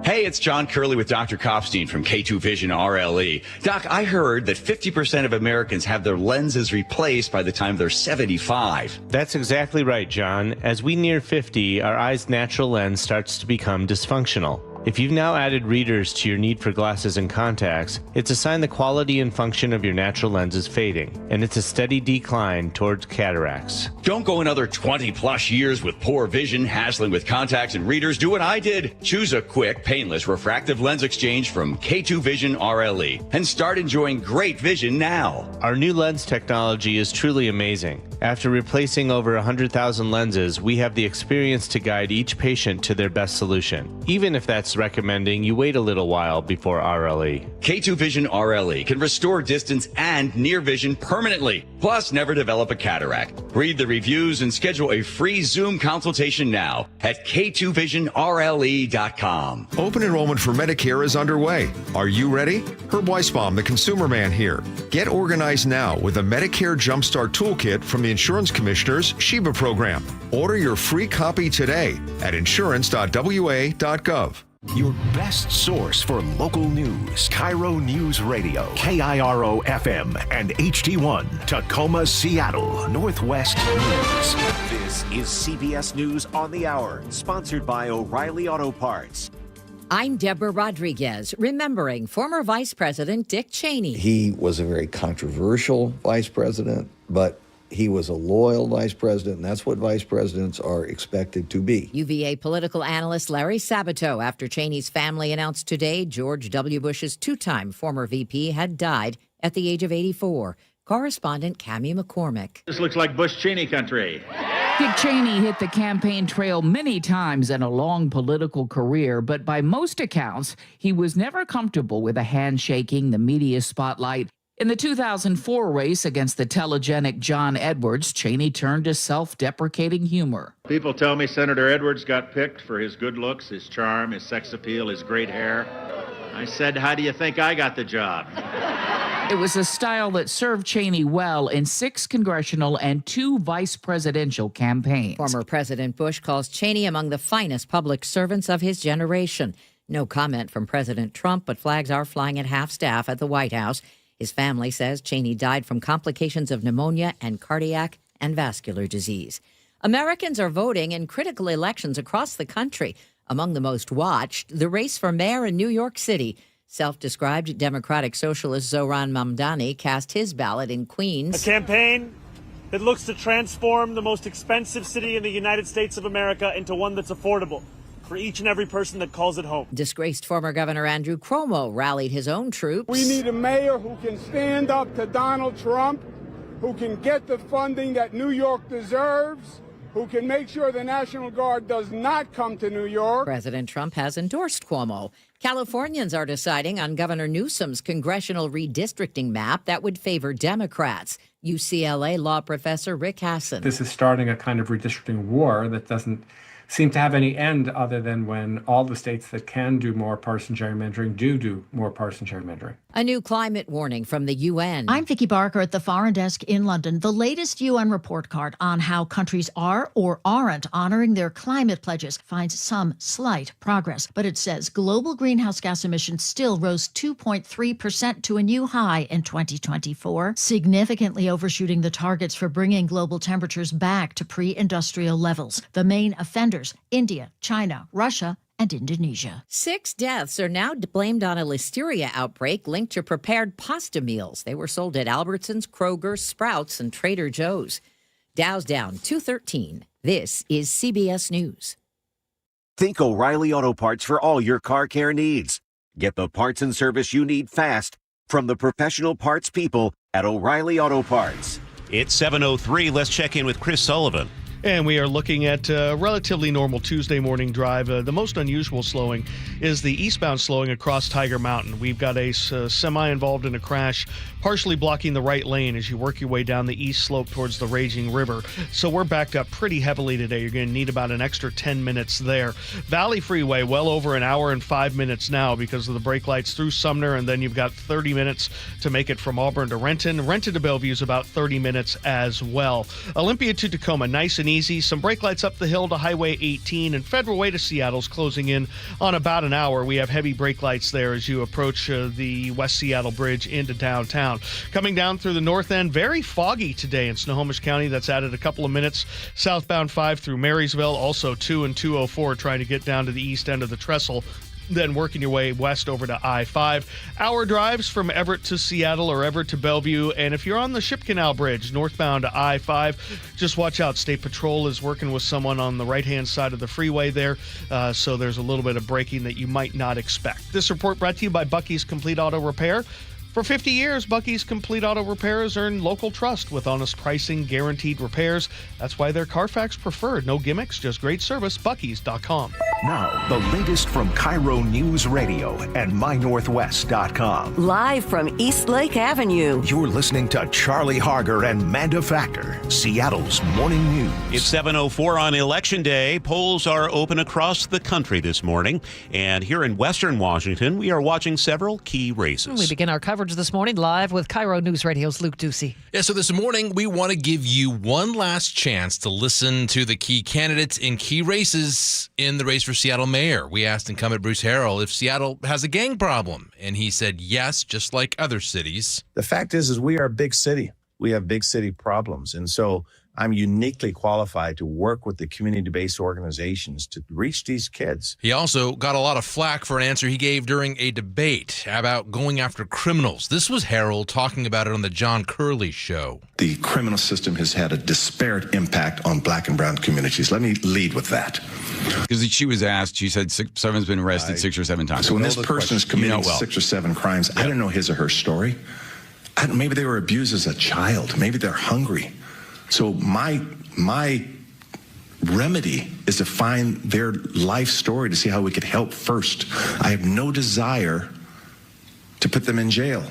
Hey, it's John Curley with Dr. Kopstein from K2 Vision RLE. Doc, I heard that 50% of Americans have their lenses replaced by the time they're 75. That's exactly right, John. As we near 50, our eye's natural lens starts to become dysfunctional. If you've now added readers to your need for glasses and contacts, it's a sign the quality and function of your natural lens is fading, and it's a steady decline towards cataracts. Don't go another 20 plus years with poor vision, hassling with contacts and readers. Do what I did. Choose a quick, painless refractive lens exchange from K2 Vision RLE and start enjoying great vision now. Our new lens technology is truly amazing. After replacing over 100,000 lenses, we have the experience to guide each patient to their best solution, even if that's recommending you wait a little while before RLE. K2 Vision RLE can restore distance and near vision permanently, plus never develop a cataract. Read the reviews and schedule a free Zoom consultation now at k2visionrle.com. Open enrollment for Medicare is underway. Are you ready? Herb Weisbaum, the Consumer Man here. Get organized now with a Medicare Jumpstart Toolkit from the Insurance Commissioner's Sheba program. Order your free copy today at insurance.wa.gov. Your best source for local news. KIRO News Radio. KIRO FM and HD1. Tacoma, Seattle. Northwest News. This is CBS News on the Hour. Sponsored by O'Reilly Auto Parts. I'm Deborah Rodriguez, remembering former Vice President Dick Cheney. He was a very controversial vice president, but he was a loyal vice president, and that's what vice presidents are expected to be. UVA political analyst Larry Sabato, after Cheney's family announced today George W. Bush's two-time former VP had died at the age of 84. Correspondent Cammie McCormick. This looks like Bush-Cheney country. Dick Cheney hit the campaign trail many times in a long political career, but by most accounts, he was never comfortable with the handshaking, the media spotlight. In the 2004 race against the telegenic John Edwards, Cheney turned to self-deprecating humor. People tell me Senator Edwards got picked for his good looks, his charm, his sex appeal, his great hair. I said, how do you think I got the job? It was a style that served Cheney well in 6 congressional and 2 vice presidential campaigns. Former President Bush calls Cheney among the finest public servants of his generation. No comment from President Trump, but flags are flying at half-staff at the White House. His family says Cheney died from complications of pneumonia and cardiac and vascular disease. Americans are voting in critical elections across the country. Among the most watched, the race for mayor in New York City. Self-described Democratic Socialist Zohran Mamdani cast his ballot in Queens. A campaign that looks to transform the most expensive city in the United States of America into one that's affordable for each and every person that calls it home. Disgraced former Governor Andrew Cuomo rallied his own troops. We need a mayor who can stand up to Donald Trump, who can get the funding that New York deserves, who can make sure the National Guard does not come to New York. President Trump has endorsed Cuomo. Californians are deciding on Governor Newsom's congressional redistricting map that would favor Democrats. UCLA law professor Rick Hassan. This is starting a kind of redistricting war that doesn't seem to have any end other than when all the states that can do more partisan gerrymandering do more partisan gerrymandering. A new climate warning from the UN. I'm Vicky Barker at the Foreign Desk in London. The latest UN report card on how countries are or aren't honoring their climate pledges finds some slight progress. But it says global greenhouse gas emissions still rose 2.3% to a new high in 2024, significantly overshooting the targets for bringing global temperatures back to pre-industrial levels. The main offenders, India, China, Russia, and Indonesia. 6 deaths are now blamed on a listeria outbreak linked to prepared pasta meals. They were sold at Albertsons, Kroger, Sprouts, and Trader Joe's. Dow's down 213. This is CBS News. Think O'Reilly Auto Parts for all your car care needs. Get the parts and service you need fast from the professional parts people at O'Reilly Auto Parts. It's 7:03. Let's check in with Chris Sullivan. And we are looking at a relatively normal Tuesday morning drive. The most unusual slowing is the eastbound slowing across Tiger Mountain. We've got a semi involved in a crash, partially blocking the right lane as you work your way down the east slope towards the raging river. So we're backed up pretty heavily today. You're going to need about an extra 10 minutes there. Valley Freeway, well over an hour and 5 minutes now because of the brake lights through Sumner, and then you've got 30 minutes to make it from Auburn to Renton. Renton to Bellevue is about 30 minutes as well. Olympia to Tacoma, nice and easy. Some brake lights up the hill to Highway 18, and Federal Way to Seattle's closing in on about an hour. We have heavy brake lights there as you approach the West Seattle Bridge into downtown. Coming down through the north end, very foggy today in Snohomish County. That's added a couple of minutes. Southbound 5 through Marysville, also 2 and 204 trying to get down to the east end of the trestle. Then working your way west over to I-5. Hour drives from Everett to Seattle or Everett to Bellevue. And if you're on the Ship Canal Bridge, northbound to I-5, just watch out. State Patrol is working with someone on the right-hand side of the freeway there. So there's a little bit of braking that you might not expect. This report brought to you by Bucky's Complete Auto Repair. For 50 years, Bucky's Complete Auto Repair has earned local trust with honest pricing, guaranteed repairs. That's why they're Carfax preferred. No gimmicks, just great service. Bucky's.com. Now, the latest from KIRO Newsradio and MyNorthwest.com. Live from East Lake Avenue. You're listening to Charlie Harger and Manda Factor, Seattle's morning news. It's 7:04 on Election Day. Polls are open across the country this morning. And here in Western Washington, we are watching several key races. We begin our coverage this morning live with KIRO News Radio's Luke Ducey. Yeah, so this morning we want to give you one last chance to listen to the key candidates in key races in the race for Seattle mayor. We asked incumbent Bruce Harrell if Seattle has a gang problem, and he said yes, just like other cities. The fact is we are a big city. We have big city problems, and so I'm uniquely qualified to work with the community-based organizations to reach these kids. He also got a lot of flack for an answer he gave during a debate about going after criminals. This was Harrell talking about it on the John Curley show. The criminal system has had a disparate impact on black and brown communities. Let me lead with that. Because she was asked, she said someone's been arrested 6 or 7 times. So when this person is committing 6 or 7 crimes, I don't know his or her story. Maybe they were abused as a child. Maybe they're hungry. So my remedy is to find their life story to see how we could help first. I have no desire to put them in jail.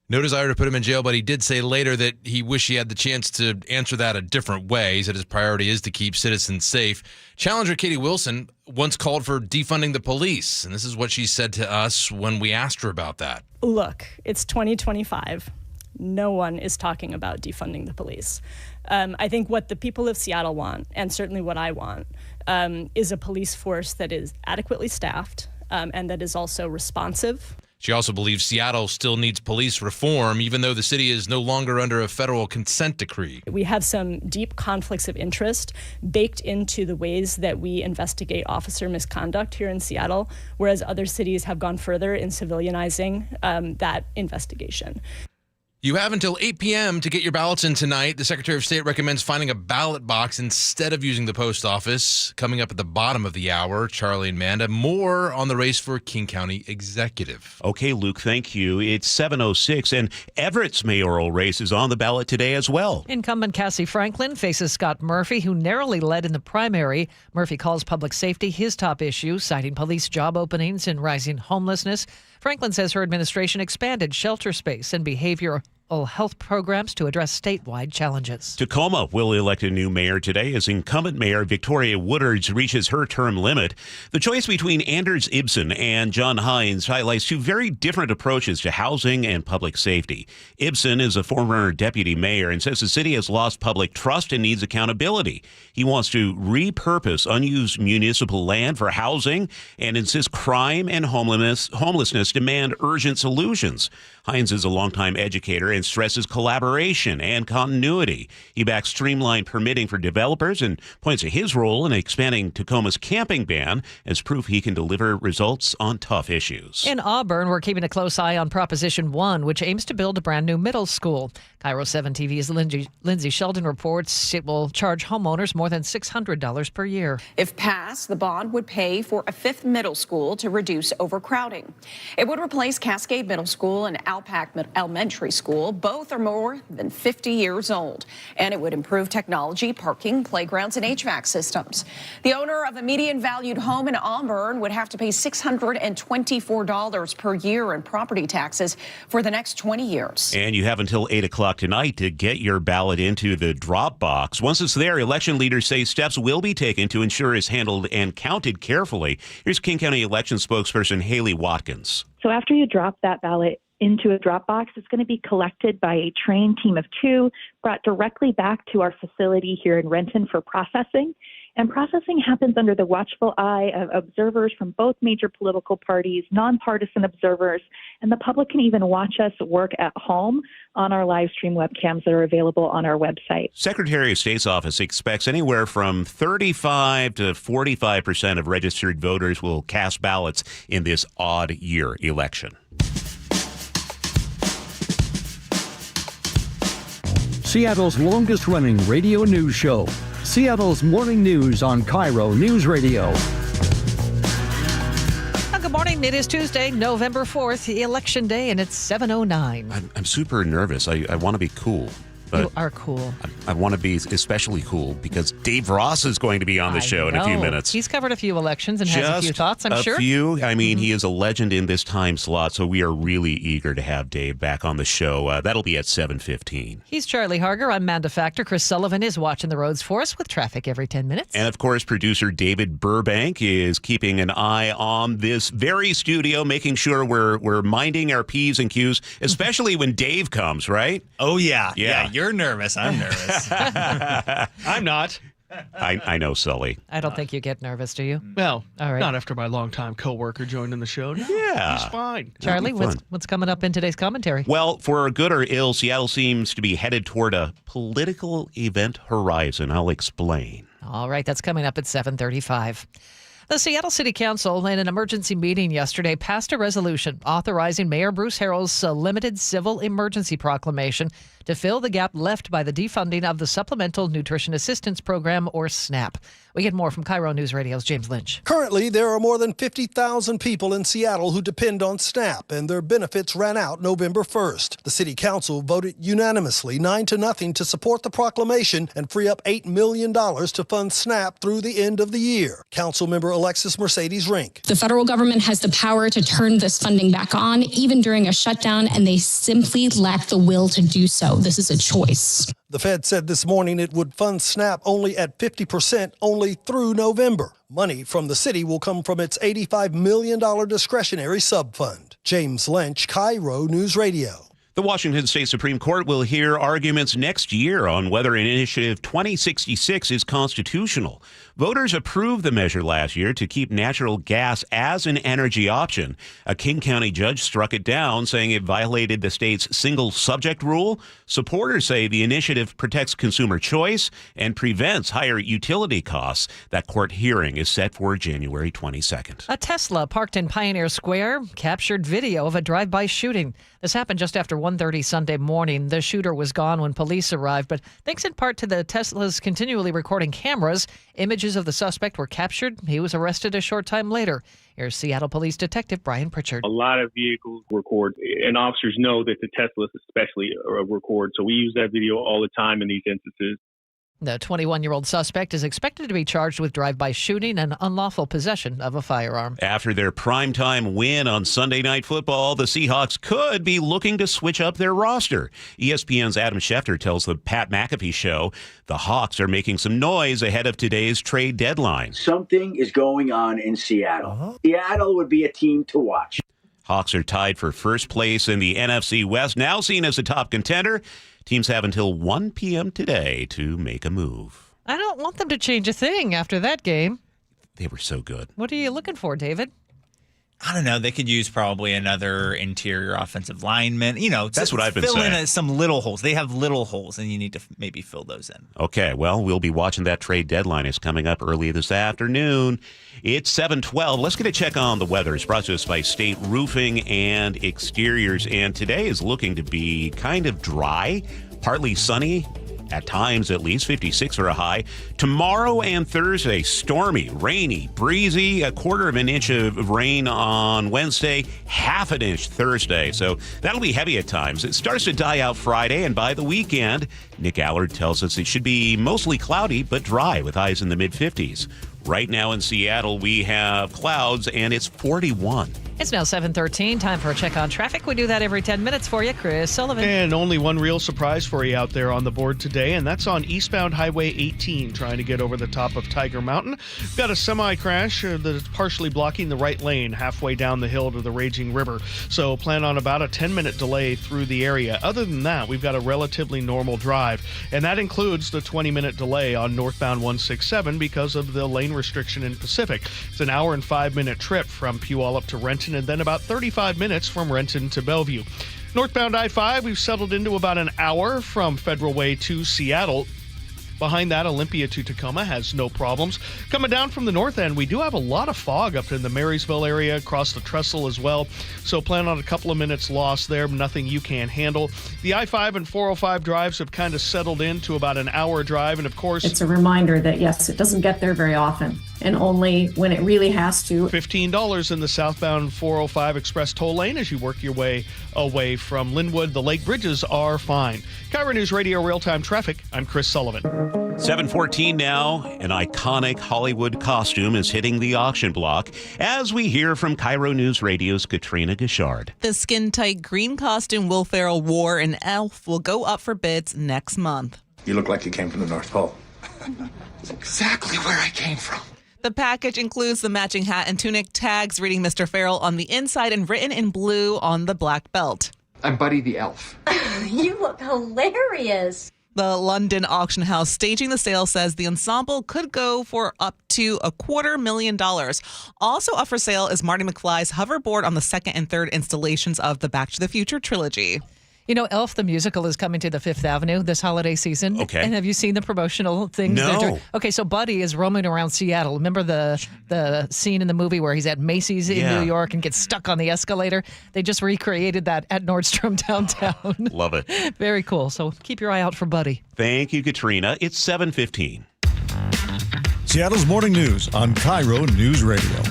No desire to put him in jail, but he did say later that he wished he had the chance to answer that a different way. He said his priority is to keep citizens safe. Challenger Katie Wilson once called for defunding the police, and this is what she said to us when we asked her about that. Look, it's 2025. No one is talking about defunding the police. I think what the people of Seattle want, and certainly what I want, is a police force that is adequately staffed and that is also responsive. She also believes Seattle still needs police reform, even though the city is no longer under a federal consent decree. We have some deep conflicts of interest baked into the ways that we investigate officer misconduct here in Seattle, whereas other cities have gone further in civilianizing that investigation. You have until 8 p.m. to get your ballots in tonight. The Secretary of State recommends finding a ballot box instead of using the post office. Coming up at the bottom of the hour, Charlie and Manda, more on the race for King County Executive. Okay, Luke, thank you. It's 7:06, and Everett's mayoral race is on the ballot today as well. Incumbent Cassie Franklin faces Scott Murphy, who narrowly led in the primary. Murphy calls public safety his top issue, citing police job openings and rising homelessness. Franklin says her administration expanded shelter space and behavioral health programs to address statewide challenges. Tacoma will elect a new mayor today as incumbent mayor Victoria Woodards reaches her term limit. The choice between Anders Ibsen and John Hines highlights two very different approaches to housing and public safety. Ibsen is a former deputy mayor and says the city has lost public trust and needs accountability. He wants to repurpose unused municipal land for housing and insists crime and homelessness demand urgent solutions. Hines is a longtime educator and Hines stresses collaboration and continuity. He backs streamlined permitting for developers and points to his role in expanding Tacoma's camping ban as proof he can deliver results on tough issues. In Auburn, we're keeping a close eye on Proposition 1, which aims to build a brand new middle school. KIRO 7 TV's Lindsay Sheldon reports it will charge homeowners more than $600 per year. If passed, the bond would pay for a 5th middle school to reduce overcrowding. It would replace Cascade Middle School and Alpac Elementary School. Both are more than 50 years old. And it would improve technology, parking, playgrounds, and HVAC systems. The owner of a median-valued home in Auburn would have to pay $624 per year in property taxes for the next 20 years. And you have until 8 o'clock tonight to get your ballot into the drop box. Once it's there, election leaders say steps will be taken to ensure it's handled and counted carefully. Here's King County election spokesperson Haley Watkins. So after you drop that ballot into a drop box, it's going to be collected by a trained team of 2, brought directly back to our facility here in Renton for processing. And processing happens under the watchful eye of observers from both major political parties, nonpartisan observers, and the public can even watch us work at home on our live stream webcams that are available on our website. Secretary of State's office expects anywhere from 35 to 45% of registered voters will cast ballots in this odd year election. Seattle's longest-running radio news show. Seattle's Morning News on KIRO Newsradio. Well, good morning. It is Tuesday, November 4th, Election Day, and it's 7:09. I'm super nervous. I want to be cool. But you are cool. I want to be especially cool because Dave Ross is going to be on the show in a few minutes. He's covered a few elections and has a few thoughts, I'm sure. A few. I mean, he is a legend in this time slot, so we are really eager to have Dave back on the show. That'll be at 7:15. He's Charlie Harger. I'm Manda Factor. Chris Sullivan is watching the roads for us with traffic every 10 minutes. And, of course, producer David Burbank is keeping an eye on this very studio, making sure we're minding our P's and Q's, especially when Dave comes, right? Oh, yeah. Yeah, you're nervous. I'm nervous. I'm not. I know, Sully. I don't think you get nervous, do you? Well, all right. Not after my longtime coworker joined in the show. No, yeah. He's fine. Charlie, what's coming up in today's commentary? Well, for good or ill, Seattle seems to be headed toward a political event horizon. I'll explain. All right, that's coming up at 7:35. The Seattle City Council, in an emergency meeting yesterday, passed a resolution authorizing Mayor Bruce Harrell's limited civil emergency proclamation to fill the gap left by the defunding of the Supplemental Nutrition Assistance Program, or SNAP. We get more from KIRO Newsradio's James Lynch. Currently, there are more than 50,000 people in Seattle who depend on SNAP, and their benefits ran out November 1st. The City Council voted unanimously 9-0 to support the proclamation and free up $8 million to fund SNAP through the end of the year. Councilmember Alexis Mercedes Rink. The federal government has the power to turn this funding back on, even during a shutdown, and they simply lack the will to do so. This is a choice. The Fed said this morning it would fund SNAP only at 50% only through November. Money from the city will come from its $85 million discretionary subfund. James Lynch, KIRO News Radio. The Washington State Supreme Court will hear arguments next year on whether Initiative 2066 is constitutional. Voters approved the measure last year to keep natural gas as an energy option. A King County judge struck it down, saying it violated the state's single subject rule. Supporters say the initiative protects consumer choice and prevents higher utility costs. That court hearing is set for January 22nd. A Tesla parked in Pioneer Square captured video of a drive-by shooting. This happened just after 1:30 Sunday morning. The shooter was gone when police arrived, but thanks in part to the Tesla's continually recording cameras, images of the suspect were captured. He was arrested a short time later. Here's Seattle Police Detective Brian Pritchard. A lot of vehicles record, and officers know that the Teslas especially record, so we use that video all the time in these instances. The 21-year-old suspect is expected to be charged with drive-by shooting and unlawful possession of a firearm. After their primetime win on Sunday Night Football, the Seahawks could be looking to switch up their roster. ESPN's Adam Schefter tells the Pat McAfee Show the Hawks are making some noise ahead of today's trade deadline. Something is going on in Seattle. Seattle would be a team to watch. Hawks are tied for first place in the NFC West, now seen as a top contender. Teams have until 1 p.m. today to make a move. I don't want them to change a thing after that game. They were so good. What are you looking for, David? I don't know. They could use probably another interior offensive lineman. That's what I've been saying. saying. Fill in some little holes. They have little holes, and you need to maybe fill those in. Okay, well, we'll be watching that trade deadline. It's coming up early this afternoon. It's 7:12. Let's get a check on the weather. It's brought to us by State Roofing and Exteriors. And today is looking to be kind of dry, partly sunny. At times, at least 56 for a high. Tomorrow and Thursday, stormy, rainy, breezy, 1/4 inch of rain on Wednesday, 1/2 inch Thursday. So that'll be heavy at times. It starts to die out Friday, and by the weekend, Nick Allard tells us it should be mostly cloudy but dry with highs in the mid-50s. Right now in Seattle, we have clouds, and it's 41. It's now 7:13. Time for a check on traffic. We do that every 10 minutes for you. Chris Sullivan. And only one real surprise for you out there on the board today, and that's on eastbound Highway 18, trying to get over the top of Tiger Mountain. We've got a semi-crash that's partially blocking the right lane halfway down the hill to the Raging River. So plan on about a 10-minute delay through the area. Other than that, we've got a relatively normal drive, and that includes the 20-minute delay on northbound 167 because of the lane restriction in Pacific. It's an hour and 5-minute trip from Puyallup to Renton, and then about 35 minutes from Renton to Bellevue. Northbound I-5, we've settled into about an hour from Federal Way to Seattle. Behind that, Olympia to Tacoma has no problems. Coming down from the north end, we do have a lot of fog up in the Marysville area, across the trestle as well. So plan on a couple of minutes lost there, nothing you can't handle. The I-5 and 405 drives have kind of settled into about an hour drive. And of course, it's a reminder that, yes, it doesn't get there very often, and only when it really has to. $15 in the southbound 405 express toll lane as you work your way away from Linwood. The lake bridges are fine. KIRO News Radio Real-Time Traffic. I'm Chris Sullivan. 7:14 now. An iconic Hollywood costume is hitting the auction block as we hear from KIRO News Radio's Katrina Gishard. The skin-tight green costume Will Ferrell wore in Elf will go up for bids next month. You look like you came from the North Pole. That's exactly where I came from. The package includes the matching hat and tunic, tags reading Mr. Ferrell on the inside and written in blue on the black belt. I'm Buddy the Elf. You look hilarious. The London auction house staging the sale says the ensemble could go for up to $250,000. Also up for sale is Marty McFly's hoverboard on the second and third installations of the Back to the Future trilogy. You know, Elf the musical is coming to the Fifth Avenue this holiday season. Okay. And have you seen the promotional things? No. Okay, so Buddy is roaming around Seattle. Remember the scene in the movie where he's at Macy's in New York and gets stuck on the escalator? They just recreated that at Nordstrom downtown. Love it. Very cool. So keep your eye out for Buddy. Thank you, Katrina. It's 7:15. Seattle's Morning News on KIRO News Radio.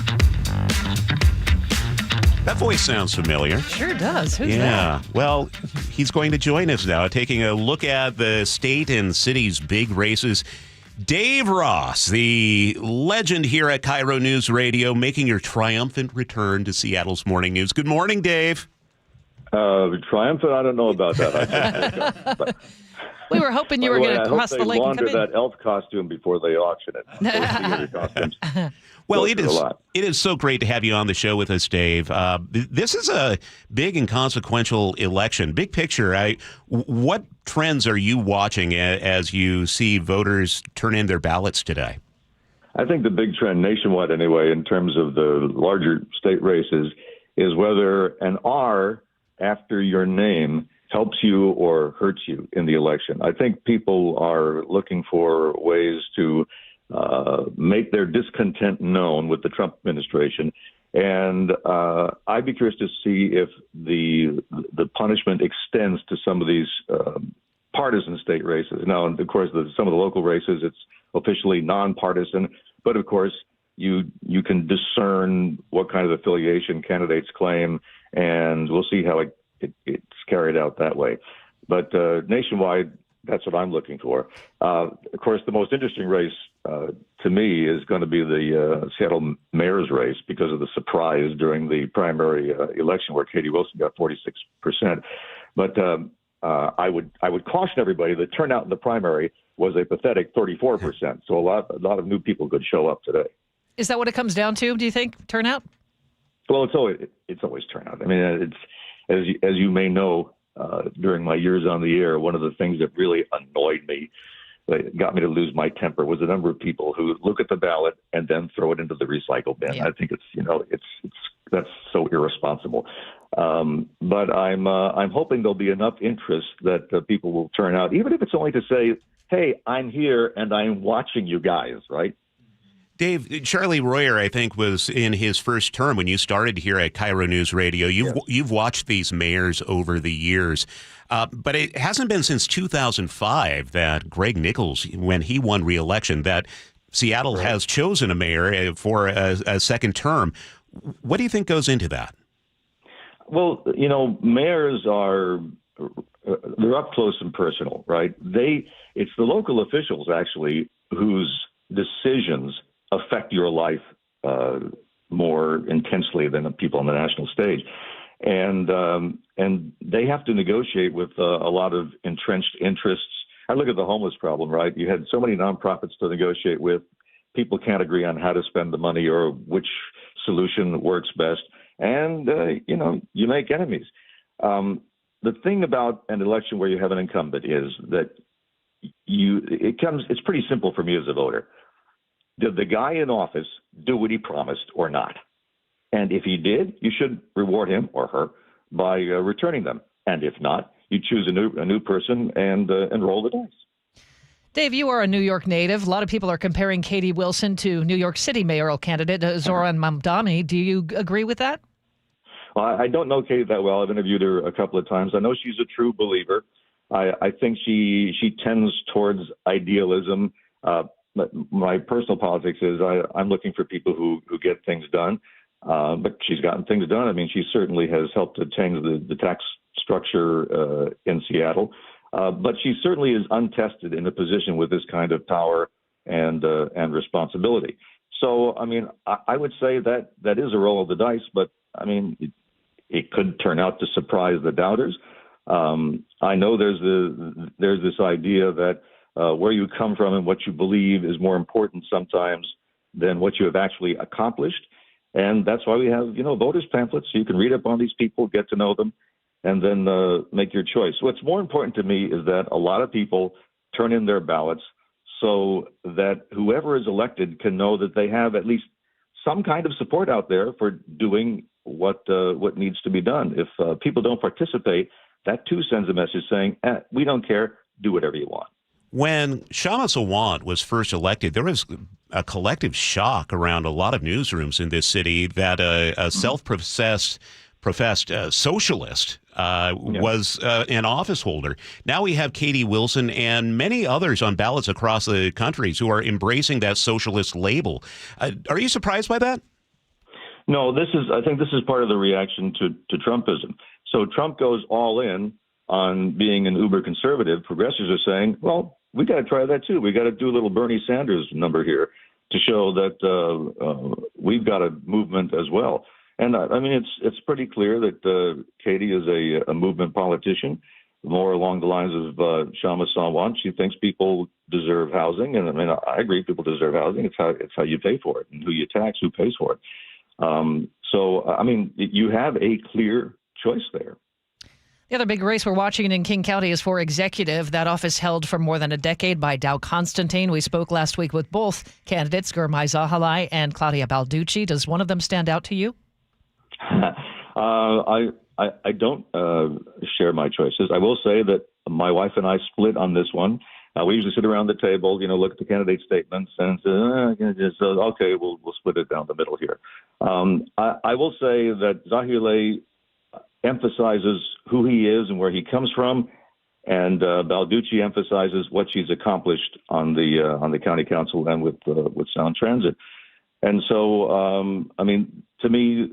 That voice sounds familiar. Sure does. Who's that? Well, he's going to join us now, taking a look at the state and city's big races. Dave Ross, the legend here at KIRO News Radio, making your triumphant return to Seattle's Morning News. Good morning, Dave. Triumphant? I don't know about that. We were hoping you were going to cross the lake and come in. That elf costume before they auction it. Theater costumes. Well, it is so great to have you on the show with us, Dave. This is a big and consequential election. Big picture, what trends are you watching as you see voters turn in their ballots today? I think the big trend nationwide anyway, in terms of the larger state races, is whether an R after your name helps you or hurts you in the election. I think people are looking for ways to make their discontent known with the Trump administration. And I'd be curious to see if the punishment extends to some of these partisan state races. Now, of course, some of the local races, it's officially nonpartisan. But, of course, you can discern what kind of affiliation candidates claim, and we'll see how it's carried out that way. But nationwide, that's what I'm looking for. Of course, the most interesting race to me is going to be the Seattle mayor's race because of the surprise during the primary election where Katie Wilson got 46%. But I would caution everybody that turnout in the primary was a pathetic 34%. So a lot of new people could show up today. Is that what it comes down to, do you think, turnout? Well, it's always turnout. I mean, it's as you may know, during my years on the air, one of the things that really annoyed me, that got me to lose my temper, was the number of people who look at the ballot and then throw it into the recycle bin. Yeah. I think it's that's so irresponsible. But I'm hoping there'll be enough interest that people will turn out, even if it's only to say, hey, I'm here and I'm watching you guys, right? Dave, Charlie Royer, I think, was in his first term when you started here at KIRO News Radio. You've watched these mayors over the years, but it hasn't been since 2005 that Greg Nichols, when he won re-election, that Seattle has chosen a mayor for a second term. What do you think goes into that? Well, mayors they're up close and personal, right? It's the local officials, actually, whose decisions affect your life more intensely than the people on the national stage. And they have to negotiate with a lot of entrenched interests. I look at the homeless problem, right? You had so many nonprofits to negotiate with. People can't agree on how to spend the money or which solution works best. And, you make enemies. The thing about an election where you have an incumbent is that it's pretty simple for me as a voter. Did the guy in office do what he promised or not? And if he did, you should reward him or her by returning them. And if not, you choose a new person and roll the dice. Dave, you are a New York native. A lot of people are comparing Katie Wilson to New York City mayoral candidate Zoran Mamdani. Do you agree with that? Well, I don't know Katie that well. I've interviewed her a couple of times. I know she's a true believer. I think she tends towards idealism. My personal politics is I'm looking for people who get things done. But she's gotten things done. I mean, she certainly has helped to change the tax structure in Seattle. But she certainly is untested in a position with this kind of power and responsibility. So, I mean, I would say that is a roll of the dice, but I mean, it could turn out to surprise the doubters. I know there's this idea that where you come from and what you believe is more important sometimes than what you have actually accomplished. And that's why we have, voters pamphlets. So you can read up on these people, get to know them, and then make your choice. What's more important to me is that a lot of people turn in their ballots so that whoever is elected can know that they have at least some kind of support out there for doing what needs to be done. If people don't participate, that too sends a message saying, we don't care, do whatever you want. When Shama Sawant was first elected, there was a collective shock around a lot of newsrooms in this city that a self-professed socialist was an office holder. Now we have Katie Wilson and many others on ballots across the country who are embracing that socialist label. Are you surprised by that? No, I think this is part of the reaction to Trumpism. So Trump goes all in on being an uber conservative. Progressives are saying, well, we got to try that too. We got to do a little Bernie Sanders number here to show that we've got a movement as well. And I mean, it's pretty clear that Katie is a movement politician, more along the lines of Shama Sawant. She thinks people deserve housing, and I mean, I agree, people deserve housing. It's how you pay for it, and who you tax, who pays for it. So I mean, you have a clear choice there. The other big race we're watching in King County is for executive. That office held for more than a decade by Dow Constantine. We spoke last week with both candidates, Gurmai Zahalai and Claudia Balducci. Does one of them stand out to you? I don't share my choices. I will say that my wife and I split on this one. We usually sit around the table, look at the candidate statements and say, okay, we'll split it down the middle here. I will say that Zahalai emphasizes who he is and where he comes from, and Balducci emphasizes what she's accomplished on the county council and with Sound Transit. And so, I mean, to me,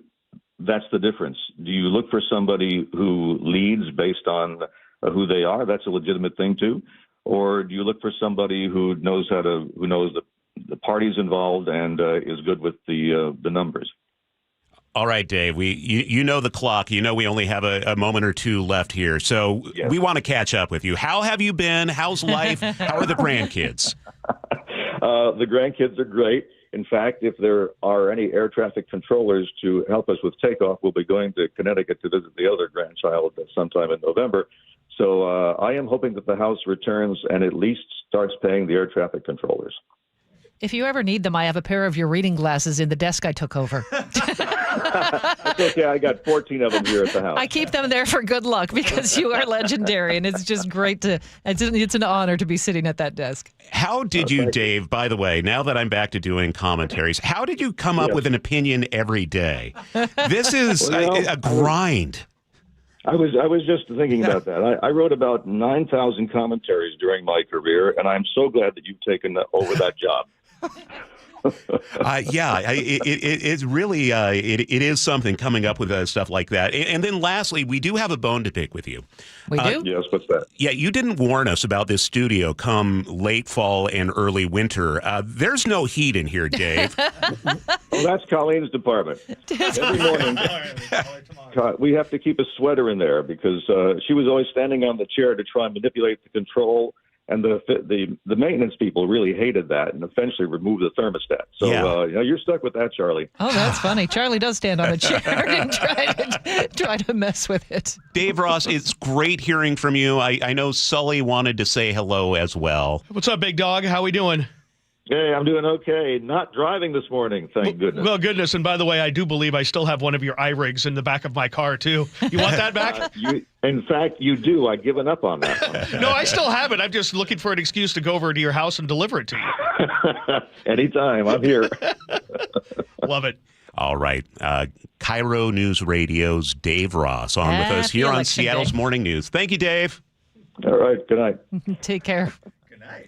that's the difference. Do you look for somebody who leads based on who they are? That's a legitimate thing too. Or do you look for somebody who knows the parties involved and is good with the numbers? All right, Dave, you know the clock. We only have a moment or two left here. So we want to catch up with you. How have you been? How's life? How are the grandkids? The grandkids are great. In fact, if there are any air traffic controllers to help us with takeoff, we'll be going to Connecticut to visit the other grandchild sometime in November. So I am hoping that the House returns and at least starts paying the air traffic controllers. If you ever need them, I have a pair of your reading glasses in the desk I took over. It's okay. I got 14 of them here at the house. I keep them there for good luck because you are legendary, and it's just great it's an honor to be sitting at that desk. How did you, Dave, by the way, now that I'm back to doing commentaries, how did you come up with an opinion every day? This is a grind. I was just thinking about that. I wrote about 9,000 commentaries during my career, and I'm so glad that you've taken over that job. It's really it is something coming up with stuff like that. And then lastly, we do have a bone to pick with you. We do? Yes, what's that? Yeah, you didn't warn us about this studio come late fall and early winter. There's no heat in here, Dave. Well, that's Colleen's department. Every morning, we have to keep a sweater in there because she was always standing on the chair to try and manipulate the control. And the maintenance people really hated that and eventually removed the thermostat. So you're stuck with that, Charlie. Oh, that's funny. Charlie does stand on a chair and try to mess with it. Dave Ross, it's great hearing from you. I know Sully wanted to say hello as well. What's up, big dog? How we doing? Hey, I'm doing okay. Not driving this morning, thank goodness. Well, goodness. And by the way, I do believe I still have one of your iRigs in the back of my car, too. You want that back? In fact, you do. I've given up on that one. No, I still have it. I'm just looking for an excuse to go over to your house and deliver it to you. Anytime. I'm here. Love it. All right. KIRO News Radio's Dave Ross on with us here on Seattle's Morning News. Thank you, Dave. All right. Good night. Take care.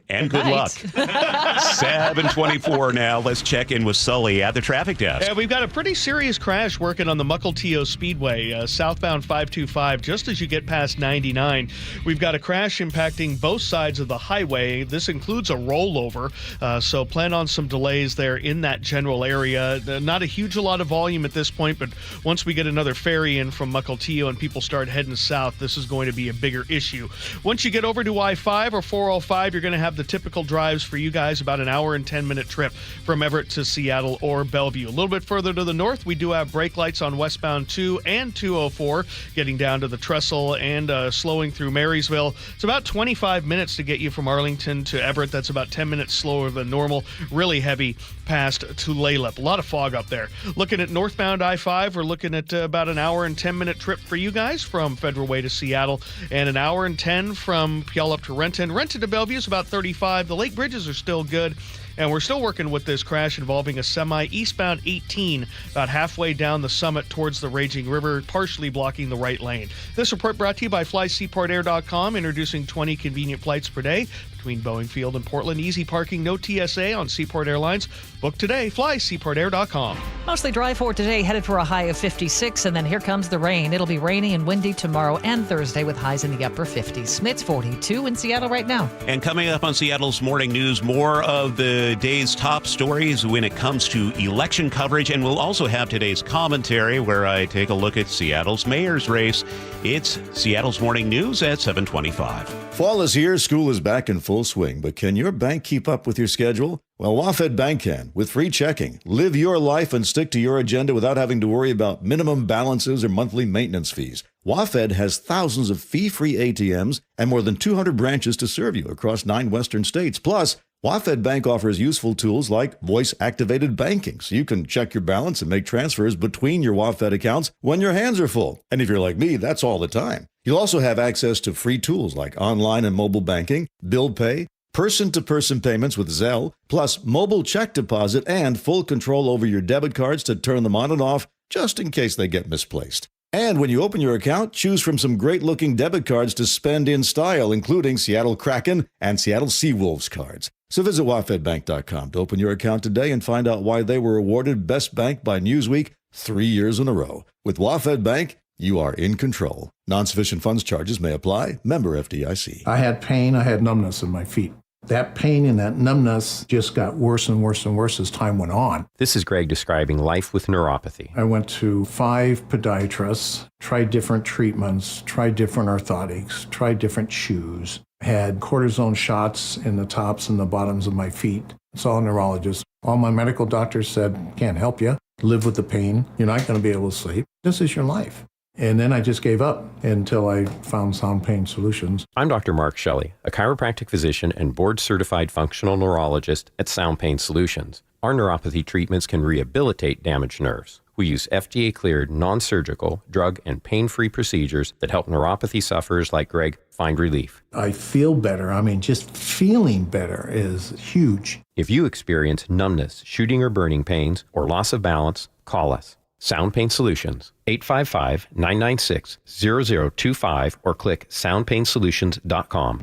And good luck. 7:24 now. Let's check in with Sully at the traffic desk. Yeah, we've got a pretty serious crash working on the Mukilteo Speedway, southbound 525, just as you get past 99. We've got a crash impacting both sides of the highway. This includes a rollover, so plan on some delays there in that general area. Not a lot of volume at this point, but once we get another ferry in from Mukilteo and people start heading south, this is going to be a bigger issue. Once you get over to I-5 or 405, you're going to have the typical drives for you guys, about an hour and 10-minute trip from Everett to Seattle or Bellevue. A little bit further to the north, we do have brake lights on westbound 2 and 204, getting down to the Trestle and slowing through Marysville. It's about 25 minutes to get you from Arlington to Everett. That's about 10 minutes slower than normal. Really heavy past Tulalip. A lot of fog up there. Looking at northbound I-5, we're looking at about an hour and 10-minute trip for you guys from Federal Way to Seattle, and an hour and 10 from Puyallup to Renton. Renton to Bellevue is about 35. The lake bridges are still good, and we're still working with this crash involving a semi eastbound 18 about halfway down the summit towards the raging river, partially blocking the right lane. This report brought to you by FlySeaportAir.com, introducing 20 convenient flights per day between Boeing Field and Portland. Easy parking, no TSA on Seaport Airlines. Book today, FlySeaportAir.com. Mostly dry for today, headed for a high of 56, and then here comes the rain. It'll be rainy and windy tomorrow and Thursday with highs in the upper 50s. It's 42 in Seattle right now. And coming up on Seattle's Morning News, more of the day's top stories when it comes to election coverage, and we'll also have today's commentary where I take a look at Seattle's mayor's race. It's Seattle's Morning News at 7:25. Fall is here, school is back in full swing, but can your bank keep up with your schedule? Well, WaFd Bank can, with free checking. Live your life and stick to your agenda without having to worry about minimum balances or monthly maintenance fees. WaFd has thousands of fee-free ATMs and more than 200 branches to serve you across 9 western states. Plus, WaFd Bank offers useful tools like voice-activated banking, so you can check your balance and make transfers between your WaFd accounts when your hands are full. And if you're like me, that's all the time. You'll also have access to free tools like online and mobile banking, bill pay, person-to-person payments with Zelle, plus mobile check deposit and full control over your debit cards to turn them on and off just in case they get misplaced. And when you open your account, choose from some great-looking debit cards to spend in style, including Seattle Kraken and Seattle Seawolves cards. So visit WaFdBank.com to open your account today and find out why they were awarded Best Bank by Newsweek 3 years in a row. With WaFd Bank, you are in control. Non-sufficient funds charges may apply. Member FDIC. I had pain. I had numbness in my feet. That pain and that numbness just got worse and worse and worse as time went on. This is Greg describing life with neuropathy. I went to 5 podiatrists, tried different treatments, tried different orthotics, tried different shoes, had cortisone shots in the tops and the bottoms of my feet. Saw a neurologist. All my medical doctors said, can't help you. Live with the pain. You're not going to be able to sleep. This is your life. And then I just gave up until I found Sound Pain Solutions. I'm Dr. Mark Shelley, a chiropractic physician and board-certified functional neurologist at Sound Pain Solutions. Our neuropathy treatments can rehabilitate damaged nerves. We use FDA-cleared, non-surgical, drug and pain-free procedures that help neuropathy sufferers like Greg find relief. I feel better. I mean, just feeling better is huge. If you experience numbness, shooting or burning pains, or loss of balance, call us. Sound Pain Solutions, 855-996-0025, or click soundpainsolutions.com.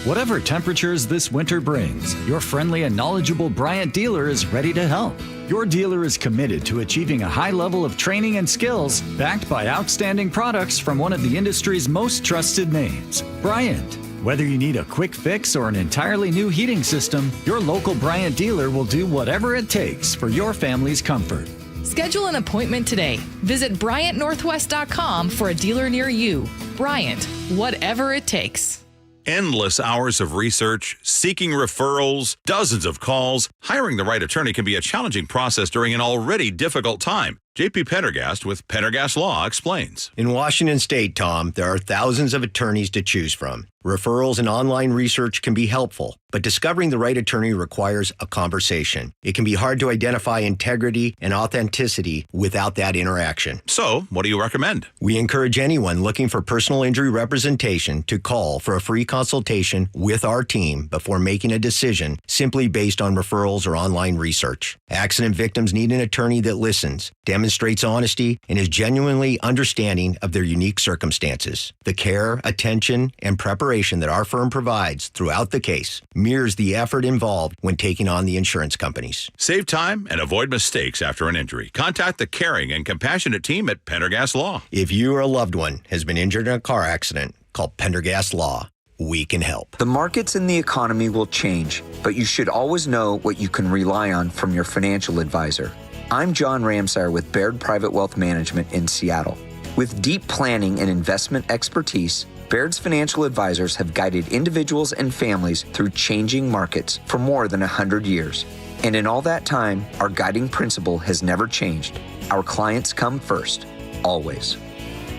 Whatever temperatures this winter brings, your friendly and knowledgeable Bryant dealer is ready to help. Your dealer is committed to achieving a high level of training and skills, backed by outstanding products from one of the industry's most trusted names, Bryant. Whether you need a quick fix or an entirely new heating system, your local Bryant dealer will do whatever it takes for your family's comfort. Schedule an appointment today. Visit BryantNorthwest.com for a dealer near you. Bryant, whatever it takes. Endless hours of research, seeking referrals, dozens of calls. Hiring the right attorney can be a challenging process during an already difficult time. J.P. Pendergast with Pendergast Law explains. In Washington State, Tom, there are thousands of attorneys to choose from. Referrals and online research can be helpful, but discovering the right attorney requires a conversation. It can be hard to identify integrity and authenticity without that interaction. So, what do you recommend? We encourage anyone looking for personal injury representation to call for a free consultation with our team before making a decision simply based on referrals or online research. Accident victims need an attorney that listens, demonstrates honesty, and is genuinely understanding of their unique circumstances. The care, attention, and preparation that our firm provides throughout the case mirrors the effort involved when taking on the insurance companies. Save time and avoid mistakes after an injury. Contact the caring and compassionate team at Pendergast Law. If you or a loved one has been injured in a car accident, call Pendergast Law. We can help. The markets and the economy will change, but you should always know what you can rely on from your financial advisor. I'm John Ramsire with Baird Private Wealth Management in Seattle. With deep planning and investment expertise, Baird's financial advisors have guided individuals and families through changing markets for more than 100 years. And in all that time, our guiding principle has never changed. Our clients come first, always.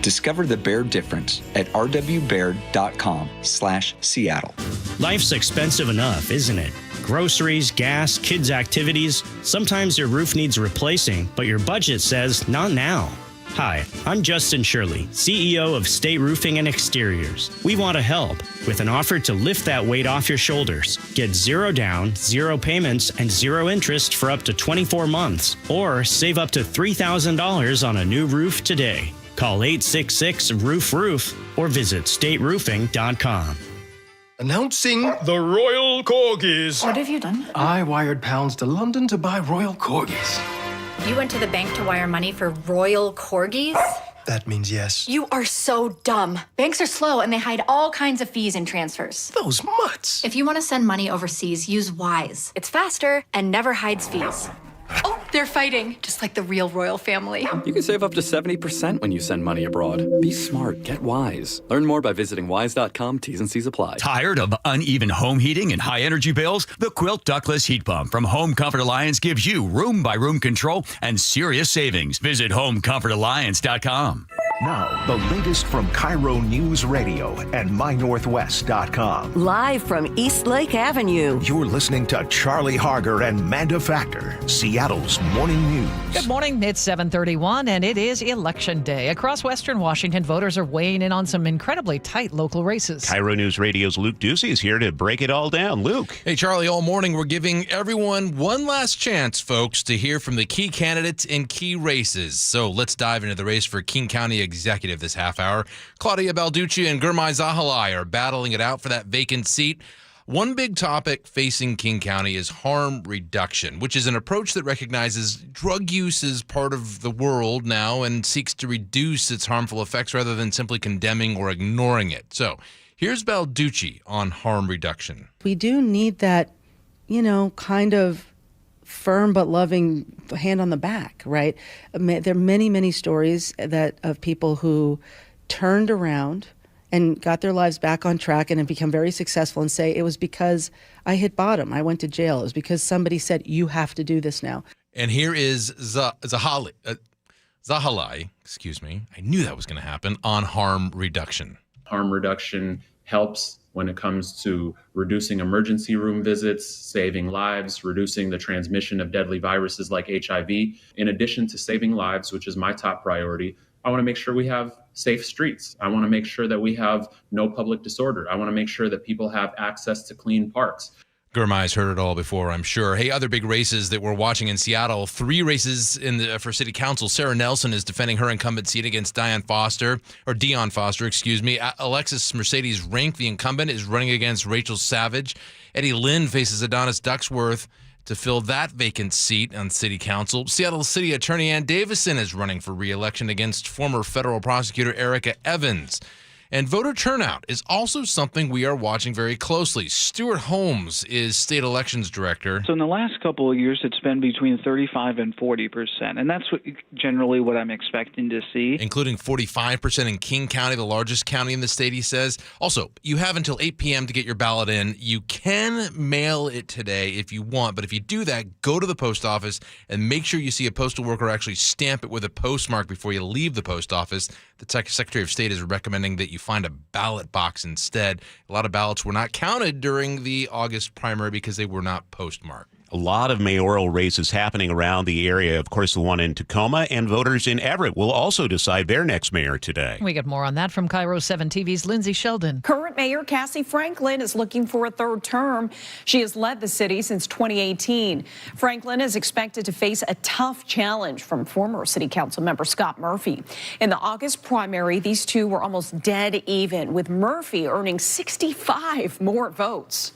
Discover the Baird difference at rwbaird.com/Seattle. Life's expensive enough, isn't it? Groceries, gas, kids' activities. Sometimes your roof needs replacing, but your budget says not now. Hi, I'm Justin Shirley, CEO of State Roofing and Exteriors. We want to help with an offer to lift that weight off your shoulders. Get zero down, zero payments, and zero interest for up to 24 months. Or save up to $3,000 on a new roof today. Call 866-ROOF-ROOF or visit stateroofing.com. Announcing the Royal Corgis. What have you done? I wired pounds to London to buy Royal Corgis. You went to the bank to wire money for Royal Corgis? That means yes. You are so dumb. Banks are slow and they hide all kinds of fees and transfers. Those mutts. If you want to send money overseas, use Wise. It's faster and never hides fees. Oh, they're fighting, just like the real royal family. You can save up to 70% when you send money abroad. Be smart. Get Wise. Learn more by visiting wise.com. T's and C's apply. Tired of uneven home heating and high energy bills? The Quilt Ductless Heat Pump from Home Comfort Alliance gives you room-by-room control and serious savings. Visit homecomfortalliance.com. Now, the latest from KIRO Newsradio and MyNorthwest.com. Live from East Lake Avenue. You're listening to Charlie Harger and Manda Factor, Seattle's morning news. Good morning. It's 7:31, and it is Election Day. Across Western Washington, voters are weighing in on some incredibly tight local races. KIRO News Radio's Luke Ducey is here to break it all down. Luke. Hey, Charlie, all morning we're giving everyone one last chance, folks, to hear from the key candidates in key races. So let's dive into the race for King County Executive this half hour. Claudia Balducci and Gurmai Zahalai are battling it out for that vacant seat. One big topic facing King County is harm reduction, which is an approach that recognizes drug use is part of the world now and seeks to reduce its harmful effects rather than simply condemning or ignoring it. So here's Balducci on harm reduction. We do need that, kind of firm but loving hand on the back, right? There are many, many stories of people who turned around and got their lives back on track and have become very successful and say, it was because I hit bottom. I went to jail. It was because somebody said, you have to do this now. And here is Zahalai, I knew that was going to happen, on harm reduction. Harm reduction helps when it comes to reducing emergency room visits, saving lives, reducing the transmission of deadly viruses like HIV. In addition to saving lives, which is my top priority, I want to make sure we have safe streets. I want to make sure that we have no public disorder. I want to make sure that people have access to clean parks. Gurmai's heard it all before, I'm sure. Hey, other big races that we're watching in Seattle. 3 races for city council. Sarah Nelson is defending her incumbent seat against Dion Foster. Alexis Mercedes Rink, the incumbent, is running against Rachel Savage. Eddie Lynn faces Adonis Ducksworth to fill that vacant seat on city council. Seattle City Attorney Ann Davison is running for re-election against former federal prosecutor Erica Evans. And voter turnout is also something we are watching very closely. Stuart Holmes is state elections director. So in the last couple of years, it's been between 35 and 40%. And that's generally what I'm expecting to see. Including 45% in King County, the largest county in the state, he says. Also, you have until 8 p.m. to get your ballot in. You can mail it today if you want. But if you do that, go to the post office and make sure you see a postal worker actually stamp it with a postmark before you leave the post office. The Secretary of State is recommending that you find a ballot box instead. A lot of ballots were not counted during the August primary because they were not postmarked. A lot of mayoral races happening around the area. Of course, the one in Tacoma, and voters in Everett will also decide their next mayor today. We get more on that from KIRO 7 TV's Lindsay Sheldon. Current Mayor Cassie Franklin is looking for a third term. She has led the city since 2018. Franklin is expected to face a tough challenge from former city council member Scott Murphy. In the August primary, these two were almost dead even, with Murphy earning 65 more votes.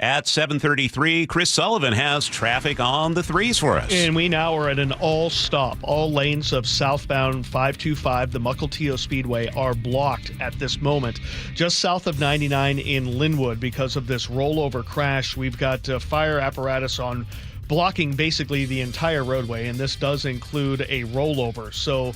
At 7:33, Chris Sullivan has traffic on the 3s for us. And we now are at an all-stop. All lanes of southbound 525, the Mukilteo Speedway, are blocked at this moment. Just south of 99 in Linwood because of this rollover crash. We've got fire apparatus on blocking basically the entire roadway, and this does include a rollover. So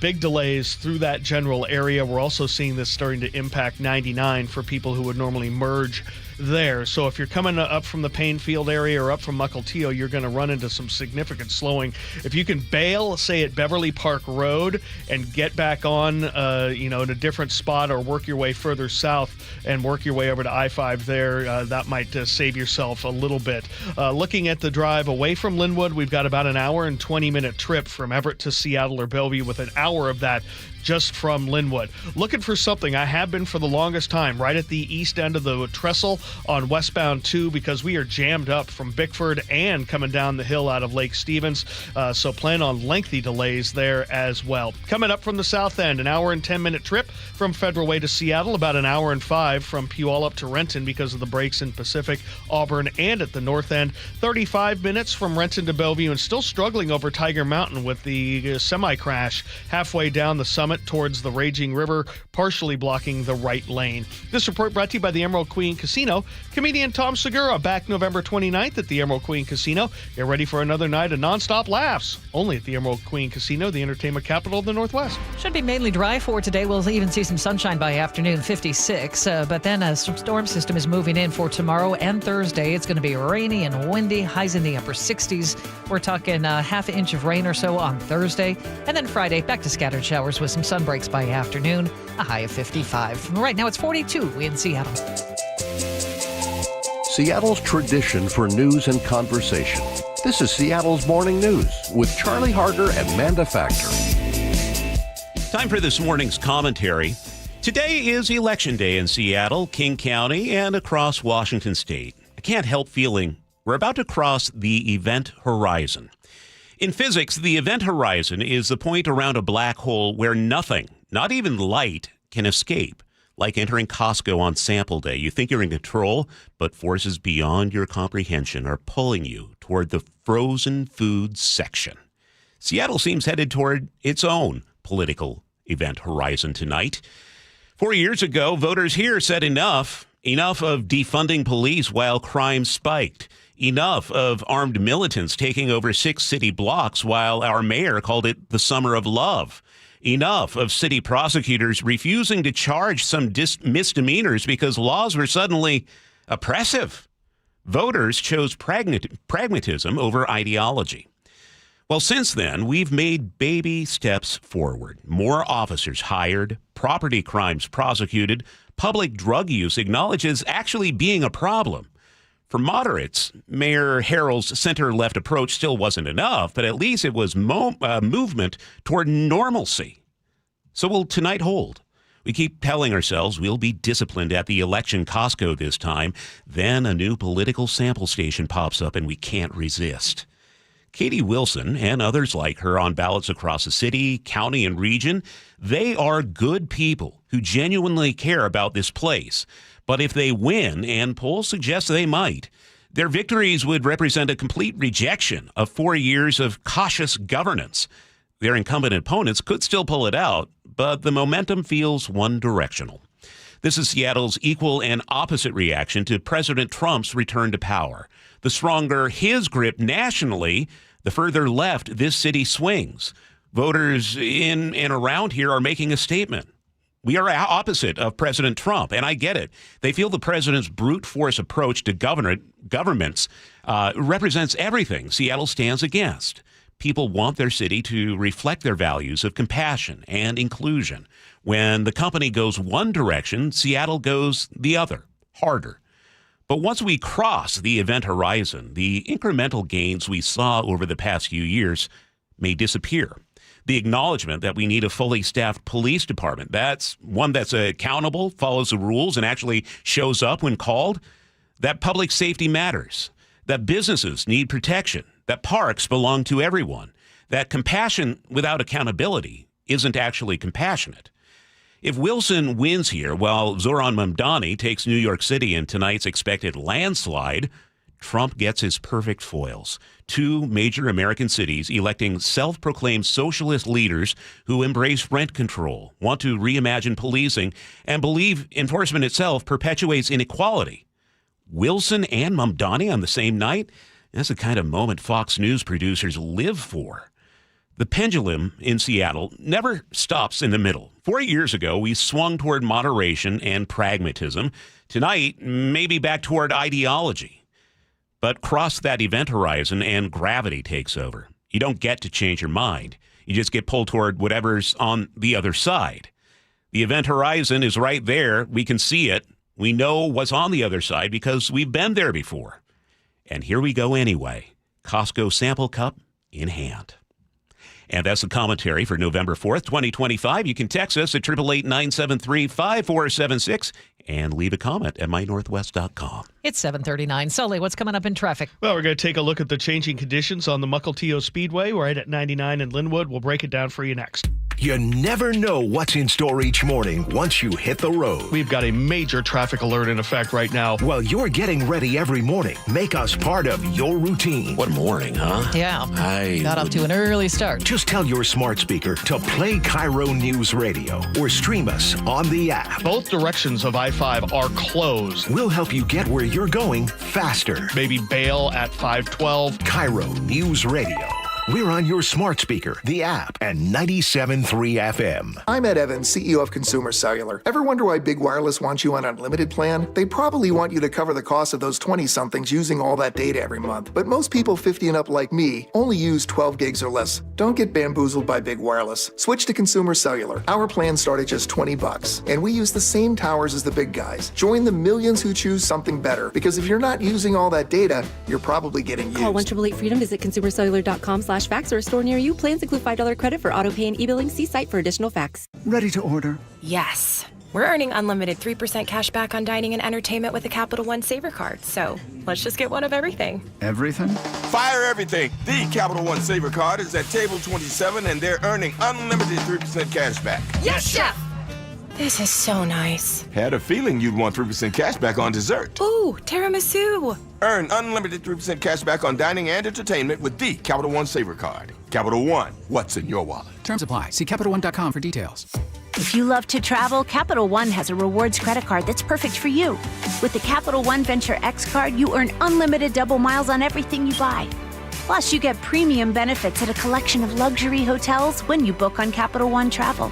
big delays through that general area. We're also seeing this starting to impact 99 for people who would normally merge there. So if you're coming up from the Painfield area or up from Mukilteo, you're going to run into some significant slowing. If you can bail, say at Beverly Park Road, and get back on, in a different spot, or work your way further south and work your way over to I-5 there, that might save yourself a little bit. Looking at the drive away from Linwood, we've got about an hour and 20-minute trip from Everett to Seattle or Bellevue, with an hour of that just from Linwood. Looking for something. I have been for the longest time right at the east end of the trestle on westbound 2, because we are jammed up from Bickford and coming down the hill out of Lake Stevens. So plan on lengthy delays there as well. Coming up from the south end, an hour and 10-minute trip from Federal Way to Seattle, about an hour and 5 from Puyallup to Renton because of the breaks in Pacific, Auburn, and at the north end. 35 minutes from Renton to Bellevue, and still struggling over Tiger Mountain with the semi-crash halfway down the summit towards the raging river, partially blocking the right lane. This report brought to you by the Emerald Queen Casino. Comedian Tom Segura back November 29th at the Emerald Queen Casino. Get ready for another night of nonstop laughs. Only at the Emerald Queen Casino, the entertainment capital of the Northwest. Should be mainly dry for today. We'll even see some sunshine by afternoon, 56. But then a storm system is moving in for tomorrow and Thursday. It's going to be rainy and windy, highs in the upper 60s. We're talking a half inch of rain or so on Thursday. And then Friday, back to scattered showers with some sun breaks by afternoon, a high of 55. Right now it's 42 in Seattle. Seattle's tradition for news and conversation. This is Seattle's Morning News with Charlie Harger and Manda Factor. Time for this morning's commentary. Today is Election Day in Seattle, King County, and across Washington State. I can't help feeling we're about to cross the event horizon. In physics, the event horizon is the point around a black hole where nothing, not even light, can escape. Like entering Costco on sample day. You think you're in control, but forces beyond your comprehension are pulling you toward the frozen food section. Seattle seems headed toward its own political event horizon tonight. 4 years ago, voters here said enough of defunding police while crime spiked. Enough of armed militants taking over 6 city blocks while our mayor called it the summer of love. Enough of city prosecutors refusing to charge some misdemeanors because laws were suddenly oppressive. Voters chose pragmatism over ideology. Well, since then, we've made baby steps forward. More officers hired, property crimes prosecuted, public drug use acknowledged as actually being a problem. For moderates, Mayor Harrell's center-left approach still wasn't enough, but at least it was movement toward normalcy. So will tonight hold? We keep telling ourselves we'll be disciplined at the election Costco this time. Then a new political sample station pops up and we can't resist. Katie Wilson and others like her on ballots across the city, county, and region, they are good people who genuinely care about this place. But if they win, and polls suggest they might, their victories would represent a complete rejection of 4 years of cautious governance. Their incumbent opponents could still pull it out, but the momentum feels one-directional. This is Seattle's equal and opposite reaction to President Trump's return to power. The stronger his grip nationally, the further left this city swings. Voters in and around here are making a statement. We are opposite of President Trump, and I get it. They feel the president's brute force approach to governments represents everything Seattle stands against. People want their city to reflect their values of compassion and inclusion. When the company goes one direction, Seattle goes the other, harder. But once we cross the event horizon, the incremental gains we saw over the past few years may disappear. The acknowledgement that we need a fully staffed police department, that's one that's accountable, follows the rules, and actually shows up when called, that public safety matters, that businesses need protection, that parks belong to everyone, that compassion without accountability isn't actually compassionate. If Wilson wins here while Zoran Mamdani takes New York City in tonight's expected landslide, Trump gets his perfect foils. Two major American cities electing self-proclaimed socialist leaders who embrace rent control, want to reimagine policing, and believe enforcement itself perpetuates inequality. Wilson and Mamdani on the same night? That's the kind of moment Fox News producers live for. The pendulum in Seattle never stops in the middle. 4 years ago, we swung toward moderation and pragmatism. Tonight, maybe back toward ideology. But cross that event horizon and gravity takes over. You don't get to change your mind. You just get pulled toward whatever's on the other side. The event horizon is right there. We can see it. We know what's on the other side because we've been there before. And here we go anyway. Costco sample cup in hand. And that's the commentary for November 4th, 2025. You can text us at 888-973-5476 and leave a comment at mynorthwest.com. It's 7:39. Sully, what's coming up in traffic? Well, we're going to take a look at the changing conditions on the Mukilteo Speedway right at 99 in Linwood. We'll break it down for you next. You never know what's in store each morning once you hit the road. We've got a major traffic alert in effect right now. While you're getting ready every morning, make us part of your routine. What morning, huh? Yeah. Got off to an early start. Just tell your smart speaker to play KIRO Newsradio or stream us on the app. Both directions of I-5 are closed. We'll help you get where you're going faster. Maybe bail at 512. KIRO Newsradio. We're on your smart speaker, the app, and 97.3 FM. I'm Ed Evans, CEO of Consumer Cellular. Ever wonder why Big Wireless wants you on an unlimited plan? They probably want you to cover the cost of those 20-somethings using all that data every month. But most people 50 and up like me only use 12 gigs or less. Don't get bamboozled by Big Wireless. Switch to Consumer Cellular. Our plans start at just $20, and we use the same towers as the big guys. Join the millions who choose something better, because if you're not using all that data, you're probably getting used. Call 1-888-FREEDOM, visit consumercellular.com/fax or a store near you. Plans include $5 credit for auto pay and e-billing. See site for additional facts. Ready to order? Yes. We're earning unlimited 3% cash back on dining and entertainment with a Capital One Saver card. So let's just get one of everything. Everything? Fire everything. The Capital One Saver card is at table 27 and they're earning unlimited 3% cash back. Yes, Chef! This is so nice. Had a feeling you'd want 3% cash back on dessert. Ooh, tiramisu. Earn unlimited 3% cash back on dining and entertainment with the Capital One Saver card. Capital One, what's in your wallet? Terms apply. See CapitalOne.com for details. If you love to travel, Capital One has a rewards credit card that's perfect for you. With the Capital One Venture X card, you earn unlimited double miles on everything you buy. Plus, you get premium benefits at a collection of luxury hotels when you book on Capital One Travel.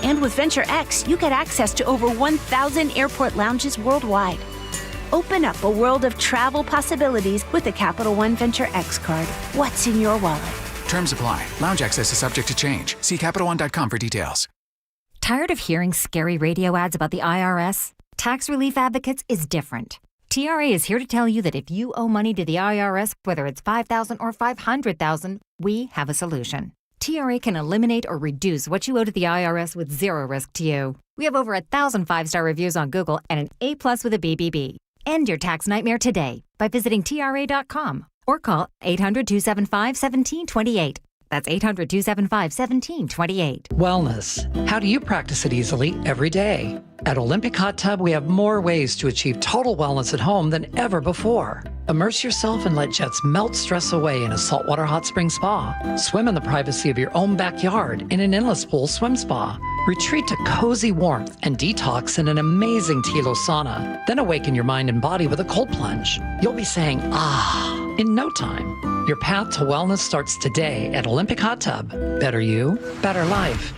And with Venture X, you get access to over 1,000 airport lounges worldwide. Open up a world of travel possibilities with the Capital One Venture X card. What's in your wallet? Terms apply. Lounge access is subject to change. See CapitalOne.com for details. Tired of hearing scary radio ads about the IRS? Tax Relief Advocates is different. TRA is here to tell you that if you owe money to the IRS, whether it's $5,000 or $500,000, we have a solution. TRA can eliminate or reduce what you owe to the IRS with zero risk to you. We have over 1,000 5-star reviews on Google and an A+ with a BBB. End your tax nightmare today by visiting TRA.com or call 800-275-1728. That's 800-275-1728. Wellness. How do you practice it easily every day? At Olympic Hot Tub, we have more ways to achieve total wellness at home than ever before. Immerse yourself and let jets melt stress away in a saltwater hot spring spa. Swim in the privacy of your own backyard in an endless pool swim spa. Retreat to cozy warmth and detox in an amazing Tilo sauna. Then awaken your mind and body with a cold plunge. You'll be saying, ah, in no time. Your path to wellness starts today at Olympic Hot Tub. Better you, better life.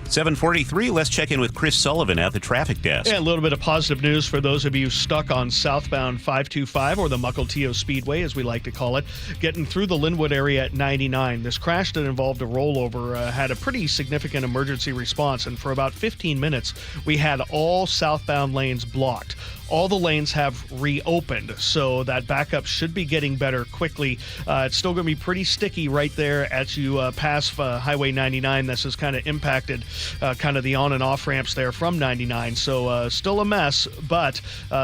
7:43. Let's check in with Chris Sullivan at the traffic desk. Yeah, a little bit of positive news for those of you stuck on southbound 525 or the Mukilteo Speedway, as we like to call it, getting through the Linwood area at 99. This crash that involved a rollover had a pretty significant emergency response, and for about 15 minutes, we had all southbound lanes blocked. All the lanes have reopened, so that backup should be getting better quickly. It's still going to be pretty sticky right there as you pass Highway 99. This has kind of impacted kind of the on and off ramps there from 99. So still a mess, but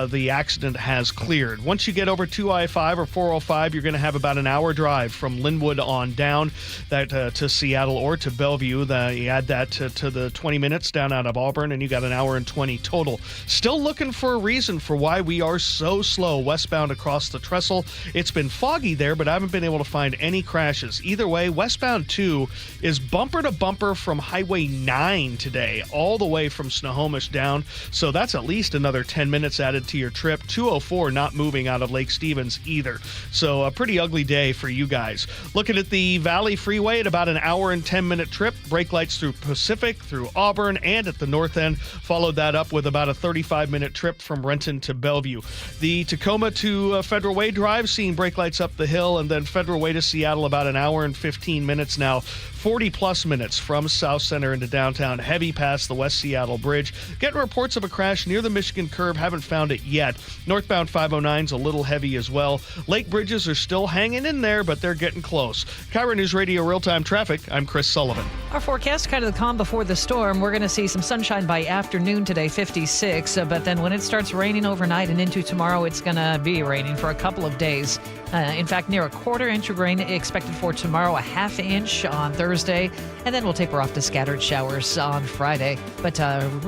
the accident has cleared. Once you get over 2I-5 or 405, you're going to have about an hour drive from Linwood on down that to Seattle or to Bellevue. You add that to the 20 minutes down out of Auburn, and you got an hour and 20 total. Still looking for a reason for why we are so slow westbound across the trestle. It's been foggy there, but I haven't been able to find any crashes. Either way, westbound 2 is bumper to bumper from Highway 9 today, all the way from Snohomish down. So that's at least another 10 minutes added to your trip. 204 not moving out of Lake Stevens either. So a pretty ugly day for you guys. Looking at the Valley Freeway at about an hour and 10-minute trip. Brake lights through Pacific, through Auburn, and at the north end. Followed that up with about a 35-minute trip from Renton to Bellevue. The Tacoma to Federal Way Drive, seeing brake lights up the hill, and then Federal Way to Seattle about an hour and 15 minutes now. 40-plus minutes from South Center into downtown, heavy past the West Seattle Bridge. Getting reports of a crash near the Michigan curve. Haven't found it yet. Northbound 509's a little heavy as well. Lake bridges are still hanging in there, but they're getting close. KIRO Newsradio Real-Time Traffic, I'm Chris Sullivan. Our forecast, kind of the calm before the storm. We're going to see some sunshine by afternoon today, 56. But then when it starts raining overnight and into tomorrow, it's going to be raining for a couple of days. In fact, near a quarter-inch of rain expected for tomorrow, a half-inch on Thursday, and then we'll taper off to scattered showers on Friday. But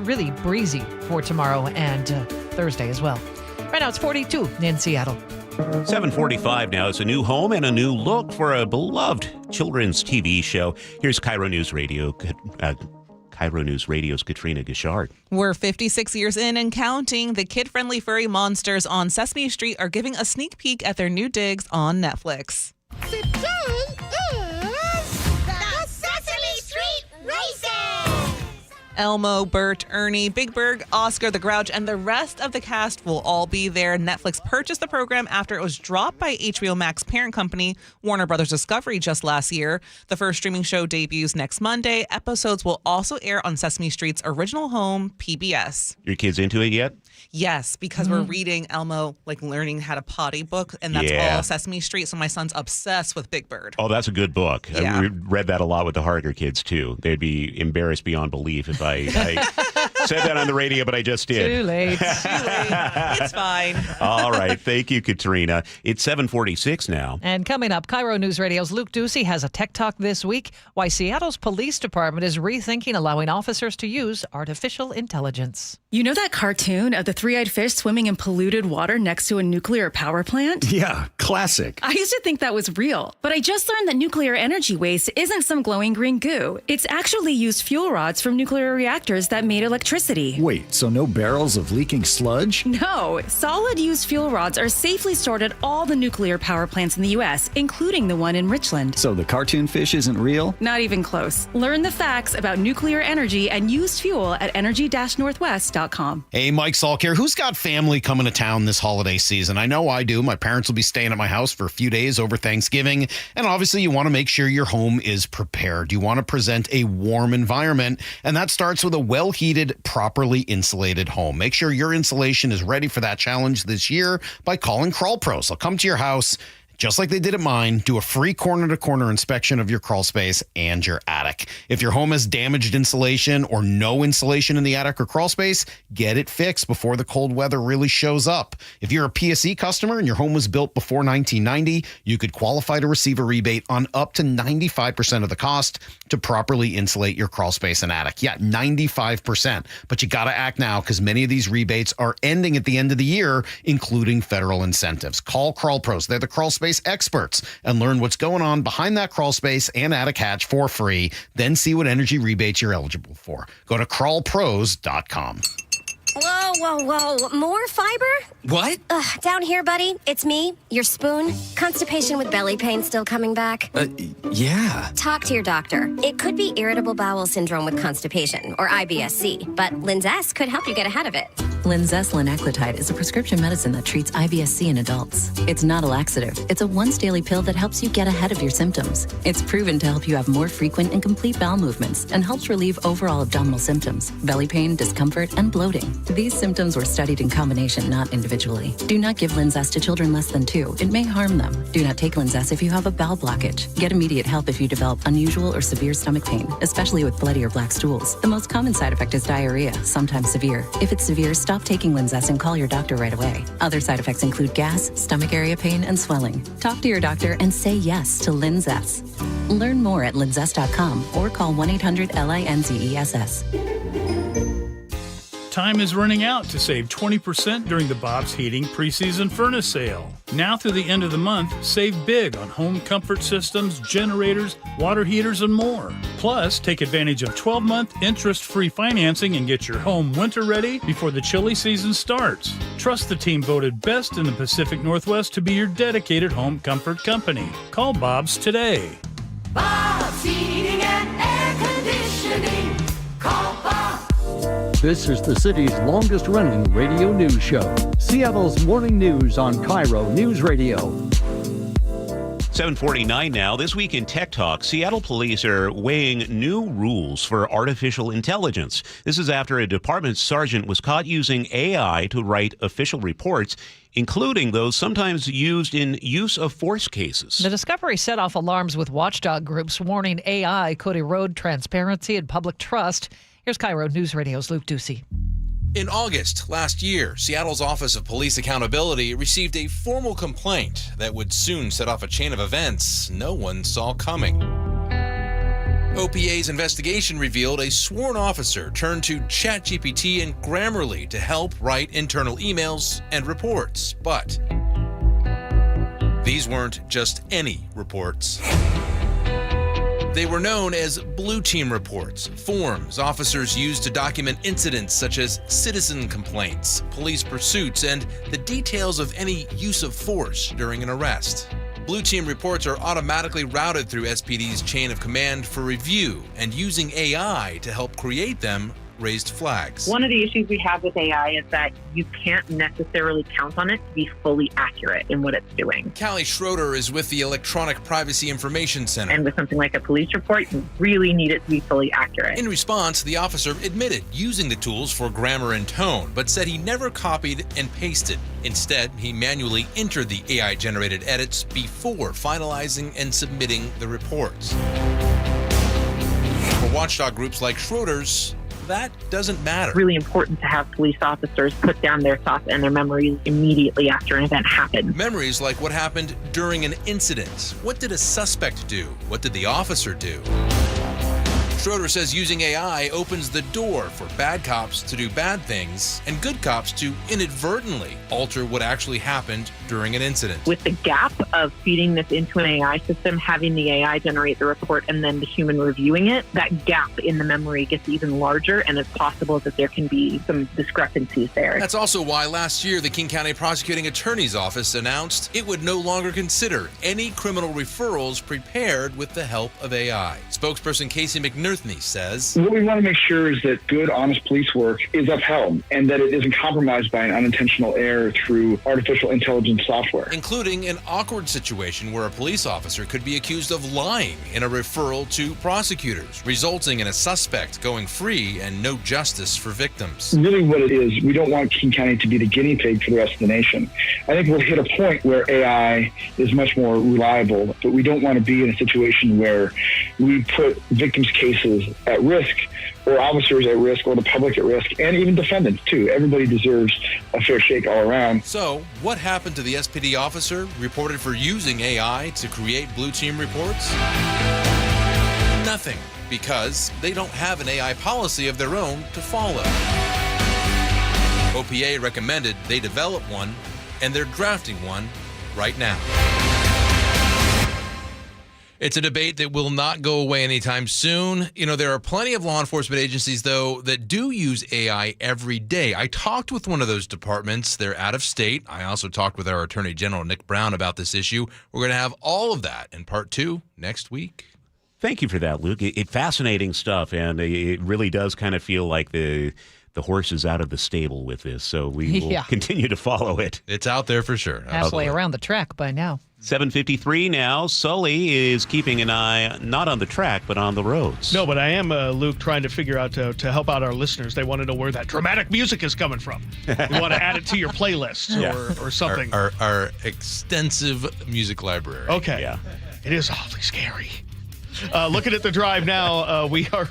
really breezy for tomorrow and Thursday as well. Right now, it's 42 in Seattle. 7:45 now. It's a new home and a new look for a beloved children's TV show. Here's KIRO News Radio's Katrina Gishard. We're 56 years in and counting. The kid-friendly furry monsters on Sesame Street are giving a sneak peek at their new digs on Netflix. Today is the Sesame Street Races! Elmo, Bert, Ernie, Big Bird, Oscar the Grouch, and the rest of the cast will all be there. Netflix purchased the program after it was dropped by HBO Max parent company Warner Brothers Discovery just last year. The first streaming show debuts next Monday. Episodes will also air on Sesame Street's original home, PBS. Your kids into it yet? Yes, because we're reading Elmo, learning how to potty book, and that's all Sesame Street, so my son's obsessed with Big Bird. Oh, that's a good book. Yeah. I read that a lot with the Harger kids, too. They'd be embarrassed beyond belief if I said that on the radio, but I just did. Too late. It's fine. All right. Thank you, Katrina. It's 7:46 now. And coming up, KIRO News Radio's Luke Ducey has a tech talk this week. Why Seattle's police department is rethinking allowing officers to use artificial intelligence. You know that cartoon of the three-eyed fish swimming in polluted water next to a nuclear power plant? Yeah, classic. I used to think that was real, but I just learned that nuclear energy waste isn't some glowing green goo. It's actually used fuel rods from nuclear reactors that made electricity electricity. Wait, so no barrels of leaking sludge? No, solid used fuel rods are safely stored at all the nuclear power plants in the U.S., including the one in Richland. So the cartoon fish isn't real? Not even close. Learn the facts about nuclear energy and used fuel at energy-northwest.com. Hey, Mike Salk here. Who's got family coming to town this holiday season? I know I do. My parents will be staying at my house for a few days over Thanksgiving. And obviously, you want to make sure your home is prepared. You want to present a warm environment. And that starts with a well-heated, properly insulated home. Make sure your insulation is ready for that challenge this year by calling Crawl Pros. They'll come to your house, just like they did at mine, do a free corner-to-corner inspection of your crawl space and your attic. If your home has damaged insulation or no insulation in the attic or crawl space, get it fixed before the cold weather really shows up. If you're a PSE customer and your home was built before 1990, you could qualify to receive a rebate on up to 95% of the cost to properly insulate your crawl space and attic. Yeah, 95%. But you got to act now because many of these rebates are ending at the end of the year, including federal incentives. Call Crawl Pros. They're the crawl space experts, and learn what's going on behind that crawl space and attic hatch for free. Then see what energy rebates you're eligible for. Go to crawlpros.com. Whoa. More fiber? What? Down here, buddy. It's me, your spoon. Constipation with belly pain still coming back? Yeah. Talk to your doctor. It could be irritable bowel syndrome with constipation, or IBS-C, but Linzess could help you get ahead of it. Linzess linaclotide is a prescription medicine that treats IBS-C in adults. It's not a laxative. It's a once-daily pill that helps you get ahead of your symptoms. It's proven to help you have more frequent and complete bowel movements and helps relieve overall abdominal symptoms, belly pain, discomfort, and bloating. These symptoms were studied in combination, not individually. Do not give Linzess to children less than 2. It may harm them. Do not take Linzess if you have a bowel blockage. Get immediate help if you develop unusual or severe stomach pain, especially with bloody or black stools. The most common side effect is diarrhea, sometimes severe. If it's severe, stop taking Linzess and call your doctor right away. Other side effects include gas, stomach area pain, and swelling. Talk to your doctor and say yes to Linzess. Learn more at linzess.com or call 1-800-LINZESS. Time is running out to save 20% during the Bob's Heating preseason furnace sale. Now through the end of the month, save big on home comfort systems, generators, water heaters, and more. Plus, take advantage of 12-month interest-free financing and get your home winter ready before the chilly season starts. Trust the team voted best in the Pacific Northwest to be your dedicated home comfort company. Call Bob's today. Bob's Heating and Air Conditioning. Call Bob. This is the city's longest-running radio news show. Seattle's morning news on KIRO Newsradio. 7:49 now. This week in Tech Talk, Seattle police are weighing new rules for artificial intelligence. This is after a department sergeant was caught using AI to write official reports, including those sometimes used in use of force cases. The discovery set off alarms with watchdog groups warning AI could erode transparency and public trust. Here's KIRO Newsradio's Luke Ducey. In August last year, Seattle's Office of Police Accountability received a formal complaint that would soon set off a chain of events no one saw coming. OPA's investigation revealed a sworn officer turned to ChatGPT and Grammarly to help write internal emails and reports. But these weren't just any reports. They were known as Blue Team reports, forms officers used to document incidents such as citizen complaints, police pursuits, and the details of any use of force during an arrest. Blue Team reports are automatically routed through SPD's chain of command for review, and using AI to help create them raised flags. One of the issues we have with AI is that you can't necessarily count on it to be fully accurate in what it's doing. Callie Schroeder is with the Electronic Privacy Information Center. And with something like a police report, you really need it to be fully accurate. In response, the officer admitted using the tools for grammar and tone, but said he never copied and pasted. Instead, he manually entered the AI-generated edits before finalizing and submitting the reports. For watchdog groups like Schroeder's, that doesn't matter. It's really important to have police officers put down their thoughts and their memories immediately after an event happened. Memories like what happened during an incident. What did a suspect do? What did the officer do? Schroeder says using AI opens the door for bad cops to do bad things and good cops to inadvertently alter what actually happened during an incident. With the gap of feeding this into an AI system, having the AI generate the report and then the human reviewing it, that gap in the memory gets even larger, and it's possible that there can be some discrepancies there. That's also why last year the King County Prosecuting Attorney's Office announced it would no longer consider any criminal referrals prepared with the help of AI. Spokesperson Casey McNerthney says, what we want to make sure is that good, honest police work is upheld and that it isn't compromised by an unintentional error through artificial intelligence software. Including an awkward situation where a police officer could be accused of lying in a referral to prosecutors, resulting in a suspect going free and no justice for victims. Really what it is, we don't want King County to be the guinea pig for the rest of the nation. I think we'll hit a point where AI is much more reliable, but we don't want to be in a situation where we put victims' cases at risk, or officers at risk, or the public at risk, and even defendants too. Everybody deserves a fair shake all around. So, what happened to the SPD officer reported for using AI to create blue team reports? Nothing, because they don't have an AI policy of their own to follow. OPA recommended they develop one, and they're drafting one right now. It's a debate that will not go away anytime soon. You know, there are plenty of law enforcement agencies, though, that do use AI every day. I talked with one of those departments. They're out of state. I also talked with our Attorney General, Nick Brown, about this issue. We're going to have all of that in part 2 next week. Thank you for that, Luke. Fascinating stuff, and it really does kind of feel like the horse is out of the stable with this, so we will continue to follow it. It's out there for sure. Halfway around the track by now. 7:53 now. Sully is keeping an eye not on the track, but on the roads. No, but I am, Luke, trying to figure out to help out our listeners. They want to know where that dramatic music is coming from. You want to add it to your playlist or something. Our extensive music library. Okay. Yeah. It is awfully scary. Looking at the drive now, we are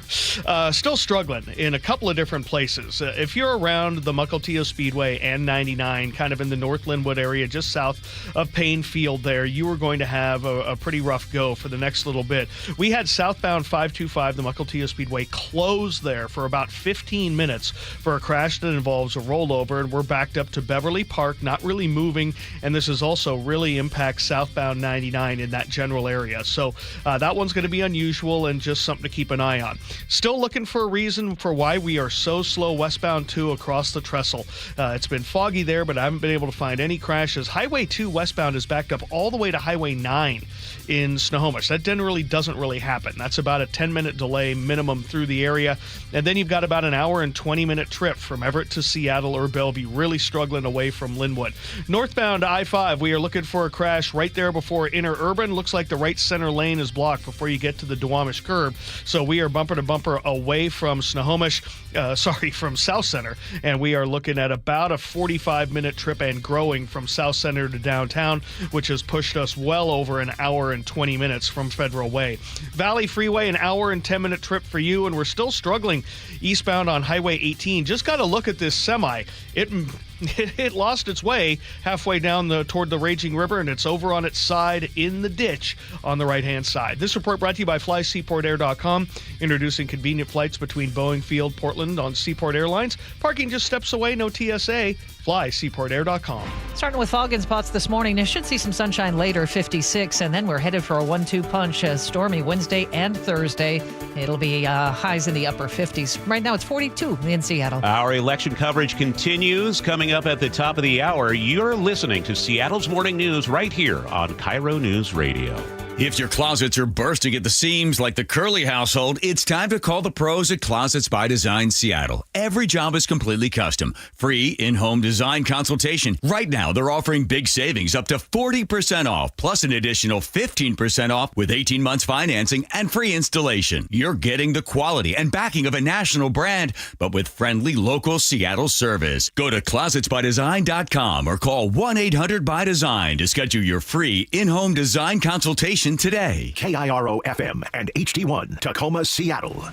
still struggling in a couple of different places. If you're around the Mukilteo Speedway and 99, kind of in the North Linwood area, just south of Payne Field there, you are going to have a pretty rough go for the next little bit. We had southbound 525, the Mukilteo Speedway, closed there for about 15 minutes for a crash that involves a rollover, and we're backed up to Beverly Park, not really moving, and this is also really impacts southbound 99 in that general area. So that one's going to be unusual and just something to keep an eye on. Still looking for a reason for why we are so slow westbound 2 across the trestle. It's been foggy there, but I haven't been able to find any crashes. Highway 2 westbound is backed up all the way to Highway 9 in Snohomish. That generally doesn't really happen. That's about a 10-minute delay minimum through the area. And then you've got about an hour and 20-minute trip from Everett to Seattle or Bellevue, really struggling away from Linwood. Northbound I-5, we are looking for a crash right there before Interurban. Looks like the right center lane is blocked before you get to the Duwamish curb. So we are bumper to bumper away from Snohomish, from South Center. And we are looking at about a 45-minute trip and growing from South Center to downtown, which has pushed us well over an hour and 20 minutes from Federal Way. Valley Freeway, an hour and 10-minute trip for you, and we're still struggling eastbound on Highway 18. Just got to look at this semi. It lost its way halfway down toward the Raging River, and it's over on its side in the ditch on the right-hand side. This report brought to you by FlySeaportAir.com, introducing convenient flights between Boeing Field, Portland on Seaport Airlines. Parking just steps away, no TSA. FlySeaportAir.com. Starting with fog and spots this morning. You should see some sunshine later, 56, and then we're headed for a 1-2 punch. Stormy Wednesday and Thursday. It'll be highs in the upper 50s. Right now it's 42 in Seattle. Our election coverage continues. Coming up at the top of the hour, you're listening to Seattle's Morning News right here on KIRO News Radio. If your closets are bursting at the seams like the Curley household, it's time to call the pros at Closets by Design Seattle. Every job is completely custom. Free in-home design consultation. Right now, they're offering big savings up to 40% off, plus an additional 15% off with 18 months financing and free installation. You're getting the quality and backing of a national brand, but with friendly local Seattle service. Go to closetsbydesign.com or call 1-800-BY-DESIGN to schedule your free in-home design consultation today. KIRO FM and HD1 Tacoma, Seattle.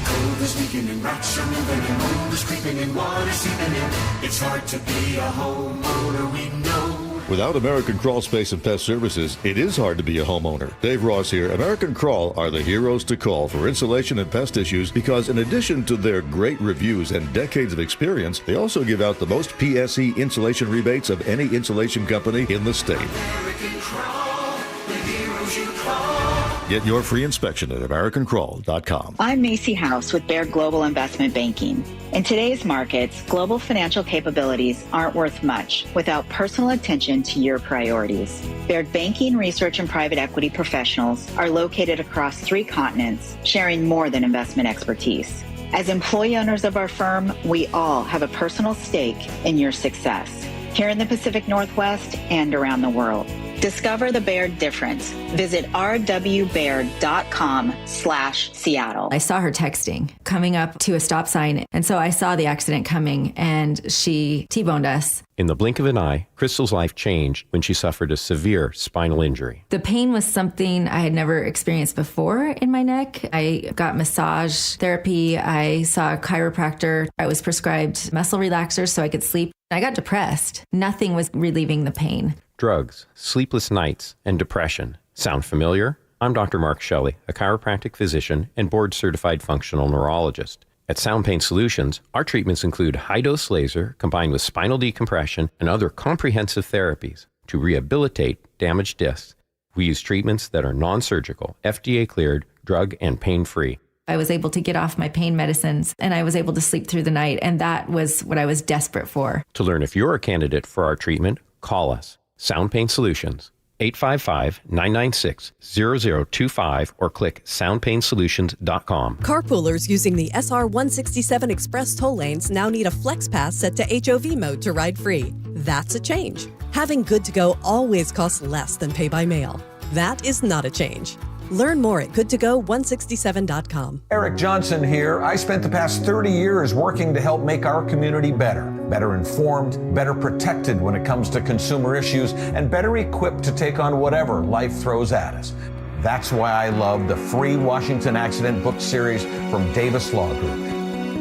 Cold is leaking and rats are moving and mold is creeping and water seeping in. It's hard to be a homeowner, we know. Without American Crawl Space and Pest Services, it is hard to be a homeowner. Dave Ross here. American Crawl are the heroes to call for insulation and pest issues because in addition to their great reviews and decades of experience, they also give out the most PSE insulation rebates of any insulation company in the state. American Crawl, the heroes you call. Get your free inspection at AmericanCrawl.com. I'm Macy House with Baird Global Investment Banking. In today's markets, global financial capabilities aren't worth much without personal attention to your priorities. Baird Banking, Research, and Private Equity professionals are located across 3 continents, sharing more than investment expertise. As employee owners of our firm, we all have a personal stake in your success, here in the Pacific Northwest and around the world. Discover the Baird difference. Visit rwbaird.com/Seattle. I saw her texting, coming up to a stop sign. And so I saw the accident coming and she T-boned us. In the blink of an eye, Crystal's life changed when she suffered a severe spinal injury. The pain was something I had never experienced before in my neck. I got massage therapy. I saw a chiropractor. I was prescribed muscle relaxers so I could sleep. I got depressed. Nothing was relieving the pain. Drugs, sleepless nights, and depression. Sound familiar? I'm Dr. Mark Shelley, a chiropractic physician and board-certified functional neurologist. At Sound Pain Solutions, our treatments include high-dose laser combined with spinal decompression and other comprehensive therapies to rehabilitate damaged discs. We use treatments that are non-surgical, FDA-cleared, drug and pain-free. I was able to get off my pain medicines and I was able to sleep through the night, and that was what I was desperate for. To learn if you're a candidate for our treatment, call us. Sound Pain Solutions, 855-996-0025 or click soundpainsolutions.com. Carpoolers using the SR-167 Express toll lanes now need a Flex Pass set to HOV mode to ride free. That's a change. Having Good to Go always costs less than pay by mail. That is not a change. Learn more at goodtogo167.com. Eric Johnson here. I spent the past 30 years working to help make our community better informed, better protected when it comes to consumer issues, and better equipped to take on whatever life throws at us. That's why I love the free Washington Accident book series from Davis Law Group.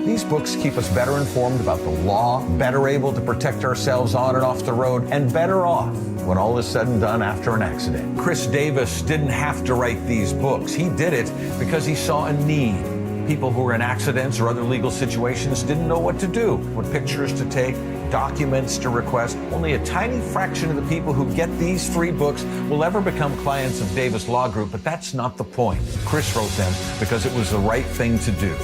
These books keep us better informed about the law, better able to protect ourselves on and off the road, and better off when all is said and done after an accident. Chris Davis didn't have to write these books. He did it because he saw a need. People who were in accidents or other legal situations didn't know what to do, what pictures to take, documents to request. Only a tiny fraction of the people who get these free books will ever become clients of Davis Law Group, but that's not the point. Chris wrote them because it was the right thing to do.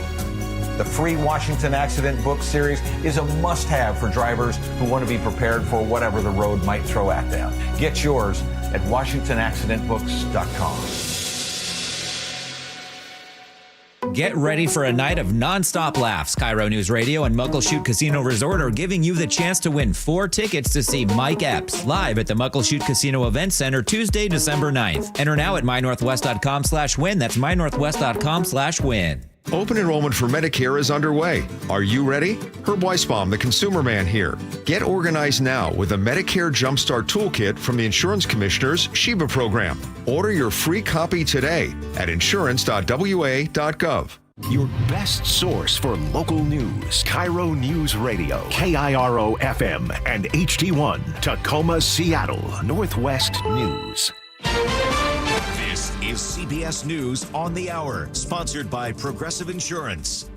The free Washington Accident book series is a must-have for drivers who want to be prepared for whatever the road might throw at them. Get yours at WashingtonAccidentBooks.com. Get ready for a night of non-stop laughs. KIRO Newsradio and Muckleshoot Casino Resort are giving you the chance to win 4 tickets to see Mike Epps live at the Muckleshoot Casino Event Center Tuesday, December 9th. Enter now at mynorthwest.com/win. That's mynorthwest.com/win. Open enrollment for Medicare is underway. Are you ready? Herb Weisbaum, the Consumer Man here. Get organized now with a Medicare Jumpstart Toolkit from the Insurance Commissioner's SHIBA program. Order your free copy today at insurance.wa.gov. Your best source for local news. KIRO News Radio. KIRO FM and HD1. Tacoma, Seattle. Northwest News. This is CBS News on the Hour, sponsored by Progressive Insurance.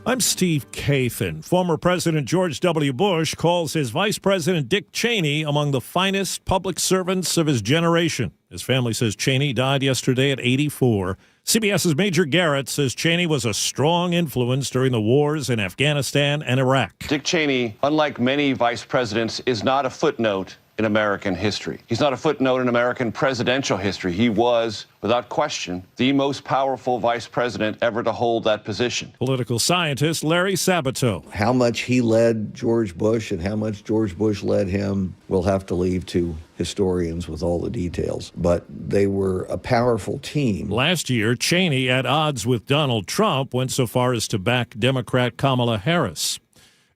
I'm Steve Kathan. Former President George W. Bush calls his Vice President Dick Cheney among the finest public servants of his generation. His family says Cheney died yesterday at 84. CBS's Major Garrett says Cheney was a strong influence during the wars in Afghanistan and Iraq. Dick Cheney, unlike many vice presidents, is not a footnote in American history. He's not a footnote in American presidential history. He was, without question, the most powerful vice president ever to hold that position. Political scientist Larry Sabato. How much he led George Bush and how much George Bush led him, we'll have to leave to historians with all the details. But they were a powerful team. Last year, Cheney, at odds with Donald Trump, went so far as to back Democrat Kamala Harris.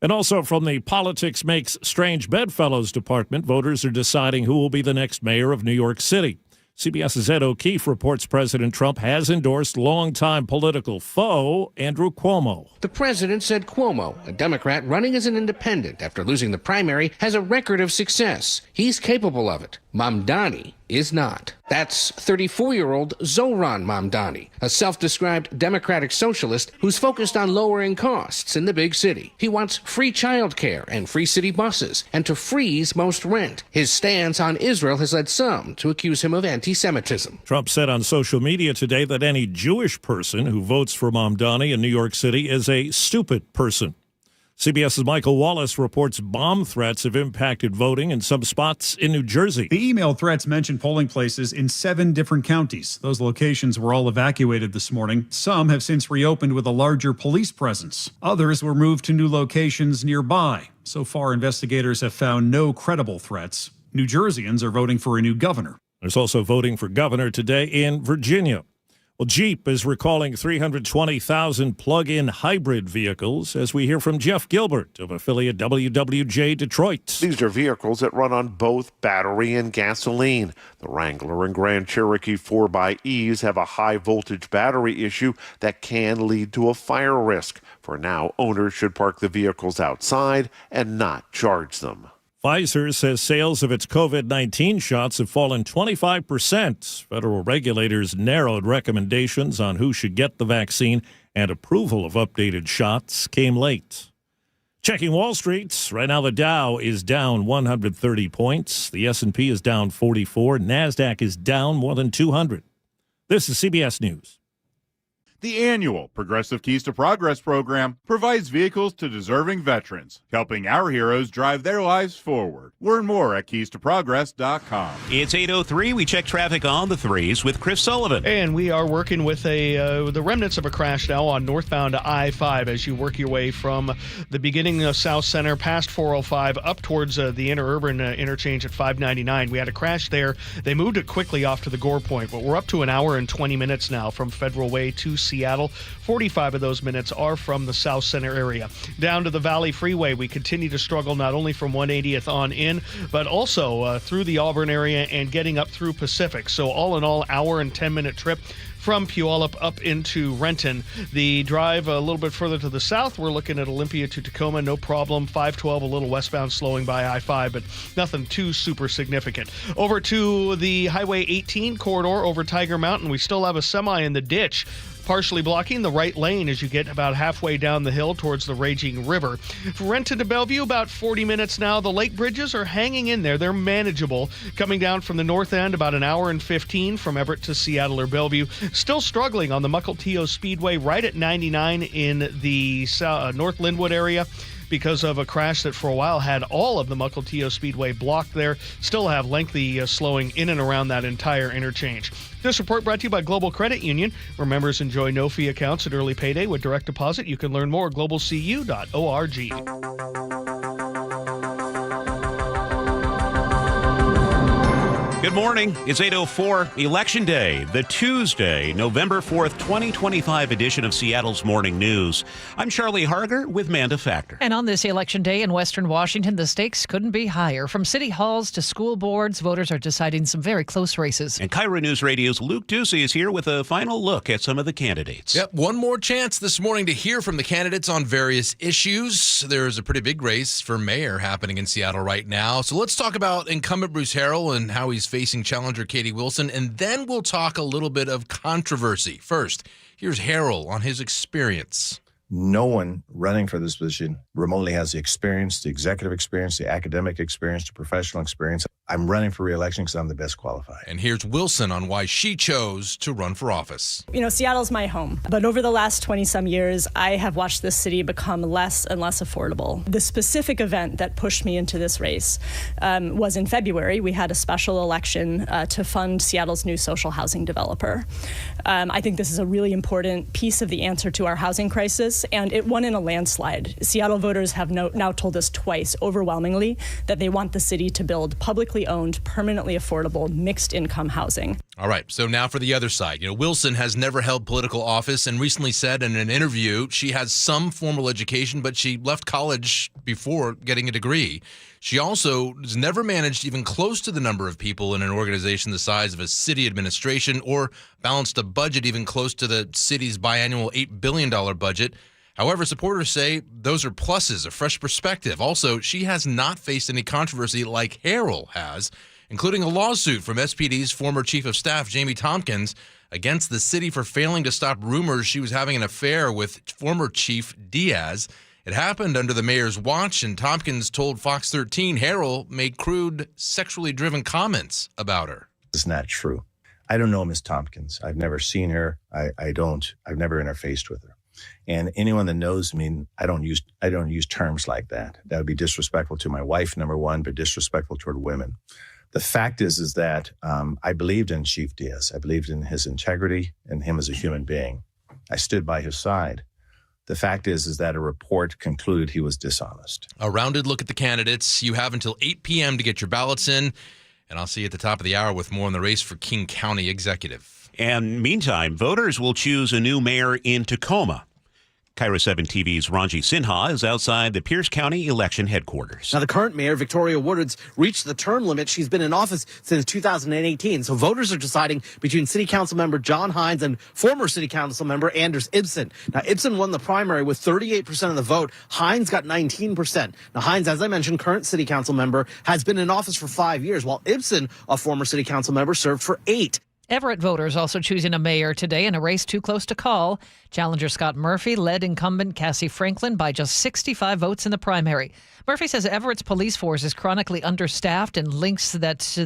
And also from the Politics Makes Strange Bedfellows department, voters are deciding who will be the next mayor of New York City. CBS's Ed O'Keefe reports President Trump has endorsed longtime political foe Andrew Cuomo. The president said Cuomo, a Democrat running as an independent after losing the primary, has a record of success. He's capable of it. Mamdani is not. That's 34-year-old Zohran Mamdani, a self-described democratic socialist who's focused on lowering costs in the big city. He wants free childcare and free city buses, and to freeze most rent. His stance on Israel has led some to accuse him of anti-Semitism. Trump said on social media today that any Jewish person who votes for Mamdani in New York City is a stupid person. CBS's Michael Wallace reports bomb threats have impacted voting in some spots in New Jersey. The email threats mention polling places in 7 different counties. Those locations were all evacuated this morning. Some have since reopened with a larger police presence. Others were moved to new locations nearby. So far, investigators have found no credible threats. New Jerseyans are voting for a new governor. There's also voting for governor today in Virginia. Well, Jeep is recalling 320,000 plug-in hybrid vehicles, as we hear from Jeff Gilbert of affiliate WWJ Detroit. These are vehicles that run on both battery and gasoline. The Wrangler and Grand Cherokee 4xEs have a high-voltage battery issue that can lead to a fire risk. For now, owners should park the vehicles outside and not charge them. Pfizer says sales of its COVID-19 shots have fallen 25%. Federal regulators narrowed recommendations on who should get the vaccine, and approval of updated shots came late. Checking Wall Street, right now the Dow is down 130 points. The S&P is down 44. NASDAQ is down more than 200. This is CBS News. The annual Progressive Keys to Progress program provides vehicles to deserving veterans, helping our heroes drive their lives forward. Learn more at keystoprogress.com. It's 8:03. We check traffic on the 3s with Chris Sullivan. And we are working with the remnants of a crash now on northbound I-5 as you work your way from the beginning of South Center past 405 up towards the interurban interchange at 599. We had a crash there. They moved it quickly off to the Gore Point, but we're up to an hour and 20 minutes now from Federal Way to Seattle. 45 of those minutes are from the South Center area. Down to the Valley Freeway, we continue to struggle not only from 180th on in, but also through the Auburn area and getting up through Pacific. So all in all, hour and 10-minute trip from Puyallup up into Renton. The drive a little bit further to the south, we're looking at Olympia to Tacoma, no problem. 512 a little westbound slowing by I-5, but nothing too super significant. Over to the Highway 18 corridor over Tiger Mountain, we still have a semi in the ditch, partially blocking the right lane as you get about halfway down the hill towards the raging river. From Renton to Bellevue, about 40 minutes now. The lake bridges are hanging in there. They're manageable. Coming down from the north end, about an hour and 15 from Everett to Seattle or Bellevue. Still struggling on the Mukilteo Speedway right at 99 in the North Linwood area, because of a crash that for a while had all of the Mukilteo Speedway blocked there. Still have lengthy slowing in and around that entire interchange. This report brought to you by Global Credit Union, where members enjoy no-fee accounts at early payday with direct deposit. You can learn more at globalcu.org. Good morning. It's 8:04, Election Day, the Tuesday, November 4th, 2025 edition of Seattle's Morning News. I'm Charlie Harger with Manda Factor. And on this Election Day in Western Washington, the stakes couldn't be higher. From city halls to school boards, voters are deciding some very close races. And KIRO Newsradio's Luke Ducey is here with a final look at some of the candidates. Yep, one more chance this morning to hear from the candidates on various issues. There's a pretty big race for mayor happening in Seattle right now. So let's talk about incumbent Bruce Harrell and how he's facing challenger Katie Wilson, and then we'll talk a little bit of controversy. First, here's Harrell on his experience. No one running for this position remotely has the experience, the executive experience, the academic experience, the professional experience. I'm running for re-election because I'm the best qualified. And here's Wilson on why she chose to run for office. You know, Seattle's my home, but over the last 20-some years, I have watched this city become less and less affordable. The specific event that pushed me into this race was in February. We had a special election to fund Seattle's new social housing developer. I think this is a really important piece of the answer to our housing crisis, and it won in a landslide. Seattle voters have now told us twice, overwhelmingly, that they want the city to build publicly publicly owned, permanently affordable, mixed income housing. All right, so now for the other side. Wilson has never held political office and recently said in an interview she has some formal education, but she left college before getting a degree. She also has never managed even close to the number of people in an organization the size of a city administration or balanced a budget even close to the city's biannual $8 billion budget. However, supporters say those are pluses, a fresh perspective. Also, she has not faced any controversy like Harrell has, including a lawsuit from SPD's former chief of staff, Jamie Tompkins, against the city for failing to stop rumors she was having an affair with former chief Diaz. It happened under the mayor's watch, and Tompkins told Fox 13 Harrell made crude, sexually driven comments about her. It's not true. I don't know Ms. Tompkins. I've never seen her. I've never interfaced with her. And anyone that knows me, I don't use terms like that. That would be disrespectful to my wife, number one, but disrespectful toward women. The fact is that I believed in Chief Diaz. I believed in his integrity and him as a human being. I stood by his side. The fact is that a report concluded he was dishonest. A rounded look at the candidates. You have until 8 p.m. to get your ballots in, and I'll see you at the top of the hour with more on the race for King County Executive. And meantime, voters will choose a new mayor in Tacoma. KIRO 7 TV's Ranji Sinha is outside the Pierce County election headquarters. Now, the current mayor, Victoria Woodard's, reached the term limit. She's been in office since 2018. So voters are deciding between City Council member John Hines and former City Council member Anders Ibsen. Now, Ibsen won the primary with 38% of the vote. Hines got 19%. Now, Hines, as I mentioned, current City Council member, has been in office for 5 years, while Ibsen, a former City Council member, served for 8. Everett voters also choosing a mayor today in a race too close to call. Challenger Scott Murphy led incumbent Cassie Franklin by just 65 votes in the primary. Murphy says Everett's police force is chronically understaffed and links that to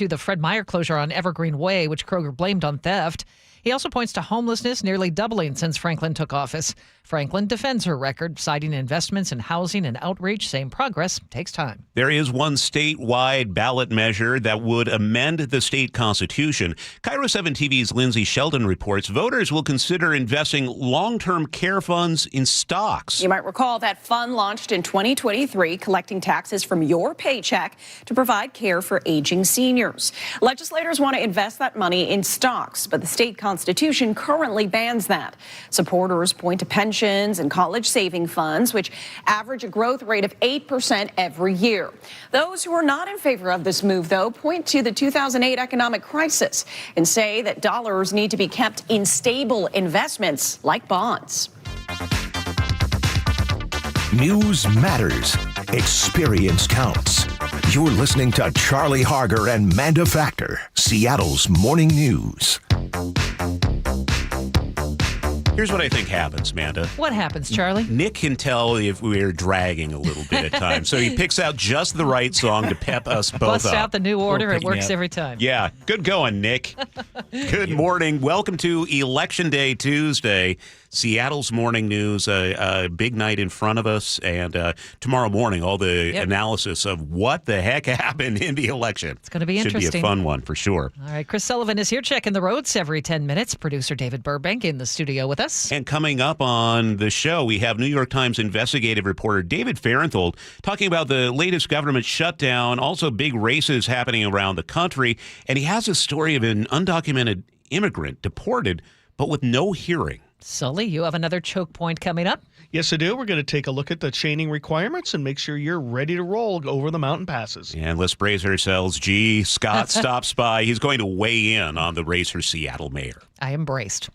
the Fred Meyer closure on Evergreen Way, which Kroger blamed on theft. He also points to homelessness nearly doubling since Franklin took office. Franklin defends her record, citing investments in housing and outreach, saying progress takes time. There is one statewide ballot measure that would amend the state constitution. KIRO 7 TV's Lindsay Sheldon reports voters will consider investing long-term care funds in stocks. You might recall that fund launched in 2023, collecting taxes from your paycheck to provide care for aging seniors. Legislators want to invest that money in stocks, but the state constitution currently bans that. Supporters point to pensions and college saving funds, which average a growth rate of 8% every year. Those who are not in favor of this move, though, point to the 2008 economic crisis and say that dollars need to be kept in stable investments like bonds. News matters. Experience counts. You're listening to Charlie Harger and Manda Factor, Seattle's morning news. Here's what I think happens, Manda. What happens, Charlie? Nick can tell if we're dragging a little bit at times, so he picks out just the right song to pep us both Bust up. out the new order. It works every time. Yeah, good going, Nick. Good morning. Welcome to Election Day Tuesday. Seattle's morning news, a big night in front of us, and tomorrow morning, all the analysis of what the heck happened in the election. It's going to be interesting. Should be a fun one for sure. All right, Chris Sullivan is here checking the roads every 10 minutes. Producer David Burbank in the studio with us. And coming up on the show, we have New York Times investigative reporter David Farenthold talking about the latest government shutdown, also big races happening around the country, and he has a story of an undocumented immigrant deported, but with no hearing. Sully, you have another choke point coming up. Yes, I do. We're going to take a look at the chaining requirements and make sure you're ready to roll over the mountain passes. And let's brace ourselves. Gee, Scott stops by. He's going to weigh in on the race for Seattle mayor. I am braced.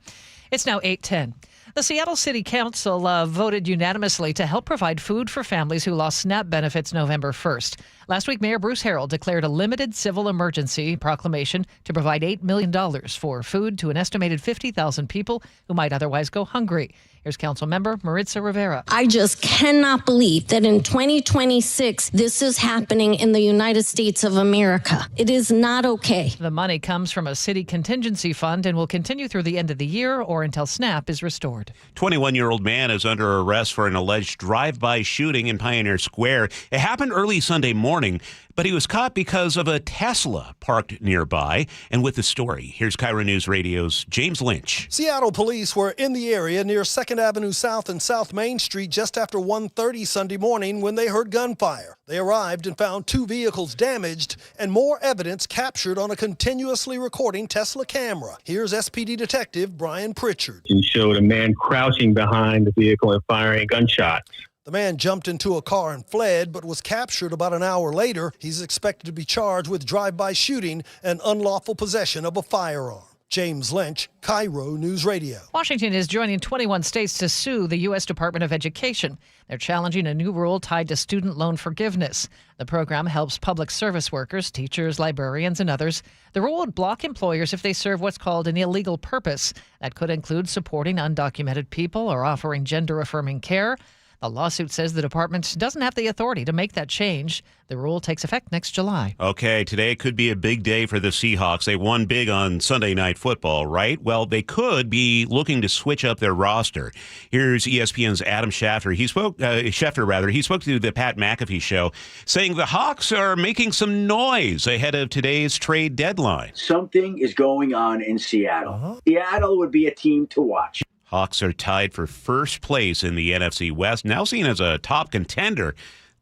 It's now 8:10. The Seattle City Council voted unanimously to help provide food for families who lost SNAP benefits November 1st. Last week, Mayor Bruce Harrell declared a limited civil emergency proclamation to provide $8 million for food to an estimated 50,000 people who might otherwise go hungry. Here's Council Member Maritza Rivera. I just cannot believe that in 2026, this is happening in the United States of America. It is not okay. The money comes from a city contingency fund and will continue through the end of the year or until SNAP is restored. 21-year-old man is under arrest for an alleged drive-by shooting in Pioneer Square. It happened early Sunday morning. But he was caught because of a Tesla parked nearby. And with the story, here's KIRO News Radio's James Lynch. Seattle police were in the area near 2nd Avenue South and South Main Street just after 1:30 Sunday morning when they heard gunfire. They arrived and found 2 vehicles damaged and more evidence captured on a continuously recording Tesla camera. Here's SPD Detective Brian Pritchard. It showed a man crouching behind the vehicle and firing gunshots. The man jumped into a car and fled, but was captured about an hour later. He's expected to be charged with drive-by shooting and unlawful possession of a firearm. James Lynch, KIRO News Radio. Washington is joining 21 states to sue the U.S. Department of Education. They're challenging a new rule tied to student loan forgiveness. The program helps public service workers, teachers, librarians, and others. The rule would block employers if they serve what's called an illegal purpose. That could include supporting undocumented people or offering gender-affirming care. The lawsuit says the department doesn't have the authority to make that change. The rule takes effect next July. Okay, today could be a big day for the Seahawks. They won big on Sunday Night Football, right? Well, they could be looking to switch up their roster. Here's ESPN's Adam Schefter. He spoke to the Pat McAfee show, saying the Hawks are making some noise ahead of today's trade deadline. Something is going on in Seattle. Seattle would be a team to watch. Hawks are tied for first place in the NFC West, now seen as a top contender.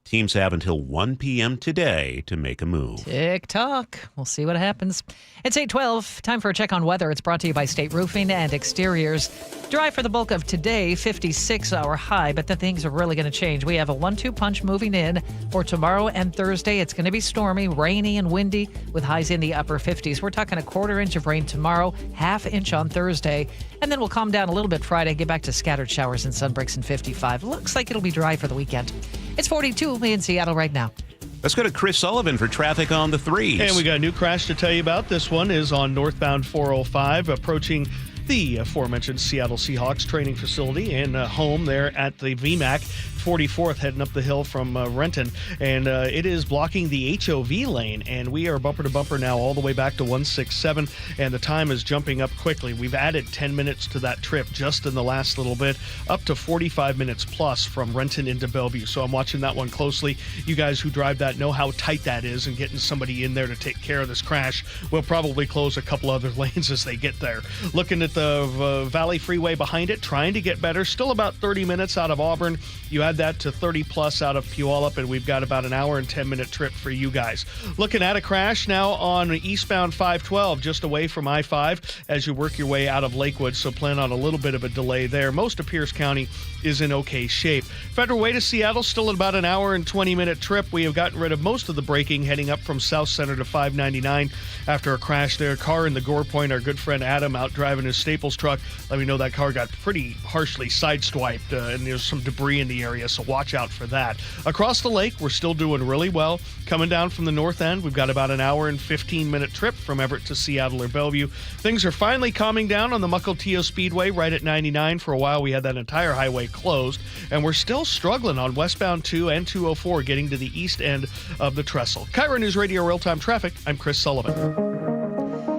Teams have until 1 p.m. today to make a move. Tick-tock. We'll see what happens. It's 8:12. Time for a check on weather. It's brought to you by State Roofing and Exteriors. Dry for the bulk of today, 56-hour high, but then things are really going to change. We have a 1-2 punch moving in for tomorrow and Thursday. It's going to be stormy, rainy, and windy with highs in the upper 50s. We're talking a 1/4 inch of rain tomorrow, 1/2 inch on Thursday, and then we'll calm down a little bit Friday, get back to scattered showers and sunbreaks in 55. Looks like it'll be dry for the weekend. It's 42 in Seattle right now. Let's go to Chris Sullivan for traffic on the 3s. And we got a new crash to tell you about. This one is on northbound 405, approaching the aforementioned Seattle Seahawks training facility and home there at the VMAC. 44th heading up the hill from Renton, and it is blocking the HOV lane, and we are bumper to bumper now all the way back to 167, and the time is jumping up quickly. We've added 10 minutes to that trip just in the last little bit, up to 45 minutes plus from Renton into Bellevue, so I'm watching that one closely. You guys who drive that know how tight that is, and getting somebody in there to take care of this crash. We'll probably close a couple other lanes as they get there. Looking at the Valley Freeway behind it, trying to get better, still about 30 minutes out of Auburn. You add that to 30 plus out of Puyallup, and we've got about an hour and 10-minute trip for you guys. Looking at a crash now on eastbound 512, just away from I-5 as you work your way out of Lakewood, so plan on a little bit of a delay there. Most of Pierce County is in okay shape. Federal Way to Seattle, still at about an hour and 20-minute trip. We have gotten rid of most of the braking heading up from South Center to 599 after a crash there. Car in the Gore Point, our good friend Adam out driving his Staples truck. Let me know that car got pretty harshly sideswiped, and there's some debris in the area, so watch out for that. Across the lake, we're still doing really well. Coming down from the north end, we've got about an hour and 15-minute trip from Everett to Seattle or Bellevue. Things are finally calming down on the Mukilteo Speedway right at 99. For a while, we had that entire highway closed, and we're still struggling on westbound 2 and 204 getting to the east end of the trestle. KIRO News Radio Real-Time Traffic, I'm Chris Sullivan.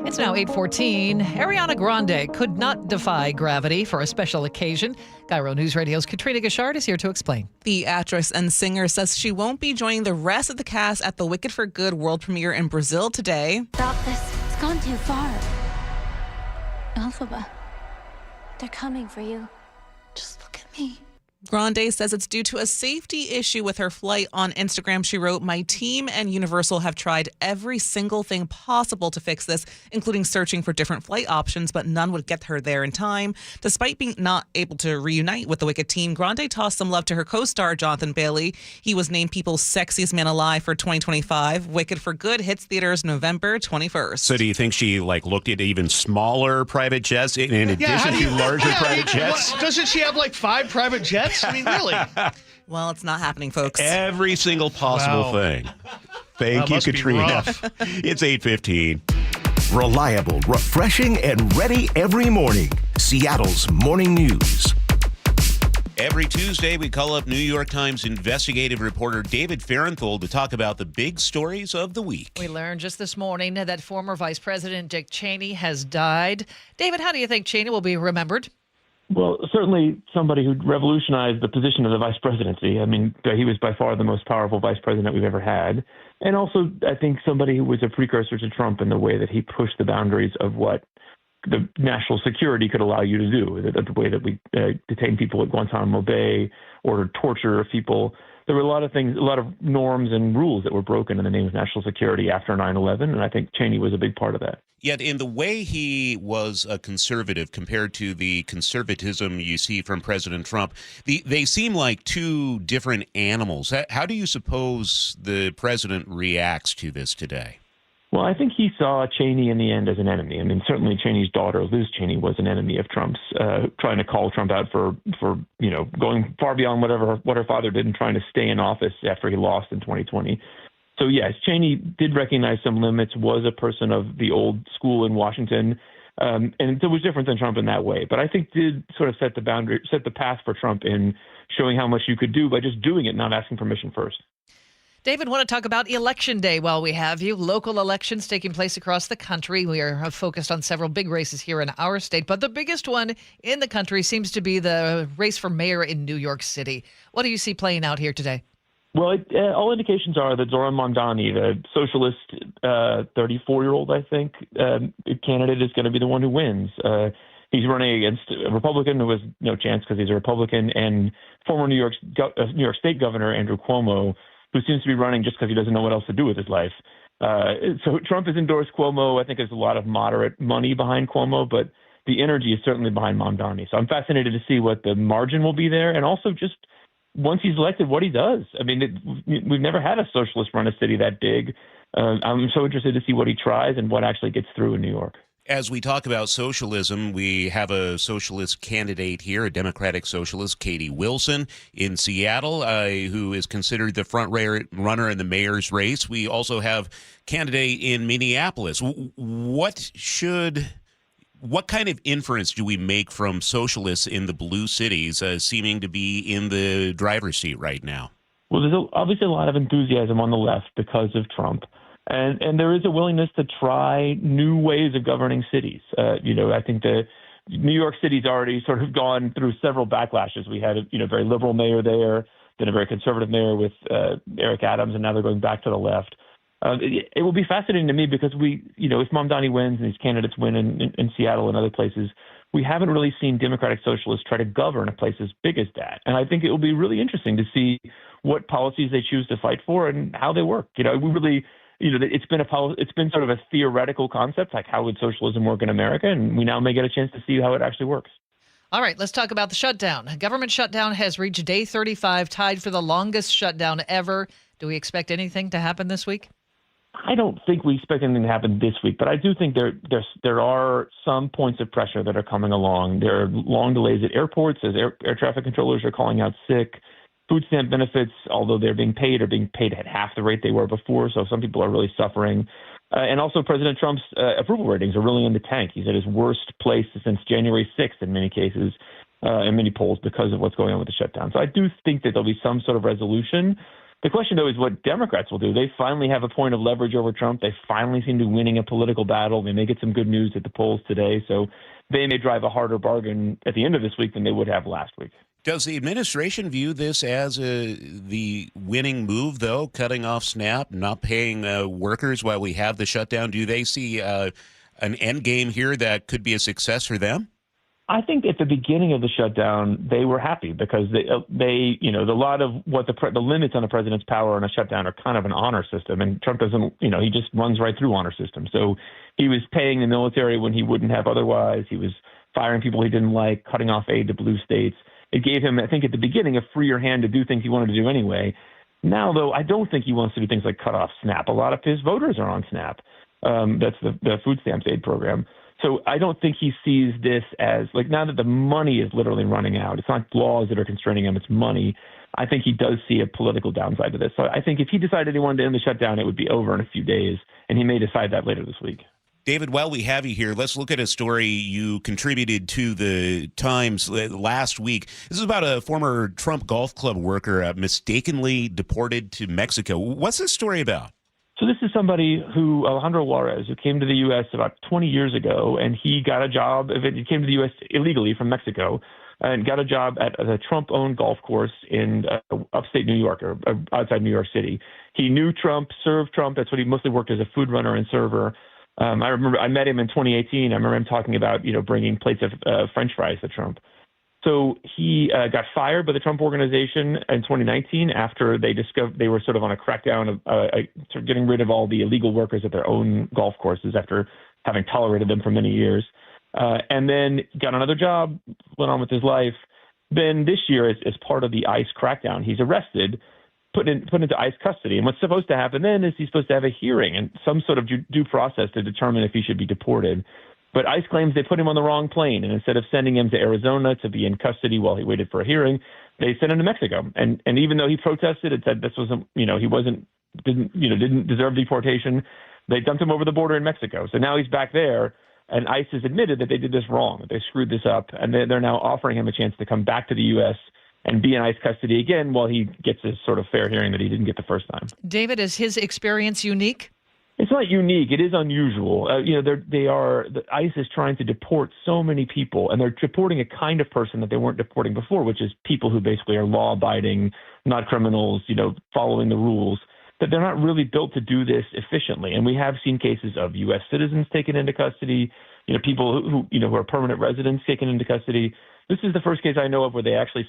It's now 8:14. Ariana Grande could not defy gravity for a special occasion. KIRO News Radio's Katrina Gashard is here to explain. The actress and singer says she won't be joining the rest of the cast at the Wicked for Good world premiere in Brazil today. Stop this. It's gone too far. Alphaba, they're coming for you. Just look at me. Grande says it's due to a safety issue with her flight. On Instagram, she wrote, "My team and Universal have tried every single thing possible to fix this, including searching for different flight options, but none would get her there in time." Despite being not able to reunite with the Wicked team, Grande tossed some love to her co-star, Jonathan Bailey. He was named People's Sexiest Man Alive for 2025. Wicked for Good hits theaters November 21st. So do you think she looked at even smaller private jets in addition to larger private jets? Doesn't she have 5 private jets? I mean, really? Well, it's not happening, folks. Every single possible thing. Thank you, Katrina. It's 8:15. Reliable, refreshing, and ready every morning. Seattle's Morning News. Every Tuesday, we call up New York Times investigative reporter David Fahrenthold to talk about the big stories of the week. We learned just this morning that former Vice President Dick Cheney has died. David, how do you think Cheney will be remembered? Well, certainly somebody who revolutionized the position of the vice presidency. I mean, he was by far the most powerful vice president we've ever had. And also, I think somebody who was a precursor to Trump in the way that he pushed the boundaries of what the national security could allow you to do, the way that we detain people at Guantanamo Bay, ordered torture of people. There were a lot of things, a lot of norms and rules that were broken in the name of national security after 9/11, and I think Cheney was a big part of that. Yet in the way he was a conservative compared to the conservatism you see from President Trump, they seem like two different animals. How do you suppose the president reacts to this today? Well, I think he saw Cheney in the end as an enemy. I mean, certainly Cheney's daughter, Liz Cheney, was an enemy of Trump's, trying to call Trump out for going far beyond what her father did and trying to stay in office after he lost in 2020. So, yes, Cheney did recognize some limits, was a person of the old school in Washington, and it was different than Trump in that way. But I think did sort of set the path for Trump in showing how much you could do by just doing it, not asking permission first. David, want to talk about Election Day while we have you. Local elections taking place across the country. We are focused on several big races here in our state, but the biggest one in the country seems to be the race for mayor in New York City. What do you see playing out here today? Well, all indications are that Zoran Mamdani, the socialist 34-year-old, I think, candidate, is going to be the one who wins. He's running against a Republican who has no chance because he's a Republican, and former New York State Governor Andrew Cuomo, who seems to be running just because he doesn't know what else to do with his life. So Trump has endorsed Cuomo. I think there's a lot of moderate money behind Cuomo, but the energy is certainly behind Mamdani. So I'm fascinated to see what the margin will be there, and also just once he's elected, what he does. I mean, we've never had a socialist run a city that big. I'm so interested to see what he tries and what actually gets through in New York. As we talk about socialism, we have a socialist candidate here, a Democratic socialist, Katie Wilson in Seattle, who is considered the front runner in the mayor's race. We also have candidate in Minneapolis. What kind of inference do we make from socialists in the blue cities seeming to be in the driver's seat right now? Well, there's obviously a lot of enthusiasm on the left because of Trump. And there is a willingness to try new ways of governing cities. I think the New York City's already sort of gone through several backlashes. We had a very liberal mayor there, then a very conservative mayor with Eric Adams, and now they're going back to the left. It will be fascinating to me because if Mamdani wins and these candidates win in Seattle and other places, we haven't really seen Democratic socialists try to govern a place as big as that. And I think it will be really interesting to see what policies they choose to fight for and how they work. It's been sort of a theoretical concept, like how would socialism work in America, and we now may get a chance to see how it actually works. All right, let's talk about the shutdown. Government shutdown has reached day 35, tied for the longest shutdown ever. Do we expect anything to happen this week? I don't think we expect anything to happen this week, but I do think there are some points of pressure that are coming along. There are long delays at airports as air traffic controllers are calling out sick. Food stamp benefits, although they're being paid, are being paid at half the rate they were before, so some people are really suffering. And also President Trump's approval ratings are really in the tank. He's at his worst place since January 6th in many cases, in many polls, because of what's going on with the shutdown. So I do think that there'll be some sort of resolution. The question, though, is what Democrats will do. They finally have a point of leverage over Trump. They finally seem to be winning a political battle. They may get some good news at the polls today, so they may drive a harder bargain at the end of this week than they would have last week. Does the administration view this as the winning move, though, cutting off SNAP, not paying workers while we have the shutdown? Do they see an end game here that could be a success for them? I think at the beginning of the shutdown, they were happy because a lot of what the limits on the president's power on a shutdown are kind of an honor system. And Trump doesn't, he just runs right through honor systems. So he was paying the military when he wouldn't have otherwise. He was firing people he didn't like, cutting off aid to blue states. It gave him, I think, at the beginning, a freer hand to do things he wanted to do anyway. Now, though, I don't think he wants to do things like cut off SNAP. A lot of his voters are on SNAP. That's the food stamps aid program. So I don't think he sees this as, like, now that the money is literally running out, it's not laws that are constraining him, it's money. I think he does see a political downside to this. So I think if he decided he wanted to end the shutdown, it would be over in a few days, and he may decide that later this week. David, while we have you here, let's look at a story you contributed to the Times last week. This is about a former Trump golf club worker mistakenly deported to Mexico. What's this story about? So this is somebody who, Alejandro Juarez, who came to the U.S. about 20 years ago, and he got a job. He came to the U.S. illegally from Mexico and got a job at the Trump-owned golf course in upstate New York or outside New York City. He knew Trump, served Trump. That's what he mostly worked as a food runner and server. I remember I met him in 2018. I remember him talking about, bringing plates of French fries to Trump. So he got fired by the Trump organization in 2019 after they discovered they were sort of on a crackdown of sort of getting rid of all the illegal workers at their own golf courses after having tolerated them for many years. And then got another job, went on with his life. Then this year, as part of the ICE crackdown, he's arrested, put into ICE custody. And what's supposed to happen then is he's supposed to have a hearing and some sort of due process to determine if he should be deported. But ICE claims they put him on the wrong plane, and instead of sending him to Arizona to be in custody while he waited for a hearing, they sent him to Mexico. And even though he protested and said this wasn't, didn't deserve deportation, they dumped him over the border in Mexico. So now he's back there, and ICE has admitted that they did this wrong, that they screwed this up, and they're now offering him a chance to come back to the U.S. and be in ICE custody again while he gets his sort of fair hearing that he didn't get the first time. David, is his experience unique? It's not unique. It is unusual. The ICE is trying to deport so many people, and they're deporting a kind of person that they weren't deporting before, which is people who basically are law-abiding, not criminals, following the rules, that they're not really built to do this efficiently. And we have seen cases of U.S. citizens taken into custody, people who are permanent residents taken into custody. This is the first case I know of where they actually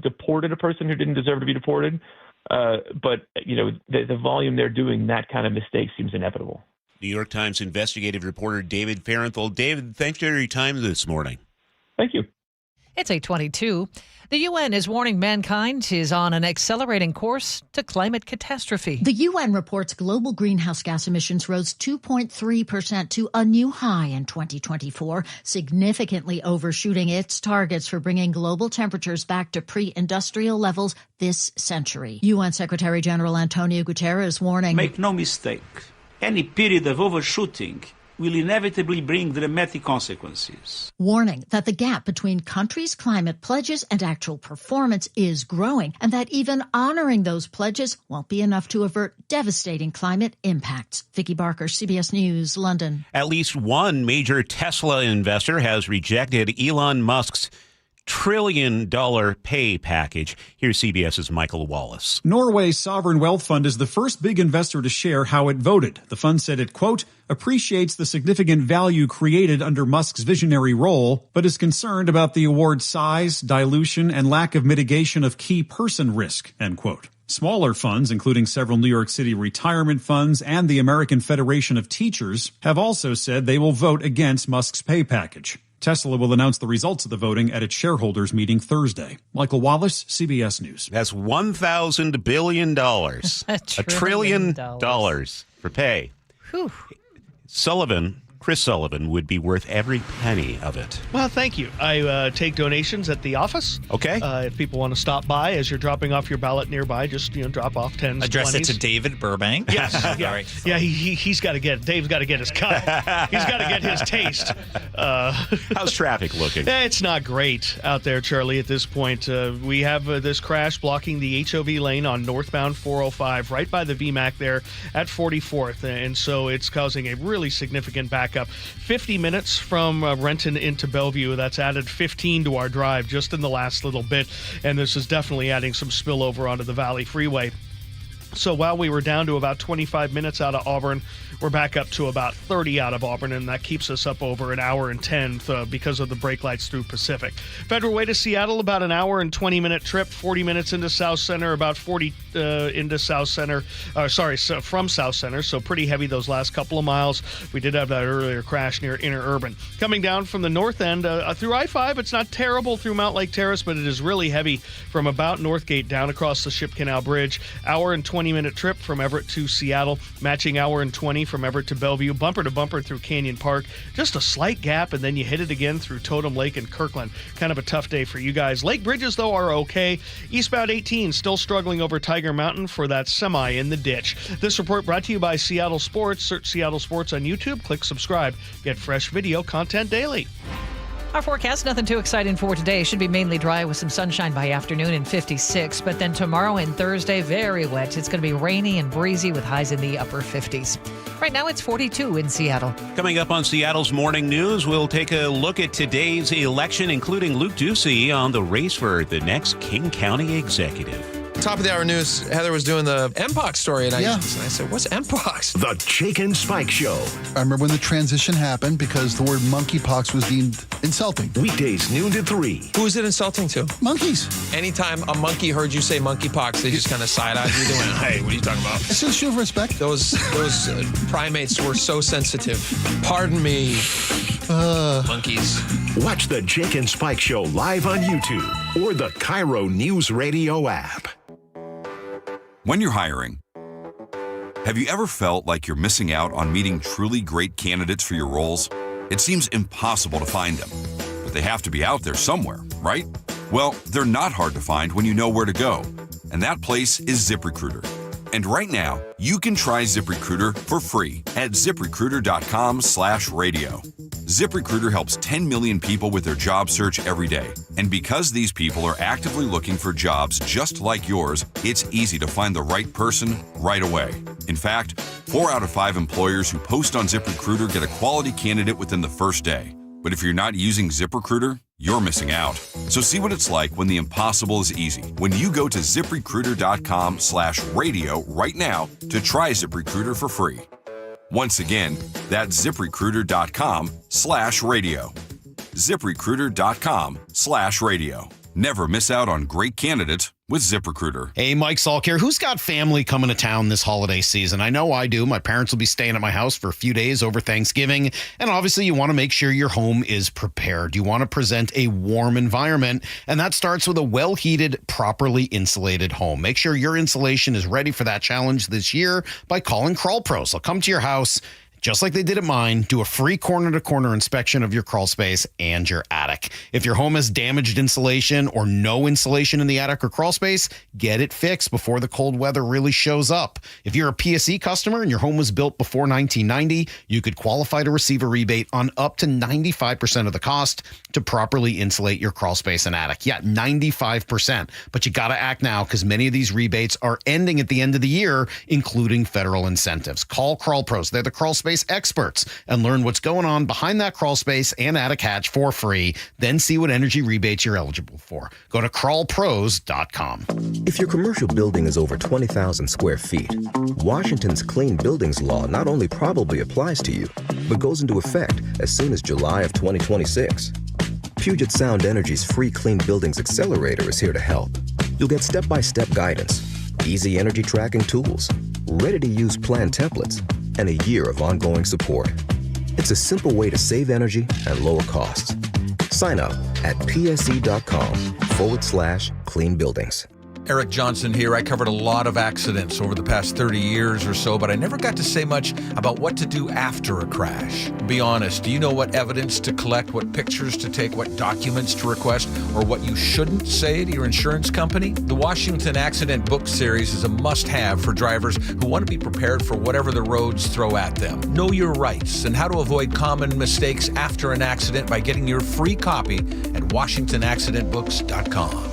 deported a person who didn't deserve to be deported. But the volume they're doing that kind of mistake seems inevitable. New York Times investigative reporter David Fahrenthold. David, thanks for your time this morning. Thank you. It's 8:22. The UN is warning mankind is on an accelerating course to climate catastrophe. The UN reports global greenhouse gas emissions rose 2.3% to a new high in 2024, significantly overshooting its targets for bringing global temperatures back to pre-industrial levels this century. UN Secretary General Antonio Guterres warning, "Make no mistake, any period of overshooting will inevitably bring dramatic consequences." Warning that the gap between countries' climate pledges and actual performance is growing, and that even honoring those pledges won't be enough to avert devastating climate impacts. Vicky Barker, CBS News, London. At least one major Tesla investor has rejected Elon Musk's $1 trillion pay package. Here's CBS's Michael Wallace. Norway's sovereign wealth fund is the first big investor to share how it voted. The fund said it, quote, appreciates the significant value created under Musk's visionary role, but is concerned about the award's size, dilution, and lack of mitigation of key person risk, end quote. Smaller funds, including several New York City retirement funds and the American Federation of Teachers, have also said they will vote against Musk's pay package. Tesla will announce the results of the voting at its shareholders meeting Thursday. Michael Wallace, CBS News. That's $1,000 billion. $1 trillion for pay. Whew. Chris Sullivan would be worth every penny of it. Well, thank you. I take donations at the office. Okay. If people want to stop by as you're dropping off your ballot nearby, just drop off 10s, Address 20s. it to David Burbank. Yes. Yeah. Right. Yeah. Dave's got to get his cut. He's got to get his taste. How's traffic looking? It's not great out there, Charlie. At this point, we have this crash blocking the HOV lane on northbound 405, right by the VMAC there at 44th, and so it's causing a really significant backup. 50 minutes from Renton into Bellevue. That's added 15 to our drive just in the last little bit, and this is definitely adding some spillover onto the Valley Freeway. So while we were down to about 25 minutes out of Auburn, we're back up to about 30 out of Auburn, and that keeps us up over an hour and 10 because of the brake lights through Pacific. Federal Way to Seattle, about an hour and 20-minute trip, 40 minutes into South Center, about 40 into South Center, from South Center, so pretty heavy those last couple of miles. We did have that earlier crash near Interurban. Coming down from the north end through I-5, it's not terrible through Mount Lake Terrace, but it is really heavy from about Northgate down across the Ship Canal Bridge. Hour and 20-minute trip from Everett to Seattle, matching hour and 20 from Everett to Bellevue, bumper to bumper through Canyon Park. Just a slight gap, and then you hit it again through Totem Lake and Kirkland. Kind of a tough day for you guys. Lake bridges, though, are okay. Eastbound 18 still struggling over Tiger Mountain for that semi in the ditch. This report brought to you by Seattle Sports. Search Seattle Sports on YouTube. Click subscribe. Get fresh video content daily. Our forecast, nothing too exciting for today. Should be mainly dry with some sunshine by afternoon and 56. But then tomorrow and Thursday, very wet. It's going to be rainy and breezy with highs in the upper 50s. Right now, it's 42 in Seattle. Coming up on Seattle's Morning News, we'll take a look at today's election, including Luke Ducey on the race for the next King County executive. Top of the hour news, Heather was doing the Mpox story, and I said, what's Mpox? The Jake and Spike Show. I remember when the transition happened because the word monkeypox was deemed insulting. Weekdays, noon to 3. Who is it insulting to? Monkeys. Anytime a monkey heard you say monkeypox, they just kind of side-eyed you. They went, hey, what are you talking about? It's just show of respect. Those primates were so sensitive. Pardon me, monkeys. Watch the Jake and Spike Show live on YouTube or the KIRO Newsradio app. When you're hiring, have you ever felt like you're missing out on meeting truly great candidates for your roles? It seems impossible to find them, but they have to be out there somewhere, right? Well, they're not hard to find when you know where to go, and that place is ZipRecruiter. And right now, you can try ZipRecruiter for free at ZipRecruiter.com/radio. ZipRecruiter helps 10 million people with their job search every day. And because these people are actively looking for jobs just like yours, it's easy to find the right person right away. In fact, 4 out of 5 employers who post on ZipRecruiter get a quality candidate within the first day. But if you're not using ZipRecruiter, you're missing out. So see what it's like when the impossible is easy. When you go to ZipRecruiter.com/radio right now to try ZipRecruiter for free. Once again, that's ZipRecruiter.com/radio. ZipRecruiter.com/radio. Never miss out on great candidates with ZipRecruiter. Hey, Mike Salk here. Who's got family coming to town this holiday season? I know I do. My parents will be staying at my house for a few days over Thanksgiving. And obviously, you want to make sure your home is prepared. You want to present a warm environment. And that starts with a well-heated, properly insulated home. Make sure your insulation is ready for that challenge this year by calling Crawl Pros. They'll come to your house, just like they did at mine, do a free corner-to-corner inspection of your crawl space and your attic. If your home has damaged insulation or no insulation in the attic or crawl space, get it fixed before the cold weather really shows up. If you're a PSE customer and your home was built before 1990, you could qualify to receive a rebate on up to 95% of the cost to properly insulate your crawl space and attic. Yeah, 95%. But you got to act now because many of these rebates are ending at the end of the year, including federal incentives. Call Crawl Pros. They're the crawl space experts, and learn what's going on behind that crawl space and attic hatch for free. Then see what energy rebates you're eligible for. Go to crawlpros.com. If your commercial building is over 20,000 square feet, Washington's Clean Buildings Law not only probably applies to you, but goes into effect as soon as July of 2026. Puget Sound Energy's free Clean Buildings Accelerator is here to help. You'll get step-by-step guidance, easy energy tracking tools, ready-to-use plan templates, and a year of ongoing support. It's a simple way to save energy and lower costs. Sign up at pse.com/clean buildings. Eric Johnson here. I covered a lot of accidents over the past 30 years or so, but I never got to say much about what to do after a crash. Be honest, do you know what evidence to collect, what pictures to take, what documents to request, or what you shouldn't say to your insurance company? The Washington Accident Book Series is a must-have for drivers who want to be prepared for whatever the roads throw at them. Know your rights and how to avoid common mistakes after an accident by getting your free copy at WashingtonAccidentBooks.com.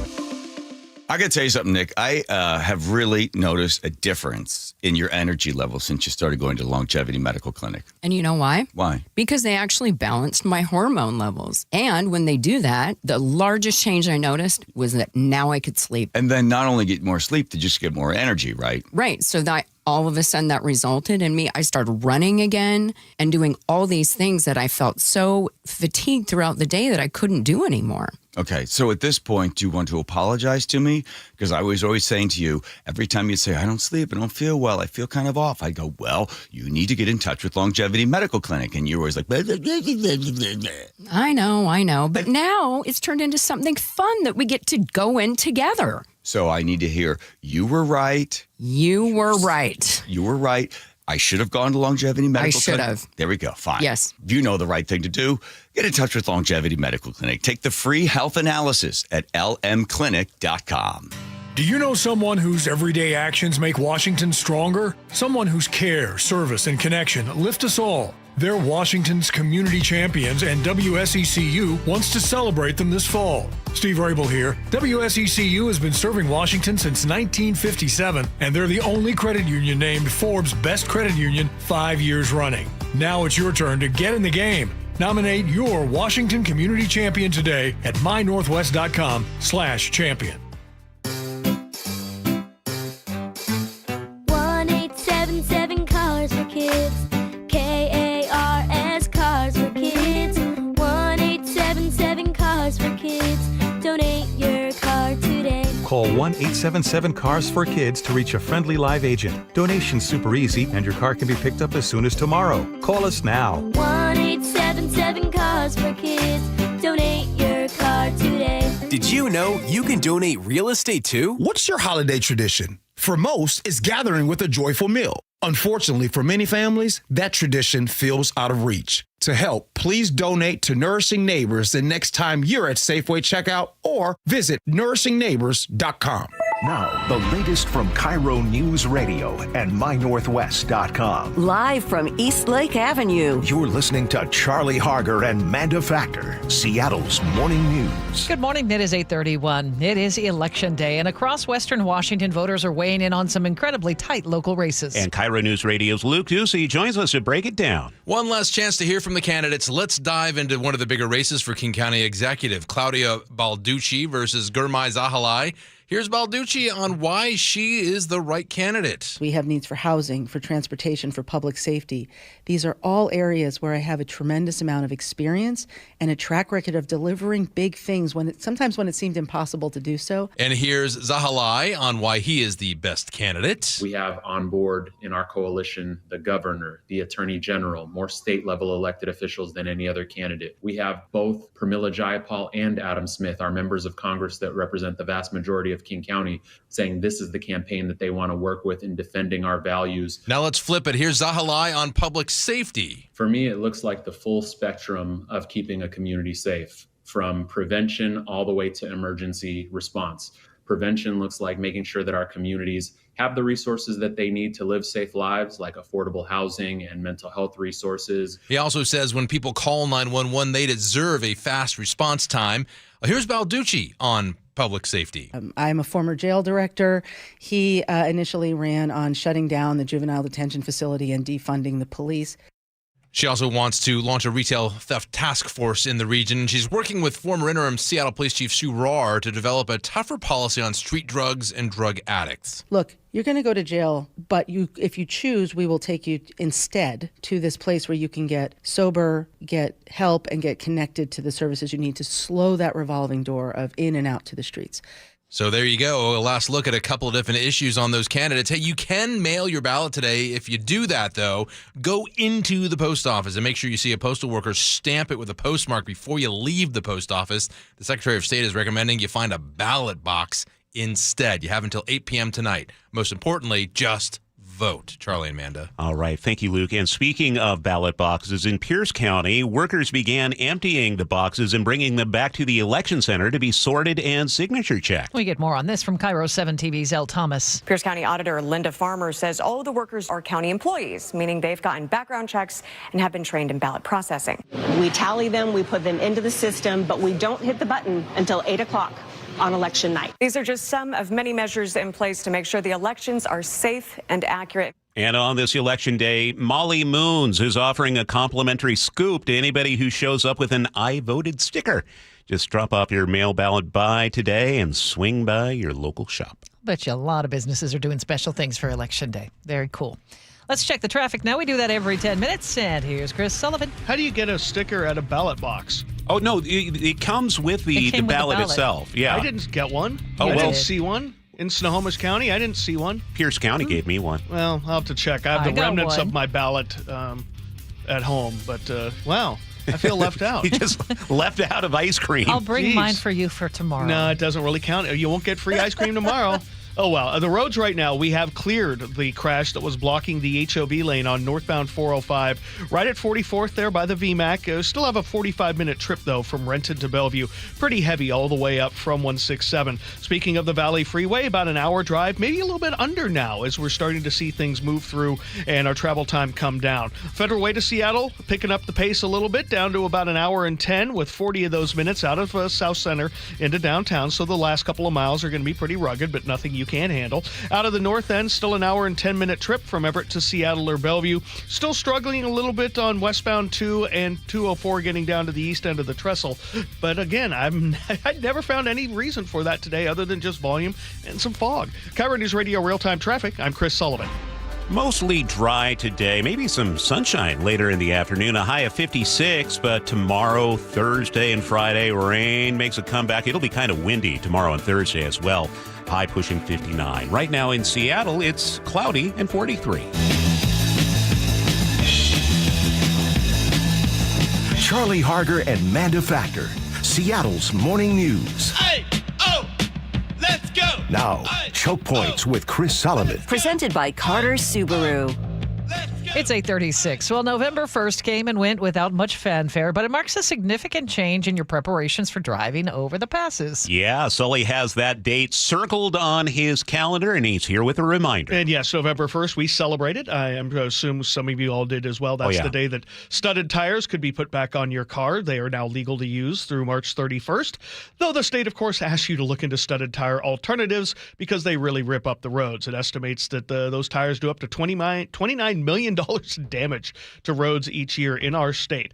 I got to tell you something, Nick. I have really noticed a difference in your energy level since you started going to the Longevity Medical Clinic. And you know why? Why? Because they actually balanced my hormone levels. And when they do that, the largest change I noticed was that now I could sleep. And then not only get more sleep, they just get more energy, right? Right. So that all of a sudden that resulted in me, I started running again and doing all these things that I felt so fatigued throughout the day that I couldn't do anymore. Okay, so at this point, do you want to apologize to me? Because I was always saying to you, every time you say, I don't sleep, I don't feel well, I feel kind of off, I'd go, well, you need to get in touch with Longevity Medical Clinic. And you're always like, blah, blah, blah, blah, blah, blah. I know. But now it's turned into something fun that we get to go in together. So I need to hear, you were right. You were right. You were right. I should have gone to Longevity Medical Clinic. I should have. There we go. Fine. Yes. You know the right thing to do. Get in touch with Longevity Medical Clinic. Take the free health analysis at lmclinic.com. Do you know someone whose everyday actions make Washington stronger? Someone whose care, service, and connection lift us all. They're Washington's community champions, and WSECU wants to celebrate them this fall. Steve Rabel here. WSECU has been serving Washington since 1957, and they're the only credit union named Forbes' Best Credit Union 5 years running. Now it's your turn to get in the game. Nominate your Washington Community Champion today at mynorthwest.com/champion. 1877 Cars for Kids. KARS Cars for Kids. 1877 Cars for Kids. Donate your car today. Call 1-877-CARS for Kids to reach a friendly live agent. Donation's super easy, and your car can be picked up as soon as tomorrow. Call us now. 1877 Cars for Kids. Donate your car today. Did you know you can donate real estate too? What's your holiday tradition? For most, it's gathering with a joyful meal. Unfortunately, for many families, that tradition feels out of reach. To help, please donate to Nourishing Neighbors the next time you're at Safeway checkout or visit nourishingneighbors.com. Now, the latest from KIRO Newsradio and mynorthwest.com. Live from East Lake Avenue. You're listening to Charlie Harger and Manda Factor, Seattle's morning news. Good morning. It is 8:31. It is Election Day, and across Western Washington, voters are weighing in on some incredibly tight local races. And KIRO News Radio's Luke Ducey joins us to break it down. One last chance to hear from the candidates. Let's dive into one of the bigger races for King County Executive. Claudia Balducci versus Gurmai Zahalai. Here's Balducci on why she is the right candidate. We have needs for housing, for transportation, for public safety. These are all areas where I have a tremendous amount of experience and a track record of delivering big things sometimes when it seemed impossible to do so. And here's Zahalai on why he is the best candidate. We have on board in our coalition the governor, the attorney general, more state-level elected officials than any other candidate. We have both Pramila Jayapal and Adam Smith, our members of Congress that represent the vast majority of King County, saying this is the campaign that they want to work with in defending our values. Now let's flip it. Here's Zahalai on public safety. For me, it looks like the full spectrum of keeping a community safe, from prevention all the way to emergency response. Prevention looks like making sure that our communities have the resources that they need to live safe lives, like affordable housing and mental health resources. He also says when people call 911, they deserve a fast response time. Here's Balducci on public safety. I'm a former jail director. He initially ran on shutting down the juvenile detention facility and defunding the police. She also wants to launch a retail theft task force in the region. She's working with former interim Seattle Police Chief Sue Rahr to develop a tougher policy on street drugs and drug addicts. Look, you're going to go to jail, but if you choose, we will take you instead to this place where you can get sober, get help, and get connected to the services you need to slow that revolving door of in and out to the streets. So there you go. A last look at a couple of different issues on those candidates. Hey, you can mail your ballot today. If you do that, though, go into the post office and make sure you see a postal worker stamp it with a postmark before you leave the post office. The Secretary of State is recommending you find a ballot box instead. You have until 8 p.m. tonight. Most importantly, just vote. Charlie and Manda. All right. Thank you, Luke. And speaking of ballot boxes, in Pierce County, workers began emptying the boxes and bringing them back to the election center to be sorted and signature checked. We get more on this from KIRO 7 TV's Elle Thomas. Pierce County Auditor Linda Farmer says all of the workers are county employees, meaning they've gotten background checks and have been trained in ballot processing. We tally them, we put them into the system, but we don't hit the button until 8 o'clock on election night. These are just some of many measures in place to make sure the elections are safe and accurate. And on this election day, Molly Moons is offering a complimentary scoop to anybody who shows up with an I voted sticker. Just drop off your mail ballot by today and swing by your local shop. Bet you a lot of businesses are doing special things for election day. Very cool. Let's check the traffic now. We do that every 10 minutes. And here's Chris Sullivan. How do you get a sticker at a ballot box? Oh, no, it comes with the ballot itself. Yeah. I didn't get one. Oh, I didn't see one. In Snohomish County, I didn't see one. Pierce County gave me one. Well, I'll have to check. I have the remnants of my ballot at home. But, wow, I feel left out. You just left out of ice cream. I'll bring mine for you for tomorrow. No, it doesn't really count. You won't get free ice cream tomorrow. Oh, wow. The roads right now, we have cleared the crash that was blocking the HOV lane on northbound 405, right at 44th there by the VMAC. Still have a 45-minute trip, though, from Renton to Bellevue. Pretty heavy all the way up from 167. Speaking of the Valley Freeway, about an hour drive, maybe a little bit under now, as we're starting to see things move through and our travel time come down. Federal Way to Seattle, picking up the pace a little bit, down to about an hour and 10, with 40 of those minutes out of South Center into downtown. So the last couple of miles are going to be pretty rugged, but nothing you can't handle. Out of the north end, still an hour and 10-minute trip from Everett to Seattle or Bellevue. Still struggling a little bit on westbound 2 and 204 getting down to the east end of the trestle. But again, I'd never found any reason for that today other than just volume and some fog. KIRO Newsradio Real-Time Traffic, I'm Chris Sullivan. Mostly dry today, maybe some sunshine later in the afternoon, a high of 56, but tomorrow, Thursday, and Friday, rain makes a comeback. It'll be kind of windy tomorrow and Thursday as well, high pushing 59. Right now in Seattle, it's cloudy and 43. Charlie Harger and Manda Factor, Seattle's morning news. Let's go! Now, Choke Points with Chris Solomon. Presented by Carter Subaru. It's 8:36. Well, November 1st came and went without much fanfare, but it marks a significant change in your preparations for driving over the passes. Yeah, Sully has that date circled on his calendar, and he's here with a reminder. And yes, November 1st, we celebrated. I assume some of you all did as well. That's the day that studded tires could be put back on your car. They are now legal to use through March 31st, though the state, of course, asks you to look into studded tire alternatives because they really rip up the roads. It estimates that those tires do up to $29 million in damage to roads each year in our state.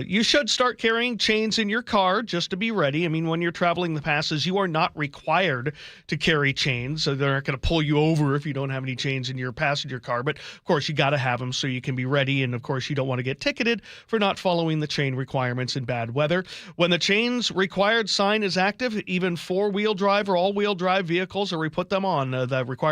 You should start carrying chains in your car just to be ready. I mean, when you're traveling the passes, you are not required to carry chains, so they're not going to pull you over if you don't have any chains in your passenger car. But, of course, you got to have them so you can be ready. And, of course, you don't want to get ticketed for not following the chain requirements in bad weather. When the chains required sign is active, even four-wheel drive or all-wheel drive vehicles are required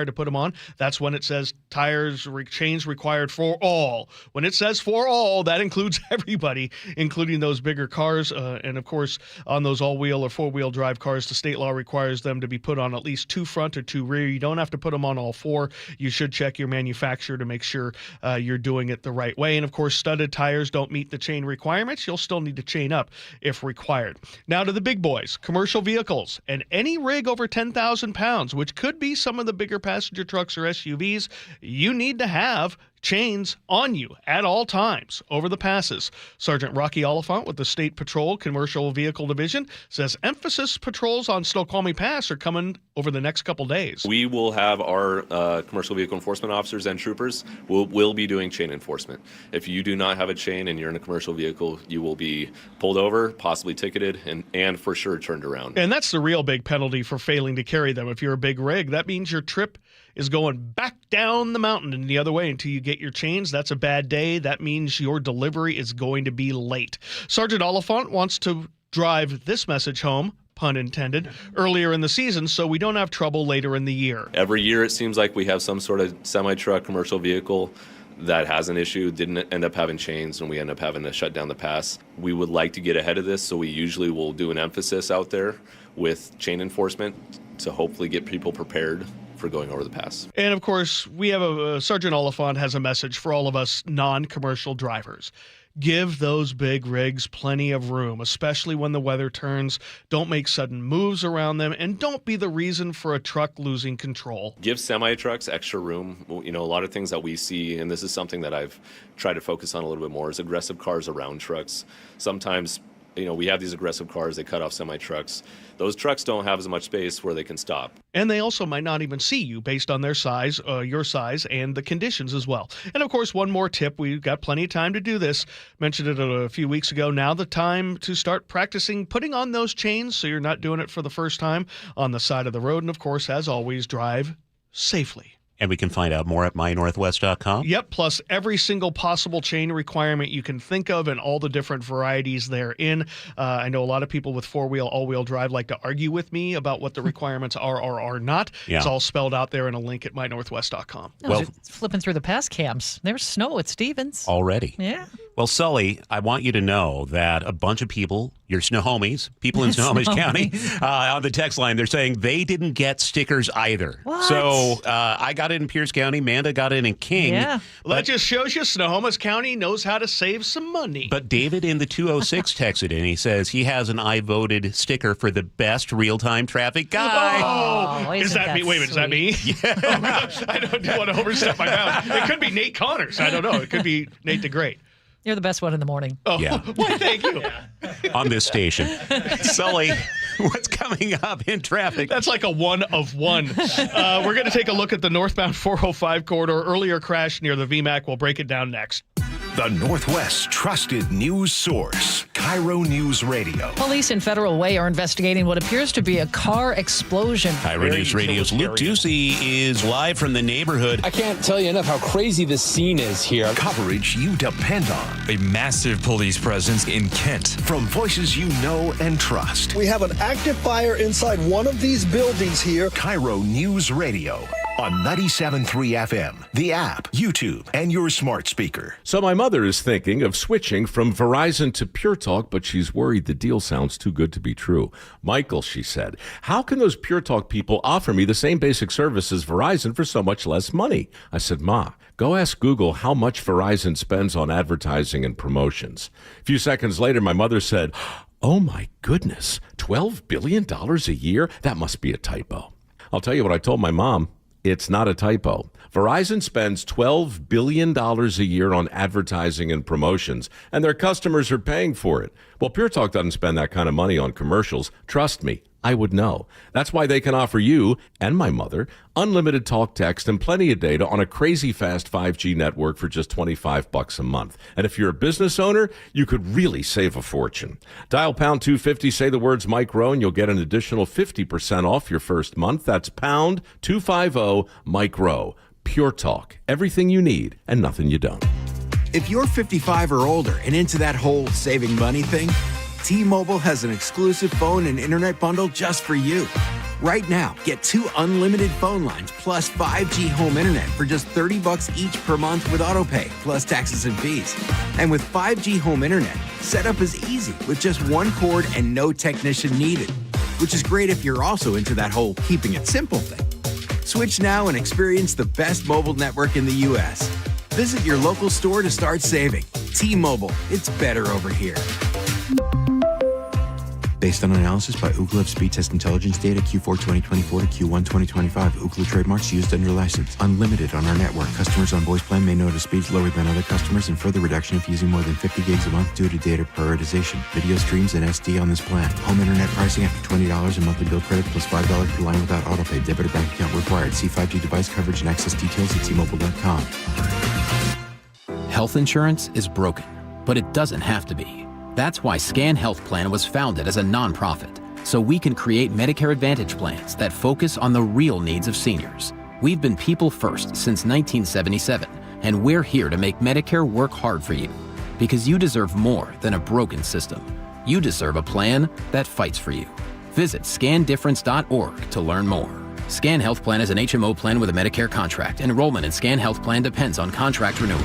to put them on. That's when it says chains required for all. When it says for all, that includes everybody, including those bigger cars. And of course, on those all-wheel or four-wheel drive cars, the state law requires them to be put on at least 2 front or 2 rear. You don't have to put them on all 4. You should check your manufacturer to make sure you're doing it the right way. And of course, studded tires don't meet the chain requirements. You'll still need to chain up if required. Now to the big boys, commercial vehicles, and any rig over 10,000 pounds, which could be some of the bigger passenger trucks or SUVs, you need to have chains on you at all times over the passes. Sergeant Rocky Oliphant with the State Patrol Commercial Vehicle Division says emphasis patrols on Snoqualmie Pass are coming over the next couple days. We will have our commercial vehicle enforcement officers and troopers will be doing chain enforcement. If you do not have a chain and you're in a commercial vehicle, you will be pulled over, possibly ticketed, and for sure turned around. And that's the real big penalty for failing to carry them. If you're a big rig, that means your trip is going back down the mountain and the other way until you get your chains. That's a bad day. That means your delivery is going to be late. Sergeant Oliphant wants to drive this message home, pun intended, earlier in the season so we don't have trouble later in the year. Every year it seems like we have some sort of semi-truck commercial vehicle that has an issue, didn't end up having chains, and we end up having to shut down the pass. We would like to get ahead of this, so we usually will do an emphasis out there with chain enforcement to hopefully get people prepared for going over the pass. And of course, we have Sergeant Oliphant has a message for all of us non-commercial drivers. Give those big rigs plenty of room, especially when the weather turns. Don't make sudden moves around them, and don't be the reason for a truck losing control. Give semi-trucks extra room. You know, a lot of things that we see, and this is something that I've tried to focus on a little bit more, is aggressive cars around trucks. Sometimes, you know, we have these aggressive cars, they cut off semi-trucks. Those trucks don't have as much space where they can stop. And they also might not even see you based on their size, your size, and the conditions as well. And of course, one more tip, we've got plenty of time to do this. Mentioned it a few weeks ago. Now the time to start practicing putting on those chains so you're not doing it for the first time on the side of the road. And of course, as always, drive safely. And we can find out more at mynorthwest.com. Yep, plus every single possible chain requirement you can think of and all the different varieties therein. I know a lot of people with four-wheel, all-wheel drive like to argue with me about what the requirements are or are not. Yeah. It's all spelled out there in a link at mynorthwest.com. Well, flipping through the pass cams, there's snow at Stevens. Already. Yeah. Well, Sully, I want you to know that a bunch of people, your Snohomies, people in Snohomish County, on the text line, they're saying they didn't get stickers either. What? So I got it in Pierce County. Manda got it in King. Yeah. Well, that just shows you Snohomish County knows how to save some money. But David in the 206 texted in. He says he has an I voted sticker for the best real-time traffic guy. Oh, is that me? Wait a minute, is that me? Yeah. Oh, God. I don't want to overstep my bounds. It could be Nate Connors. I don't know. It could be Nate the Great. You're the best one in the morning. Oh, Yeah. why, thank you. On this station. Sully, what's coming up in traffic? That's like a one of one. We're going to take a look at the northbound 405 corridor. Earlier crash near the VMAC. We'll break it down next. The Northwest's trusted news source, KIRO Newsradio. Police in Federal Way are investigating what appears to be a car explosion. KIRO Newsradio's Luke Ducey is live from the neighborhood. I can't tell you enough how crazy this scene is here. Coverage you depend on. A massive police presence in Kent. From voices you know and trust. We have an active fire inside one of these buildings here. KIRO Newsradio on 97.3 FM, the app, YouTube, and your smart speaker. So my mother is thinking of switching from Verizon to Pure Talk, but she's worried the deal sounds too good to be true. Michael, she said, how can those Pure Talk people offer me the same basic service as Verizon for so much less money? I said, Ma, go ask Google how much Verizon spends on advertising and promotions. A few seconds later, my mother said, oh my goodness, $12 billion a year? That must be a typo. I'll tell you what I told my mom. It's not a typo. Verizon spends $12 billion a year on advertising and promotions, and their customers are paying for it. Well, Pure Talk doesn't spend that kind of money on commercials. Trust me, I would know. That's why they can offer you and my mother unlimited talk, text, and plenty of data on a crazy fast 5G network for just $25 a month. And if you're a business owner, you could really save a fortune. Dial pound 250, say the words Mike Rowe, and you'll get an additional 50% off your first month. That's pound 250 Mike Rowe. Pure Talk. Everything you need and nothing you don't. If you're 55 or older and into that whole saving money thing, T-Mobile has an exclusive phone and internet bundle just for you. Right now, get 2 unlimited phone lines plus 5G home internet for just $30 each per month with autopay, plus taxes and fees. And with 5G home internet, setup is easy with just 1 cord and no technician needed, which is great if you're also into that whole keeping it simple thing. Switch now and experience the best mobile network in the U.S. Visit your local store to start saving. T-Mobile, it's better over here. Based on analysis by Ookla of speed test intelligence data Q4 2024 to Q1 2025. Ookla trademarks used under license. Unlimited on our network. Customers on voice plan may notice speeds lower than other customers and further reduction if using more than 50 gigs a month due to data prioritization. Video streams and SD on this plan. Home internet pricing after $20 in monthly bill credit plus $5 per line without autopay. Debit or bank account required. See 5G device coverage and access details at T-Mobile.com. Health insurance is broken, but it doesn't have to be. That's why Scan Health Plan was founded as a nonprofit, so we can create Medicare Advantage plans that focus on the real needs of seniors. We've been people first since 1977, and we're here to make Medicare work hard for you, because you deserve more than a broken system. You deserve a plan that fights for you. Visit scandifference.org to learn more. Scan Health Plan is an HMO plan with a Medicare contract. Enrollment in Scan Health Plan depends on contract renewal.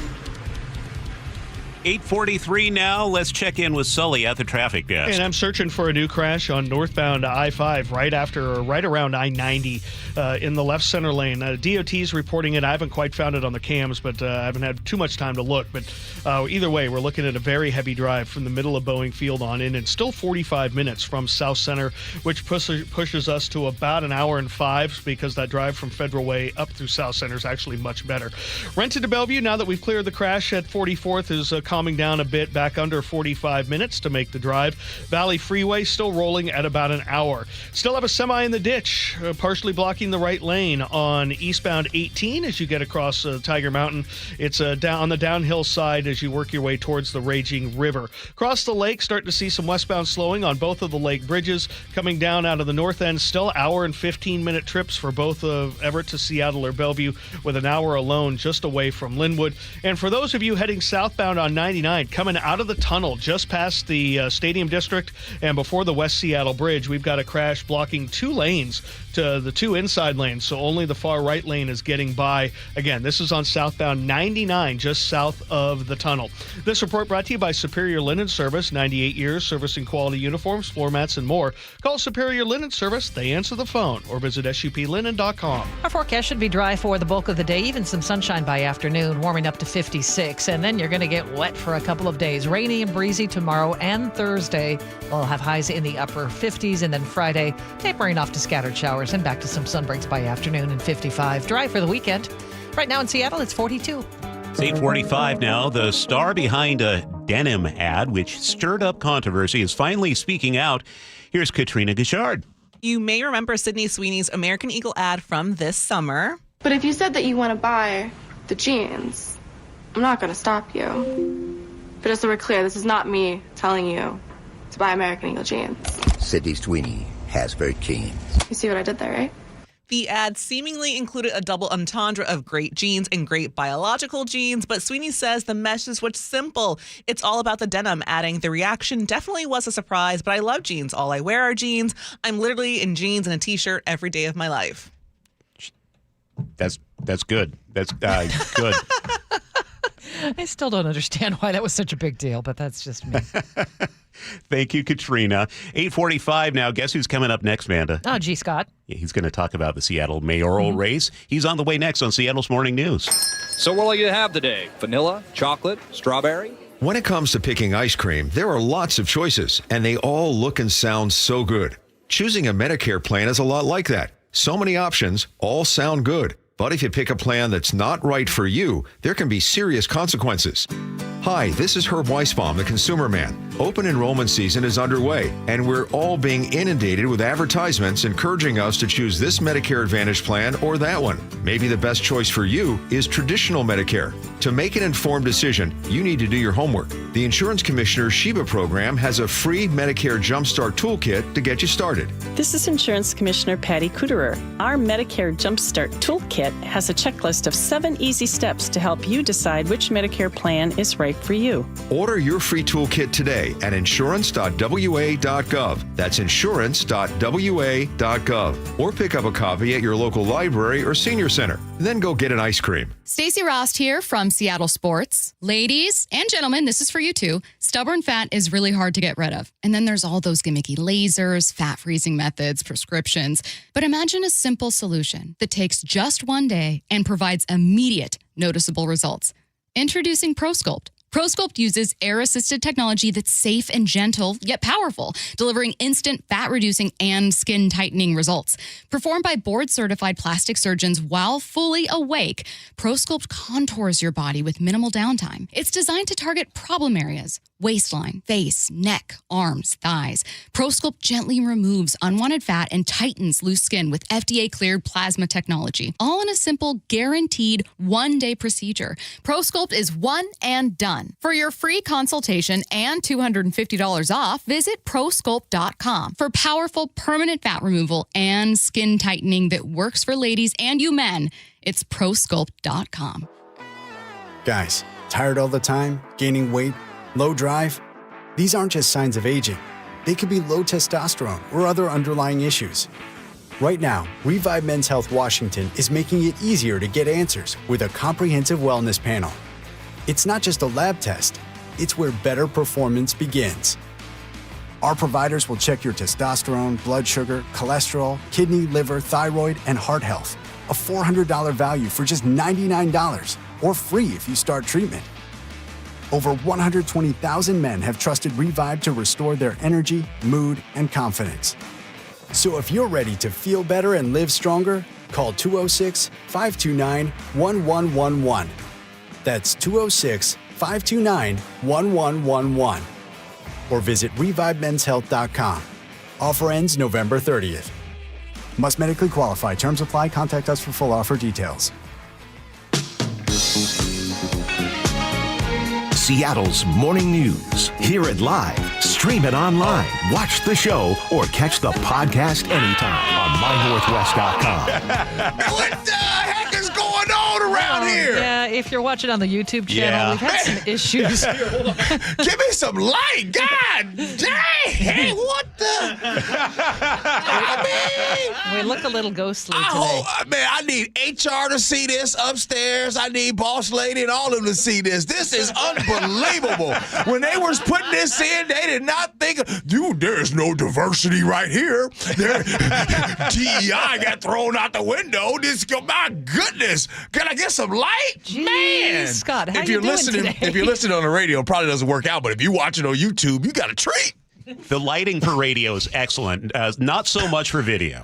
8:43 now. Let's check in with Sully at the traffic desk. And I'm searching for a new crash on northbound I-5 right around I-90 in the left center lane. DOT's reporting it. I haven't quite found it on the cams, but I haven't had too much time to look. But either way, we're looking at a very heavy drive from the middle of Boeing Field on in, and still 45 minutes from South Center, which pushes us to about an hour and 5 because that drive from Federal Way up through South Center is actually much better. Rented to Bellevue, now that we've cleared the crash at 44th, is calming down a bit, back under 45 minutes to make the drive. Valley Freeway still rolling at about an hour. Still have a semi in the ditch, partially blocking the right lane on eastbound 18 as you get across Tiger Mountain. It's down on the downhill side as you work your way towards the raging river. Across the lake, starting to see some westbound slowing on both of the lake bridges. Coming down out of the north end, still hour and 15-minute trips for both of Everett to Seattle or Bellevue, with an hour alone just away from Linwood. And for those of you heading southbound on 99 coming out of the tunnel just past the Stadium District and before the West Seattle Bridge. We've got a crash blocking 2 lanes to the 2 inside lanes, so only the far right lane is getting by. Again, this is on southbound 99, just south of the tunnel. This report brought to you by Superior Linen Service, 98 years, servicing quality uniforms, floor mats, and more. Call Superior Linen Service. They answer the phone, or visit suplinen.com. Our forecast should be dry for the bulk of the day, even some sunshine by afternoon, warming up to 56. And then you're going to get wet for a couple of days. Rainy and breezy tomorrow and Thursday. We'll have highs in the upper 50s, and then Friday, tapering off to scattered showers and back to some sunbreaks by afternoon and 55. Dry for the weekend. Right now in Seattle, it's 42. It's 8:45 now. The star behind a denim ad, which stirred up controversy, is finally speaking out. Here's Katrina Gishard. You may remember Sydney Sweeney's American Eagle ad from this summer. But if you said that you want to buy the jeans, I'm not going to stop you. But just so we're clear, this is not me telling you to buy American Eagle jeans. Sydney Sweeney has great jeans. You see what I did there, right? The ad seemingly included a double entendre of great genes and great biological genes, but Sweeney says the message was simple. It's all about the denim, adding, the reaction definitely was a surprise, but I love jeans. All I wear are jeans. I'm literally in jeans and a t-shirt every day of my life. That's good. That's good. I still don't understand why that was such a big deal, but that's just me. Thank you, Katrina. 8:45 now. Guess who's coming up next, Manda? Oh, gee, Scott. Yeah, he's going to talk about the Seattle mayoral race. He's on the way next on Seattle's Morning News. So what will you have today? Vanilla, chocolate, strawberry? When it comes to picking ice cream, there are lots of choices, and they all look and sound so good. Choosing a Medicare plan is a lot like that. So many options, all sound good. But if you pick a plan that's not right for you, there can be serious consequences. Hi, this is Herb Weisbaum, the Consumer Man. Open enrollment season is underway, and we're all being inundated with advertisements encouraging us to choose this Medicare Advantage plan or that one. Maybe the best choice for you is traditional Medicare. To make an informed decision, you need to do your homework. The Insurance Commissioner's Sheba program has a free Medicare Jumpstart Toolkit to get you started. This is Insurance Commissioner Patty Kuderer. Our Medicare Jumpstart Toolkit has a checklist of 7 easy steps to help you decide which Medicare plan is right for you. Order your free toolkit today at insurance.wa.gov. That's insurance.wa.gov. Or pick up a copy at your local library or senior center. Then go get an ice cream. Stacey Rost here from Seattle Sports. Ladies and gentlemen, this is for you too. Stubborn fat is really hard to get rid of. And then there's all those gimmicky lasers, fat freezing methods, prescriptions. But imagine a simple solution that takes just one day and provides immediate, noticeable results. Introducing ProSculpt. ProSculpt uses air-assisted technology that's safe and gentle, yet powerful, delivering instant fat-reducing and skin-tightening results. Performed by board-certified plastic surgeons while fully awake, ProSculpt contours your body with minimal downtime. It's designed to target problem areas: waistline, face, neck, arms, thighs. ProSculpt gently removes unwanted fat and tightens loose skin with FDA-cleared plasma technology, all in a simple, guaranteed one-day procedure. ProSculpt is one and done. For your free consultation and $250 off, visit ProSculpt.com for powerful permanent fat removal and skin tightening that works for ladies and you men. It's ProSculpt.com. Guys, tired all the time, gaining weight, low drive? These aren't just signs of aging. They could be low testosterone or other underlying issues. Right now, Revive Men's Health Washington is making it easier to get answers with a comprehensive wellness panel. It's not just a lab test, it's where better performance begins. Our providers will check your testosterone, blood sugar, cholesterol, kidney, liver, thyroid, and heart health. A $400 value for just $99, or free if you start treatment. Over 120,000 men have trusted Revive to restore their energy, mood, and confidence. So if you're ready to feel better and live stronger, call 206-529-1111. That's 206-529-1111. Or visit ReviveMen'sHealth.com. Offer ends November 30th. Must medically qualify. Terms apply. Contact us for full offer details. Seattle's Morning News. Hear it live, stream it online, watch the show, or catch the podcast anytime on mynorthwest.com. What the heck is going on around here. Yeah, if you're watching on the YouTube channel, we've had some issues. Give me some light. God dang. Hey, what the? We look a little ghostly today. I need HR to see this upstairs. I need boss lady and all of them to see this. This is unbelievable. When they was putting this in, they did not think, dude, there's no diversity right here. DEI got thrown out the window. My goodness. Can I get some light? Jeez, Man. Scott, how if you you're doing listening, today? If you're listening on the radio, it probably doesn't work out. But if you watch it on YouTube, you got a treat. The lighting for radio is excellent. Not so much for video.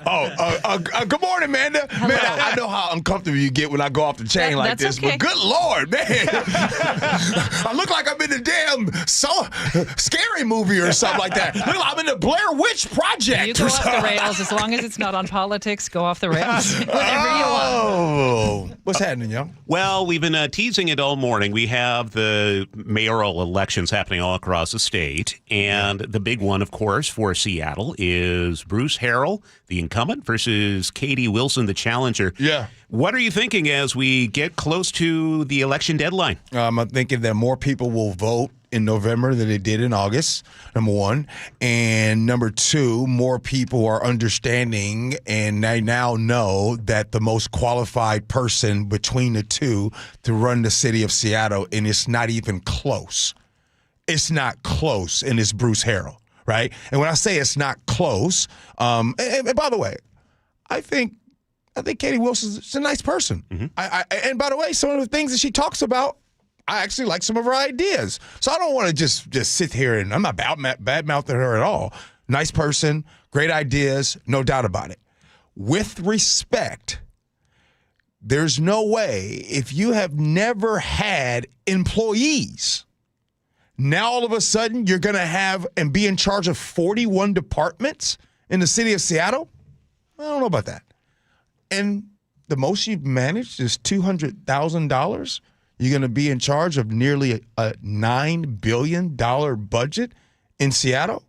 Good morning, Manda. Man, I know how uncomfortable you get when I go off the chain like this, but good Lord, man. I look like I'm in a damn scary movie or something like that. Look like I'm in the Blair Witch Project. You go off the rails. As long as it's not on politics, go off the rails. Whatever you want. What's happening, y'all? Well, we've been teasing it all morning. We have the mayoral elections happening all across the state, and the big one, of course, for Seattle is Bruce Harrell, the incumbent, versus Katie Wilson, the challenger. Yeah. What are you thinking as we get close to the election deadline? I'm thinking that more people will vote in November than they did in August, number one. And number two, more people are understanding and they now know that the most qualified person between the two to run the city of Seattle, and it's not even close. It's not close, and it's Bruce Harrell, right? And when I say it's not close, and by the way, I think Katie Wilson's a nice person. Mm-hmm. And by the way, some of the things that she talks about, I actually like some of her ideas. So I don't want to just sit here and I'm not bad-mouthing her at all. Nice person, great ideas, no doubt about it. With respect, there's no way if you have never had employees, now all of a sudden you're going to have and be in charge of 41 departments in the city of Seattle? I don't know about that. And the most you've managed is $200,000? You're going to be in charge of nearly a $9 billion budget in Seattle?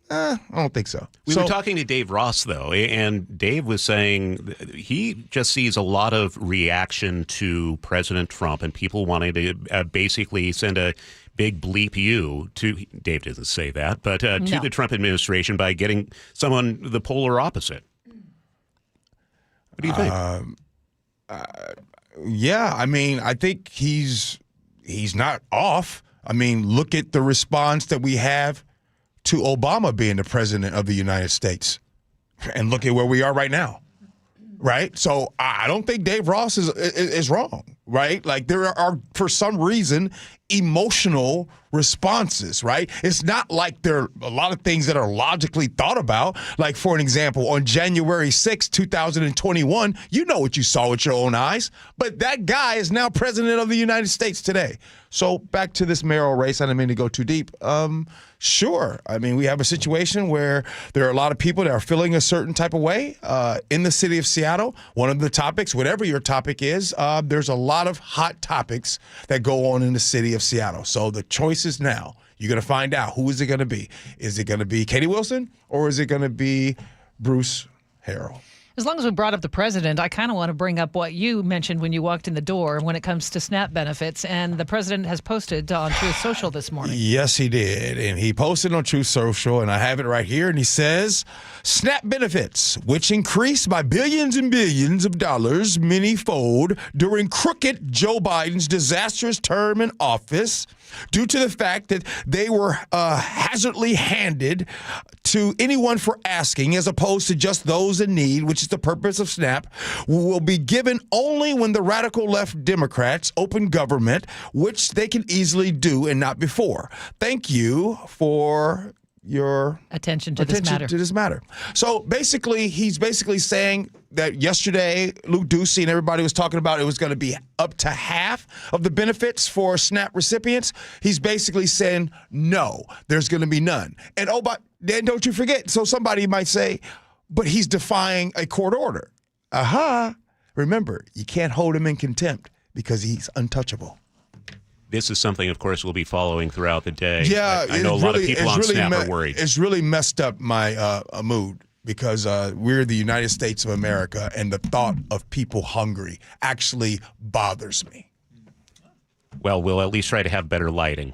I don't think so. We were talking to Dave Ross, though, and Dave was saying he just sees a lot of reaction to President Trump and people wanting to basically send a big bleep you to, Dave doesn't say that, but to the Trump administration by getting someone the polar opposite. What do you think? Yeah, I mean, I think he's not off. I mean, look at the response that we have to Obama being the president of the United States. And look at where we are right now. Right? So I don't think Dave Ross is wrong, right? Like there are, for some reason, emotional responses, right? It's not like there are a lot of things that are logically thought about. Like, for an example, on January 6, 2021, you know what you saw with your own eyes, but that guy is now president of the United States today. So back to this mayoral race, I didn't mean to go too deep. Sure. I mean, we have a situation where there are a lot of people that are feeling a certain type of way in the city of Seattle. One of the topics, whatever your topic is, there's a lot of hot topics that go on in the city of Seattle. So the choice is now. You're going to find out who is it going to be. Is it going to be Katie Wilson or is it going to be Bruce Harrell? As long as we brought up the president, I kind of want to bring up what you mentioned when you walked in the door when it comes to SNAP benefits. And the president has posted on Truth Social this morning. Yes, he did. And he posted on Truth Social, and I have it right here. And he says, SNAP benefits, which increased by billions and billions of dollars, many-fold, during crooked Joe Biden's disastrous term in office, due to the fact that they were hazardly handed to anyone for asking as opposed to just those in need, which is the purpose of SNAP, will be given only when the radical left Democrats open government, which they can easily do and not before. Thank you for your attention to this matter. So basically, he's basically saying that yesterday, Luke Ducey and everybody was talking about it was going to be up to half of the benefits for SNAP recipients. He's basically saying, no, there's going to be none. And but then don't you forget, so somebody might say, but he's defying a court order. Remember, you can't hold him in contempt because he's untouchable. This is something, of course, we'll be following throughout the day. Yeah, I know a lot of people on SNAP are worried. It's really messed up my mood because we're the United States of America, and the thought of people hungry actually bothers me. Well, we'll at least try to have better lighting.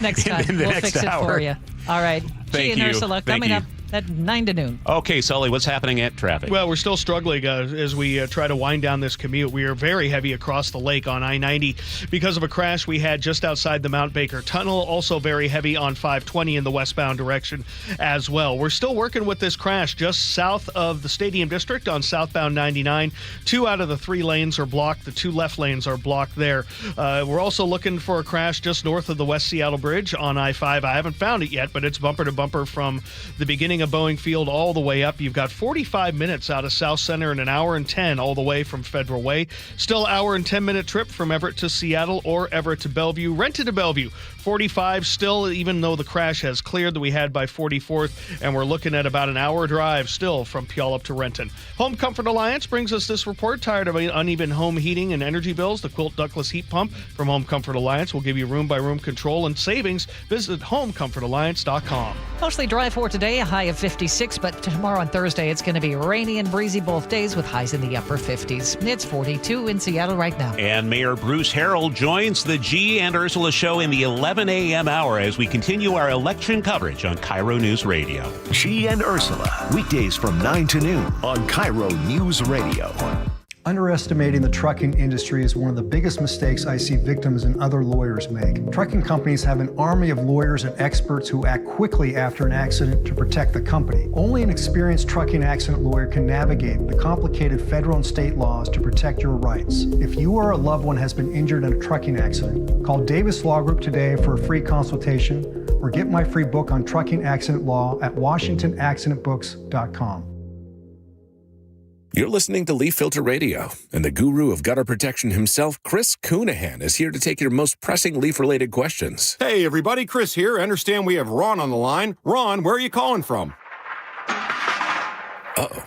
Next time, we'll fix it for you. All right. Thank G and you. Ursula coming up at 9 to noon. Okay, Sully, what's happening at traffic? Well, we're still struggling as we try to wind down this commute. We are very heavy across the lake on I-90 because of a crash we had just outside the Mount Baker Tunnel. Also very heavy on 520 in the westbound direction as well. We're still working with this crash just south of the Stadium District on southbound 99. 2 out of the 3 lanes are blocked. The 2 left lanes are blocked there. We're also looking for a crash just north of the West Seattle Bridge on I-5. I haven't found it yet, but it's bumper to bumper from the beginning of Boeing Field all the way up. You've got 45 minutes out of South Center and an hour and 10 all the way from Federal Way. Still hour and 10-minute trip from Everett to Seattle or Everett to Bellevue. Rented to Bellevue, 45 still, even though the crash has cleared that we had by 44th, and we're looking at about an hour drive still from Puyallup to Renton. Home Comfort Alliance brings us this report. Tired of uneven home heating and energy bills? The Quilt Ductless Heat Pump from Home Comfort Alliance will give you room-by-room control and savings. Visit homecomfortalliance.com. Mostly dry for today, a high of 56, but tomorrow on Thursday it's going to be rainy and breezy both days with highs in the upper 50s. It's 42 in Seattle right now. And Mayor Bruce Harrell joins the G and Ursula show in the 11 a.m. hour as we continue our election coverage on KIRO News Radio. G and Ursula, weekdays from 9 to noon on KIRO News Radio. Underestimating the trucking industry is one of the biggest mistakes I see victims and other lawyers make. Trucking companies have an army of lawyers and experts who act quickly after an accident to protect the company. Only an experienced trucking accident lawyer can navigate the complicated federal and state laws to protect your rights. If you or a loved one has been injured in a trucking accident, call Davis Law Group today for a free consultation or get my free book on trucking accident law at washingtonaccidentbooks.com. You're listening to Leaf Filter Radio, and the guru of gutter protection himself, Chris Coonahan, is here to take your most pressing leaf-related questions. Hey, everybody, Chris here. I understand we have Ron on the line. Ron, where are you calling from? Uh-oh.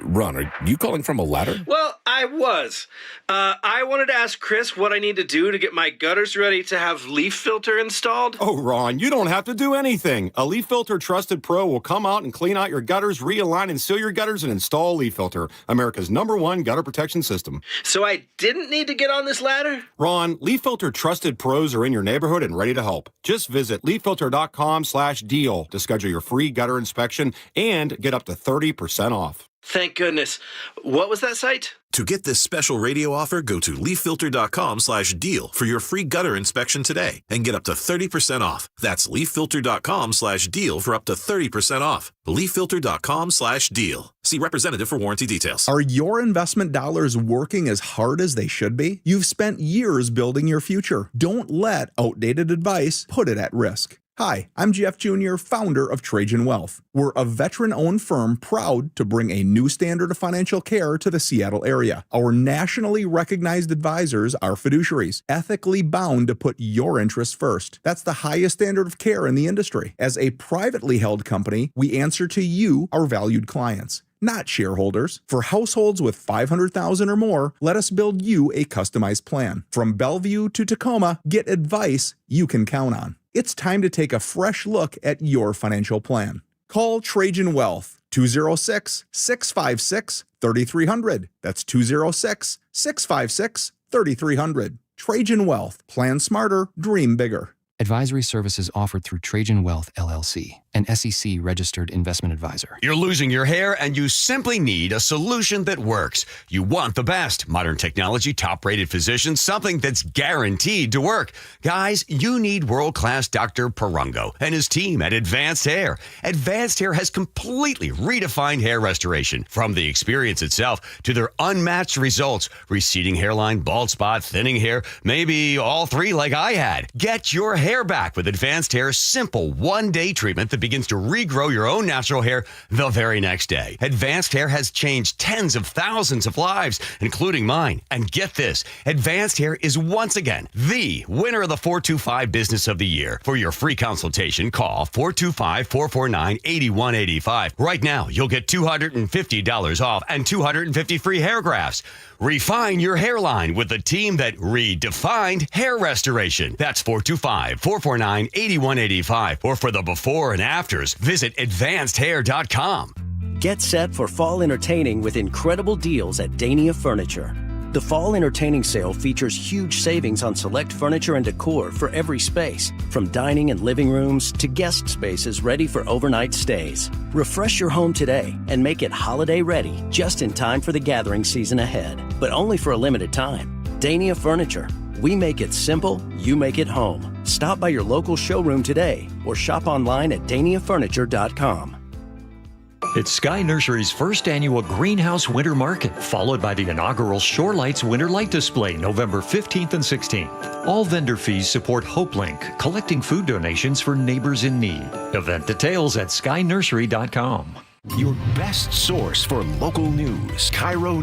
Ron, are you calling from a ladder? Well, I was. I wanted to ask Chris what I need to do to get my gutters ready to have leaf filter installed. Oh, Ron, you don't have to do anything. A Leaf Filter Trusted Pro will come out and clean out your gutters, realign and seal your gutters, and install Leaf Filter, America's #1 gutter protection system. So I didn't need to get on this ladder? Ron, Leaf Filter Trusted Pros are in your neighborhood and ready to help. Just visit leaffilter.com/deal to schedule your free gutter inspection and get up to 30% off. Thank goodness. What was that site? To get this special radio offer, go to leaffilter.com/deal for your free gutter inspection today and get up to 30% off. That's leaffilter.com/deal for up to 30% off. leaffilter.com/deal. See representative for warranty details. Are your investment dollars working as hard as they should be? You've spent years building your future. Don't let outdated advice put it at risk. Hi, I'm Jeff Jr., founder of Trajan Wealth. We're a veteran-owned firm proud to bring a new standard of financial care to the Seattle area. Our nationally recognized advisors are fiduciaries, ethically bound to put your interests first. That's the highest standard of care in the industry. As a privately held company, we answer to you, our valued clients, not shareholders. For households with $500,000 or more, let us build you a customized plan. From Bellevue to Tacoma, get advice you can count on. It's time to take a fresh look at your financial plan. Call Trajan Wealth, 206-656-3300. That's 206-656-3300. Trajan Wealth. Plan smarter, dream bigger. Advisory services offered through Trajan Wealth, LLC, an SEC-registered investment advisor. You're losing your hair, and you simply need a solution that works. You want the best. Modern technology, top-rated physicians, something that's guaranteed to work. Guys, you need world-class Dr. Perungo and his team at Advanced Hair. Advanced Hair has completely redefined hair restoration. From the experience itself to their unmatched results. Receding hairline, bald spot, thinning hair, maybe all three like I had. Get your hair back with Advanced Hair's simple one-day treatment that begins to regrow your own natural hair the very next day. Advanced Hair has changed tens of thousands of lives, including mine. And get this, Advanced Hair is once again the winner of the 425 Business of the Year. For your free consultation, call 425-449-8185. Right now, you'll get $250 off and 250 free hair grafts. Refine your hairline with the team that redefined hair restoration. That's 425 855-449-8185. Or for the before and afters, visit advancedhair.com. Get set for fall entertaining with incredible deals at Dania Furniture. The Fall Entertaining Sale features huge savings on select furniture and decor for every space, from dining and living rooms to guest spaces ready for overnight stays. Refresh your home today and make it holiday ready just in time for the gathering season ahead, but only for a limited time. Dania Furniture. We make it simple, you make it home. Stop by your local showroom today or shop online at daniafurniture.com. It's Sky Nursery's first annual Greenhouse Winter Market, followed by the inaugural Shore Lights Winter Light Display, November 15th and 16th. All vendor fees support HopeLink, collecting food donations for neighbors in need. Event details at skynursery.com. Your best source for local news, KIRO